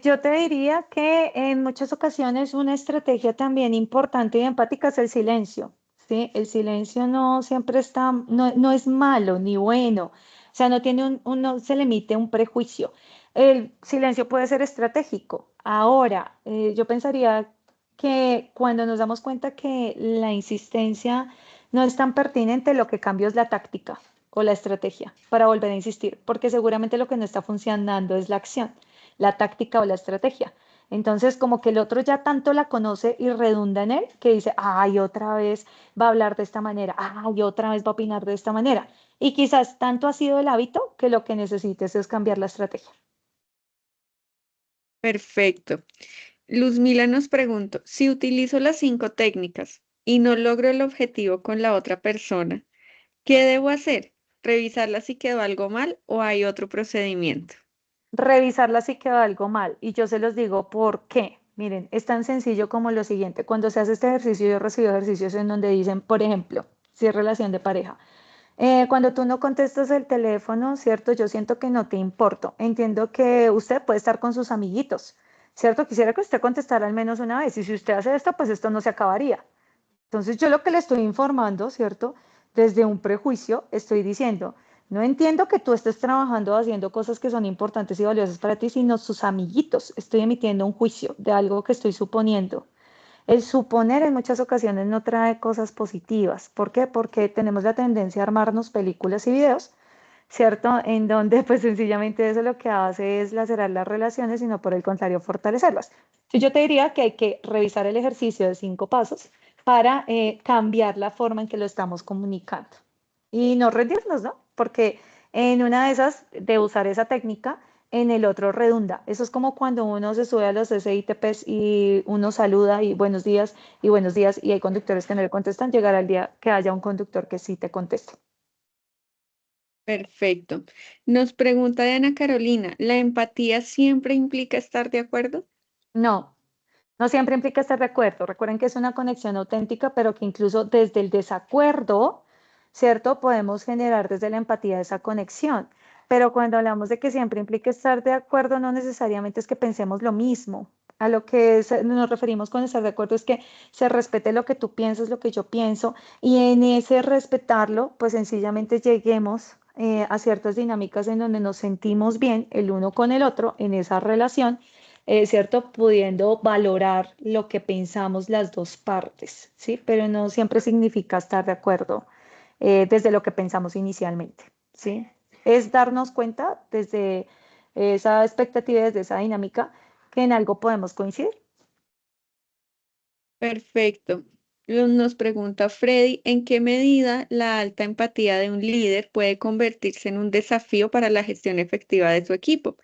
Yo te diría que en muchas ocasiones una estrategia también importante y empática es el silencio, ¿sí? El silencio no siempre está, no es malo ni bueno, o sea, no tiene no se le emite un prejuicio. El silencio puede ser estratégico. Ahora, yo pensaría que cuando nos damos cuenta que la insistencia no es tan pertinente, lo que cambia es la táctica o la estrategia para volver a insistir, porque seguramente lo que no está funcionando es la acción, la táctica o la estrategia. Entonces, como que el otro ya tanto la conoce y redunda en él, que dice, ay, otra vez va a hablar de esta manera, ay, otra vez va a opinar de esta manera. Y quizás tanto ha sido el hábito que lo que necesites es cambiar la estrategia. Perfecto. Luzmila nos preguntó, si utilizo las 5 técnicas y no logro el objetivo con la otra persona, ¿qué debo hacer? ¿Revisarla si quedó algo mal o hay otro procedimiento? Revisarla si quedó algo mal. Y yo se los digo por qué. Miren, es tan sencillo como lo siguiente. Cuando se hace este ejercicio, yo recibo ejercicios en donde dicen, por ejemplo, si es relación de pareja. Cuando tú no contestas el teléfono, ¿cierto? Yo siento que no te importo. Entiendo que usted puede estar con sus amiguitos, ¿cierto? Quisiera que usted contestara al menos una vez. Y si usted hace esto, pues esto no se acabaría. Entonces yo lo que le estoy informando, ¿cierto? Desde un prejuicio, estoy diciendo, no entiendo que tú estés trabajando haciendo cosas que son importantes y valiosas para ti, sino sus amiguitos. Estoy emitiendo un juicio de algo que estoy suponiendo. El suponer en muchas ocasiones no trae cosas positivas. ¿Por qué? Porque tenemos la tendencia a armarnos películas y videos, ¿cierto? En donde pues sencillamente eso lo que hace es lacerar las relaciones y no por el contrario fortalecerlas. Entonces yo te diría que hay que revisar el ejercicio de 5 pasos para cambiar la forma en que lo estamos comunicando y no rendirnos, ¿no? Porque en una de esas, de usar esa técnica, en el otro redunda. Eso es como cuando uno se sube a los SITPs y uno saluda y buenos días y hay conductores que no le contestan, llegará el día que haya un conductor que sí te conteste. Perfecto. Nos pregunta Ana Carolina, ¿la empatía siempre implica estar de acuerdo? No, no siempre implica estar de acuerdo. Recuerden que es una conexión auténtica, pero que incluso desde el desacuerdo, ¿cierto? Podemos generar desde la empatía esa conexión. Pero cuando hablamos de que siempre implica estar de acuerdo, no necesariamente es que pensemos lo mismo. A lo que nos referimos con estar de acuerdo es que se respete lo que tú piensas, lo que yo pienso, y en ese respetarlo, pues sencillamente lleguemos a ciertas dinámicas en donde nos sentimos bien el uno con el otro en esa relación, ¿cierto? Pudiendo valorar lo que pensamos las dos partes, ¿sí? Pero no siempre significa estar de acuerdo desde lo que pensamos inicialmente, ¿sí? Es darnos cuenta desde esa expectativa, desde esa dinámica, que en algo podemos coincidir. Perfecto. Nos pregunta Freddy, ¿en qué medida la alta empatía de un líder puede convertirse en un desafío para la gestión efectiva de su equipo?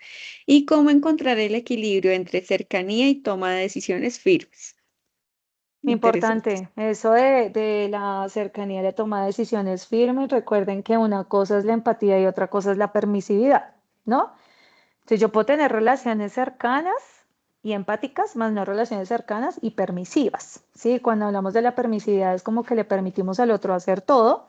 ¿Y cómo encontrar el equilibrio entre cercanía y toma de decisiones firmes? Interesante. Importante, eso de la cercanía, de toma de decisiones firmes. Recuerden que una cosa es la empatía y otra cosa es la permisividad, ¿no? Entonces yo puedo tener relaciones cercanas y empáticas, más no relaciones cercanas y permisivas, ¿sí? Cuando hablamos de la permisividad es como que le permitimos al otro hacer todo,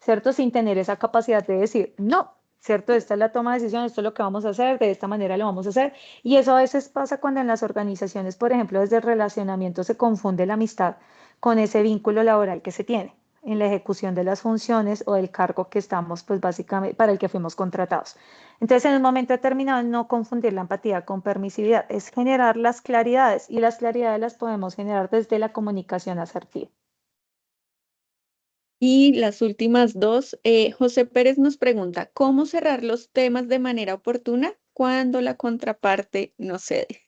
¿cierto? Sin tener esa capacidad de decir, no, ¿cierto? Esta es la toma de decisión, esto es lo que vamos a hacer, de esta manera lo vamos a hacer. Y eso a veces pasa cuando en las organizaciones, por ejemplo, desde el relacionamiento se confunde la amistad con ese vínculo laboral que se tiene en la ejecución de las funciones o del cargo que estamos, pues básicamente, para el que fuimos contratados. Entonces, en un momento determinado, no confundir la empatía con permisividad, es generar las claridades y las claridades las podemos generar desde la comunicación asertiva. Y las últimas dos, José Pérez nos pregunta, ¿cómo cerrar los temas de manera oportuna cuando la contraparte no cede?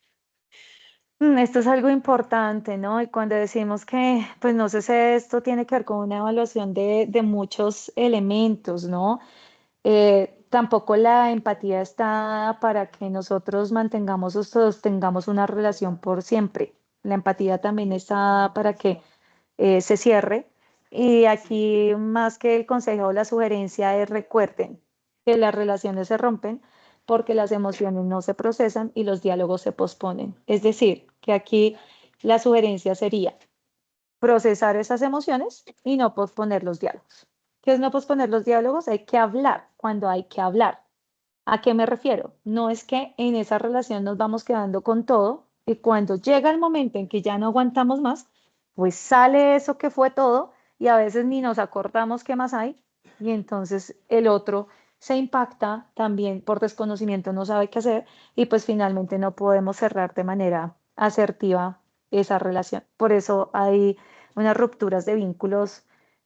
Esto es algo importante, ¿no? Y cuando decimos que, pues no sé si esto tiene que ver con una evaluación de muchos elementos, ¿no? Tampoco la empatía está para que nosotros mantengamos o sostengamos una relación por siempre. La empatía también está para que se cierre. Y aquí, más que el consejo o la sugerencia, es recuerden que las relaciones se rompen porque las emociones no se procesan y los diálogos se posponen. Es decir, que aquí la sugerencia sería procesar esas emociones y no posponer los diálogos. ¿Qué es no posponer los diálogos? Hay que hablar cuando hay que hablar. ¿A qué me refiero? No es que en esa relación nos vamos quedando con todo y cuando llega el momento en que ya no aguantamos más, pues sale eso que fue todo y a veces ni nos acordamos qué más hay y entonces el otro se impacta también por desconocimiento, no sabe qué hacer y pues finalmente no podemos cerrar de manera asertiva esa relación. Por eso hay unas rupturas de vínculos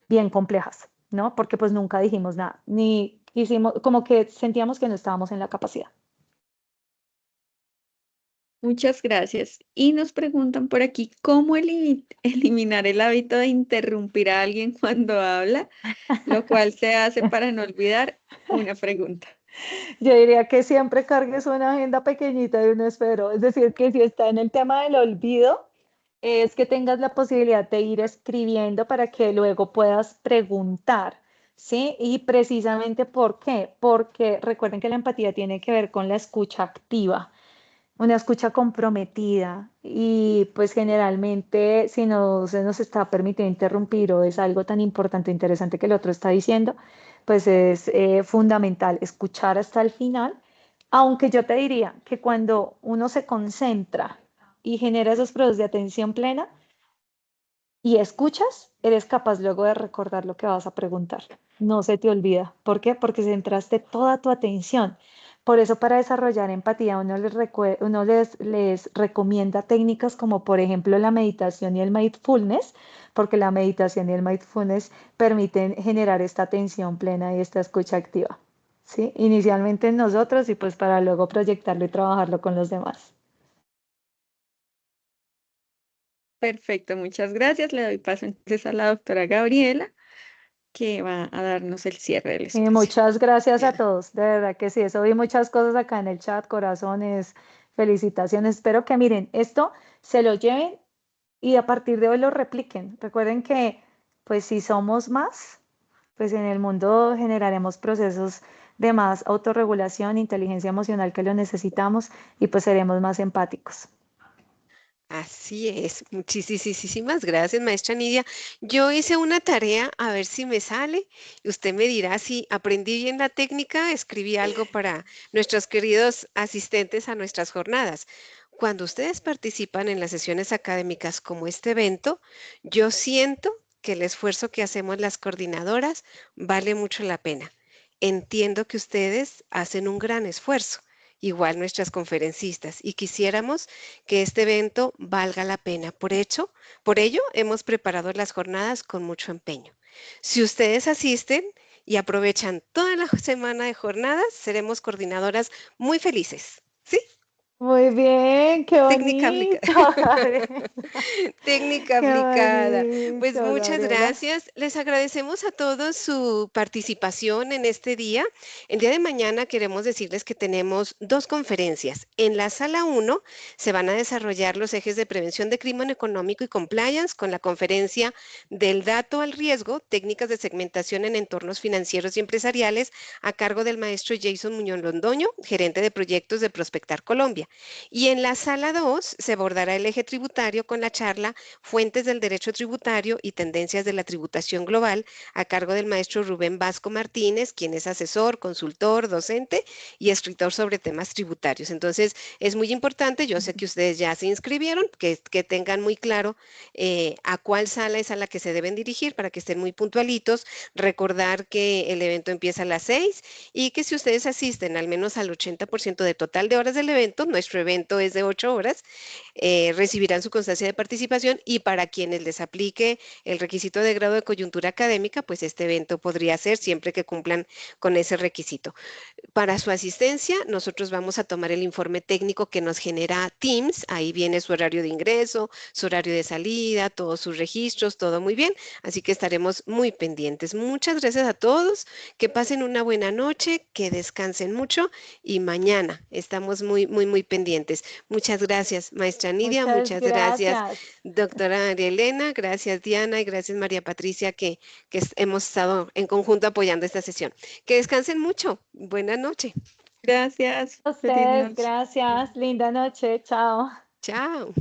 bien complejas, ¿no? Porque pues nunca dijimos nada, ni hicimos, como que sentíamos que no estábamos en la capacidad. Muchas gracias. Y nos preguntan por aquí, ¿cómo eliminar el hábito de interrumpir a alguien cuando habla? Lo cual se hace para no olvidar una pregunta. Yo diría que siempre cargues una agenda pequeñita de un esfero. Es decir, que si está en el tema del olvido, es que tengas la posibilidad de ir escribiendo para que luego puedas preguntar, ¿sí? Y precisamente ¿por qué? Porque recuerden que la empatía tiene que ver con la escucha activa, una escucha comprometida y pues generalmente si no se nos está permitiendo interrumpir o es algo tan importante o interesante que el otro está diciendo, pues es fundamental escuchar hasta el final, aunque yo te diría que cuando uno se concentra y genera esos procesos de atención plena y escuchas, eres capaz luego de recordar lo que vas a preguntar. No se te olvida. ¿Por qué? Porque centraste toda tu atención. Por eso para desarrollar empatía uno les recomienda técnicas como por ejemplo la meditación y el mindfulness, porque la meditación y el mindfulness permiten generar esta atención plena y esta escucha activa, ¿sí? Inicialmente en nosotros y pues para luego proyectarlo y trabajarlo con los demás. Perfecto, muchas gracias. Le doy paso entonces a la doctora Gabriela, que va a darnos el cierre del Y espacio. muchas gracias a todos, de verdad que sí, eso vi muchas cosas acá en el chat, corazones, felicitaciones. Espero que miren, esto se lo lleven y a partir de hoy lo repliquen. Recuerden que pues si somos más, pues en el mundo generaremos procesos de más autorregulación, inteligencia emocional que lo necesitamos y pues seremos más empáticos. Así es. Muchísimas gracias, maestra Nidia. Yo hice una tarea a ver si me sale y usted me dirá si aprendí bien la técnica, escribí algo para nuestros queridos asistentes a nuestras jornadas. Cuando ustedes participan en las sesiones académicas como este evento, yo siento que el esfuerzo que hacemos las coordinadoras vale mucho la pena. Entiendo que ustedes hacen un gran esfuerzo, igual nuestras conferencistas, y quisiéramos que este evento valga la pena. Por ello, hemos preparado las jornadas con mucho empeño. Si ustedes asisten y aprovechan toda la semana de jornadas, seremos coordinadoras muy felices. ¿Sí? Muy bien, qué Técnica bonito, aplicada. Gabriela. Técnica Qué aplicada. Pues bonito, muchas Gabriela. gracias. Les agradecemos a todos su participación en este día. El día de mañana queremos decirles que tenemos dos conferencias. En la sala 1 se van a desarrollar los ejes de prevención de crimen económico y compliance con la conferencia del dato al riesgo, técnicas de segmentación en entornos financieros y empresariales a cargo del maestro Jason Muñoz Londoño, gerente de proyectos de Prospectar Colombia. Y en la sala 2 se abordará el eje tributario con la charla Fuentes del Derecho Tributario y Tendencias de la Tributación Global a cargo del maestro Rubén Vasco Martínez, quien es asesor, consultor, docente y escritor sobre temas tributarios. Entonces, es muy importante, yo sé que ustedes ya se inscribieron, que tengan muy claro a cuál sala es a la que se deben dirigir para que estén muy puntualitos, recordar que el evento empieza a las 6 y que si ustedes asisten al menos al 80% de total de horas del evento, nuestro evento es de 8 horas, recibirán su constancia de participación y para quienes les aplique el requisito de grado de coyuntura académica, pues este evento podría ser siempre que cumplan con ese requisito. Para su asistencia, nosotros vamos a tomar el informe técnico que nos genera Teams. Ahí viene su horario de ingreso, su horario de salida, todos sus registros, todo muy bien. Así que estaremos muy pendientes. Muchas gracias a todos. Que pasen una buena noche, que descansen mucho y mañana estamos muy pendientes. Muchas gracias, maestra Nidia. Muchas Muchas gracias, gracias. doctora María Elena. Gracias, Diana. Y gracias, María Patricia, que hemos estado en conjunto apoyando esta sesión. Que descansen mucho. Buenas noches. Gracias. A Feliz ustedes, noche. gracias. Linda noche. Chao. Chao.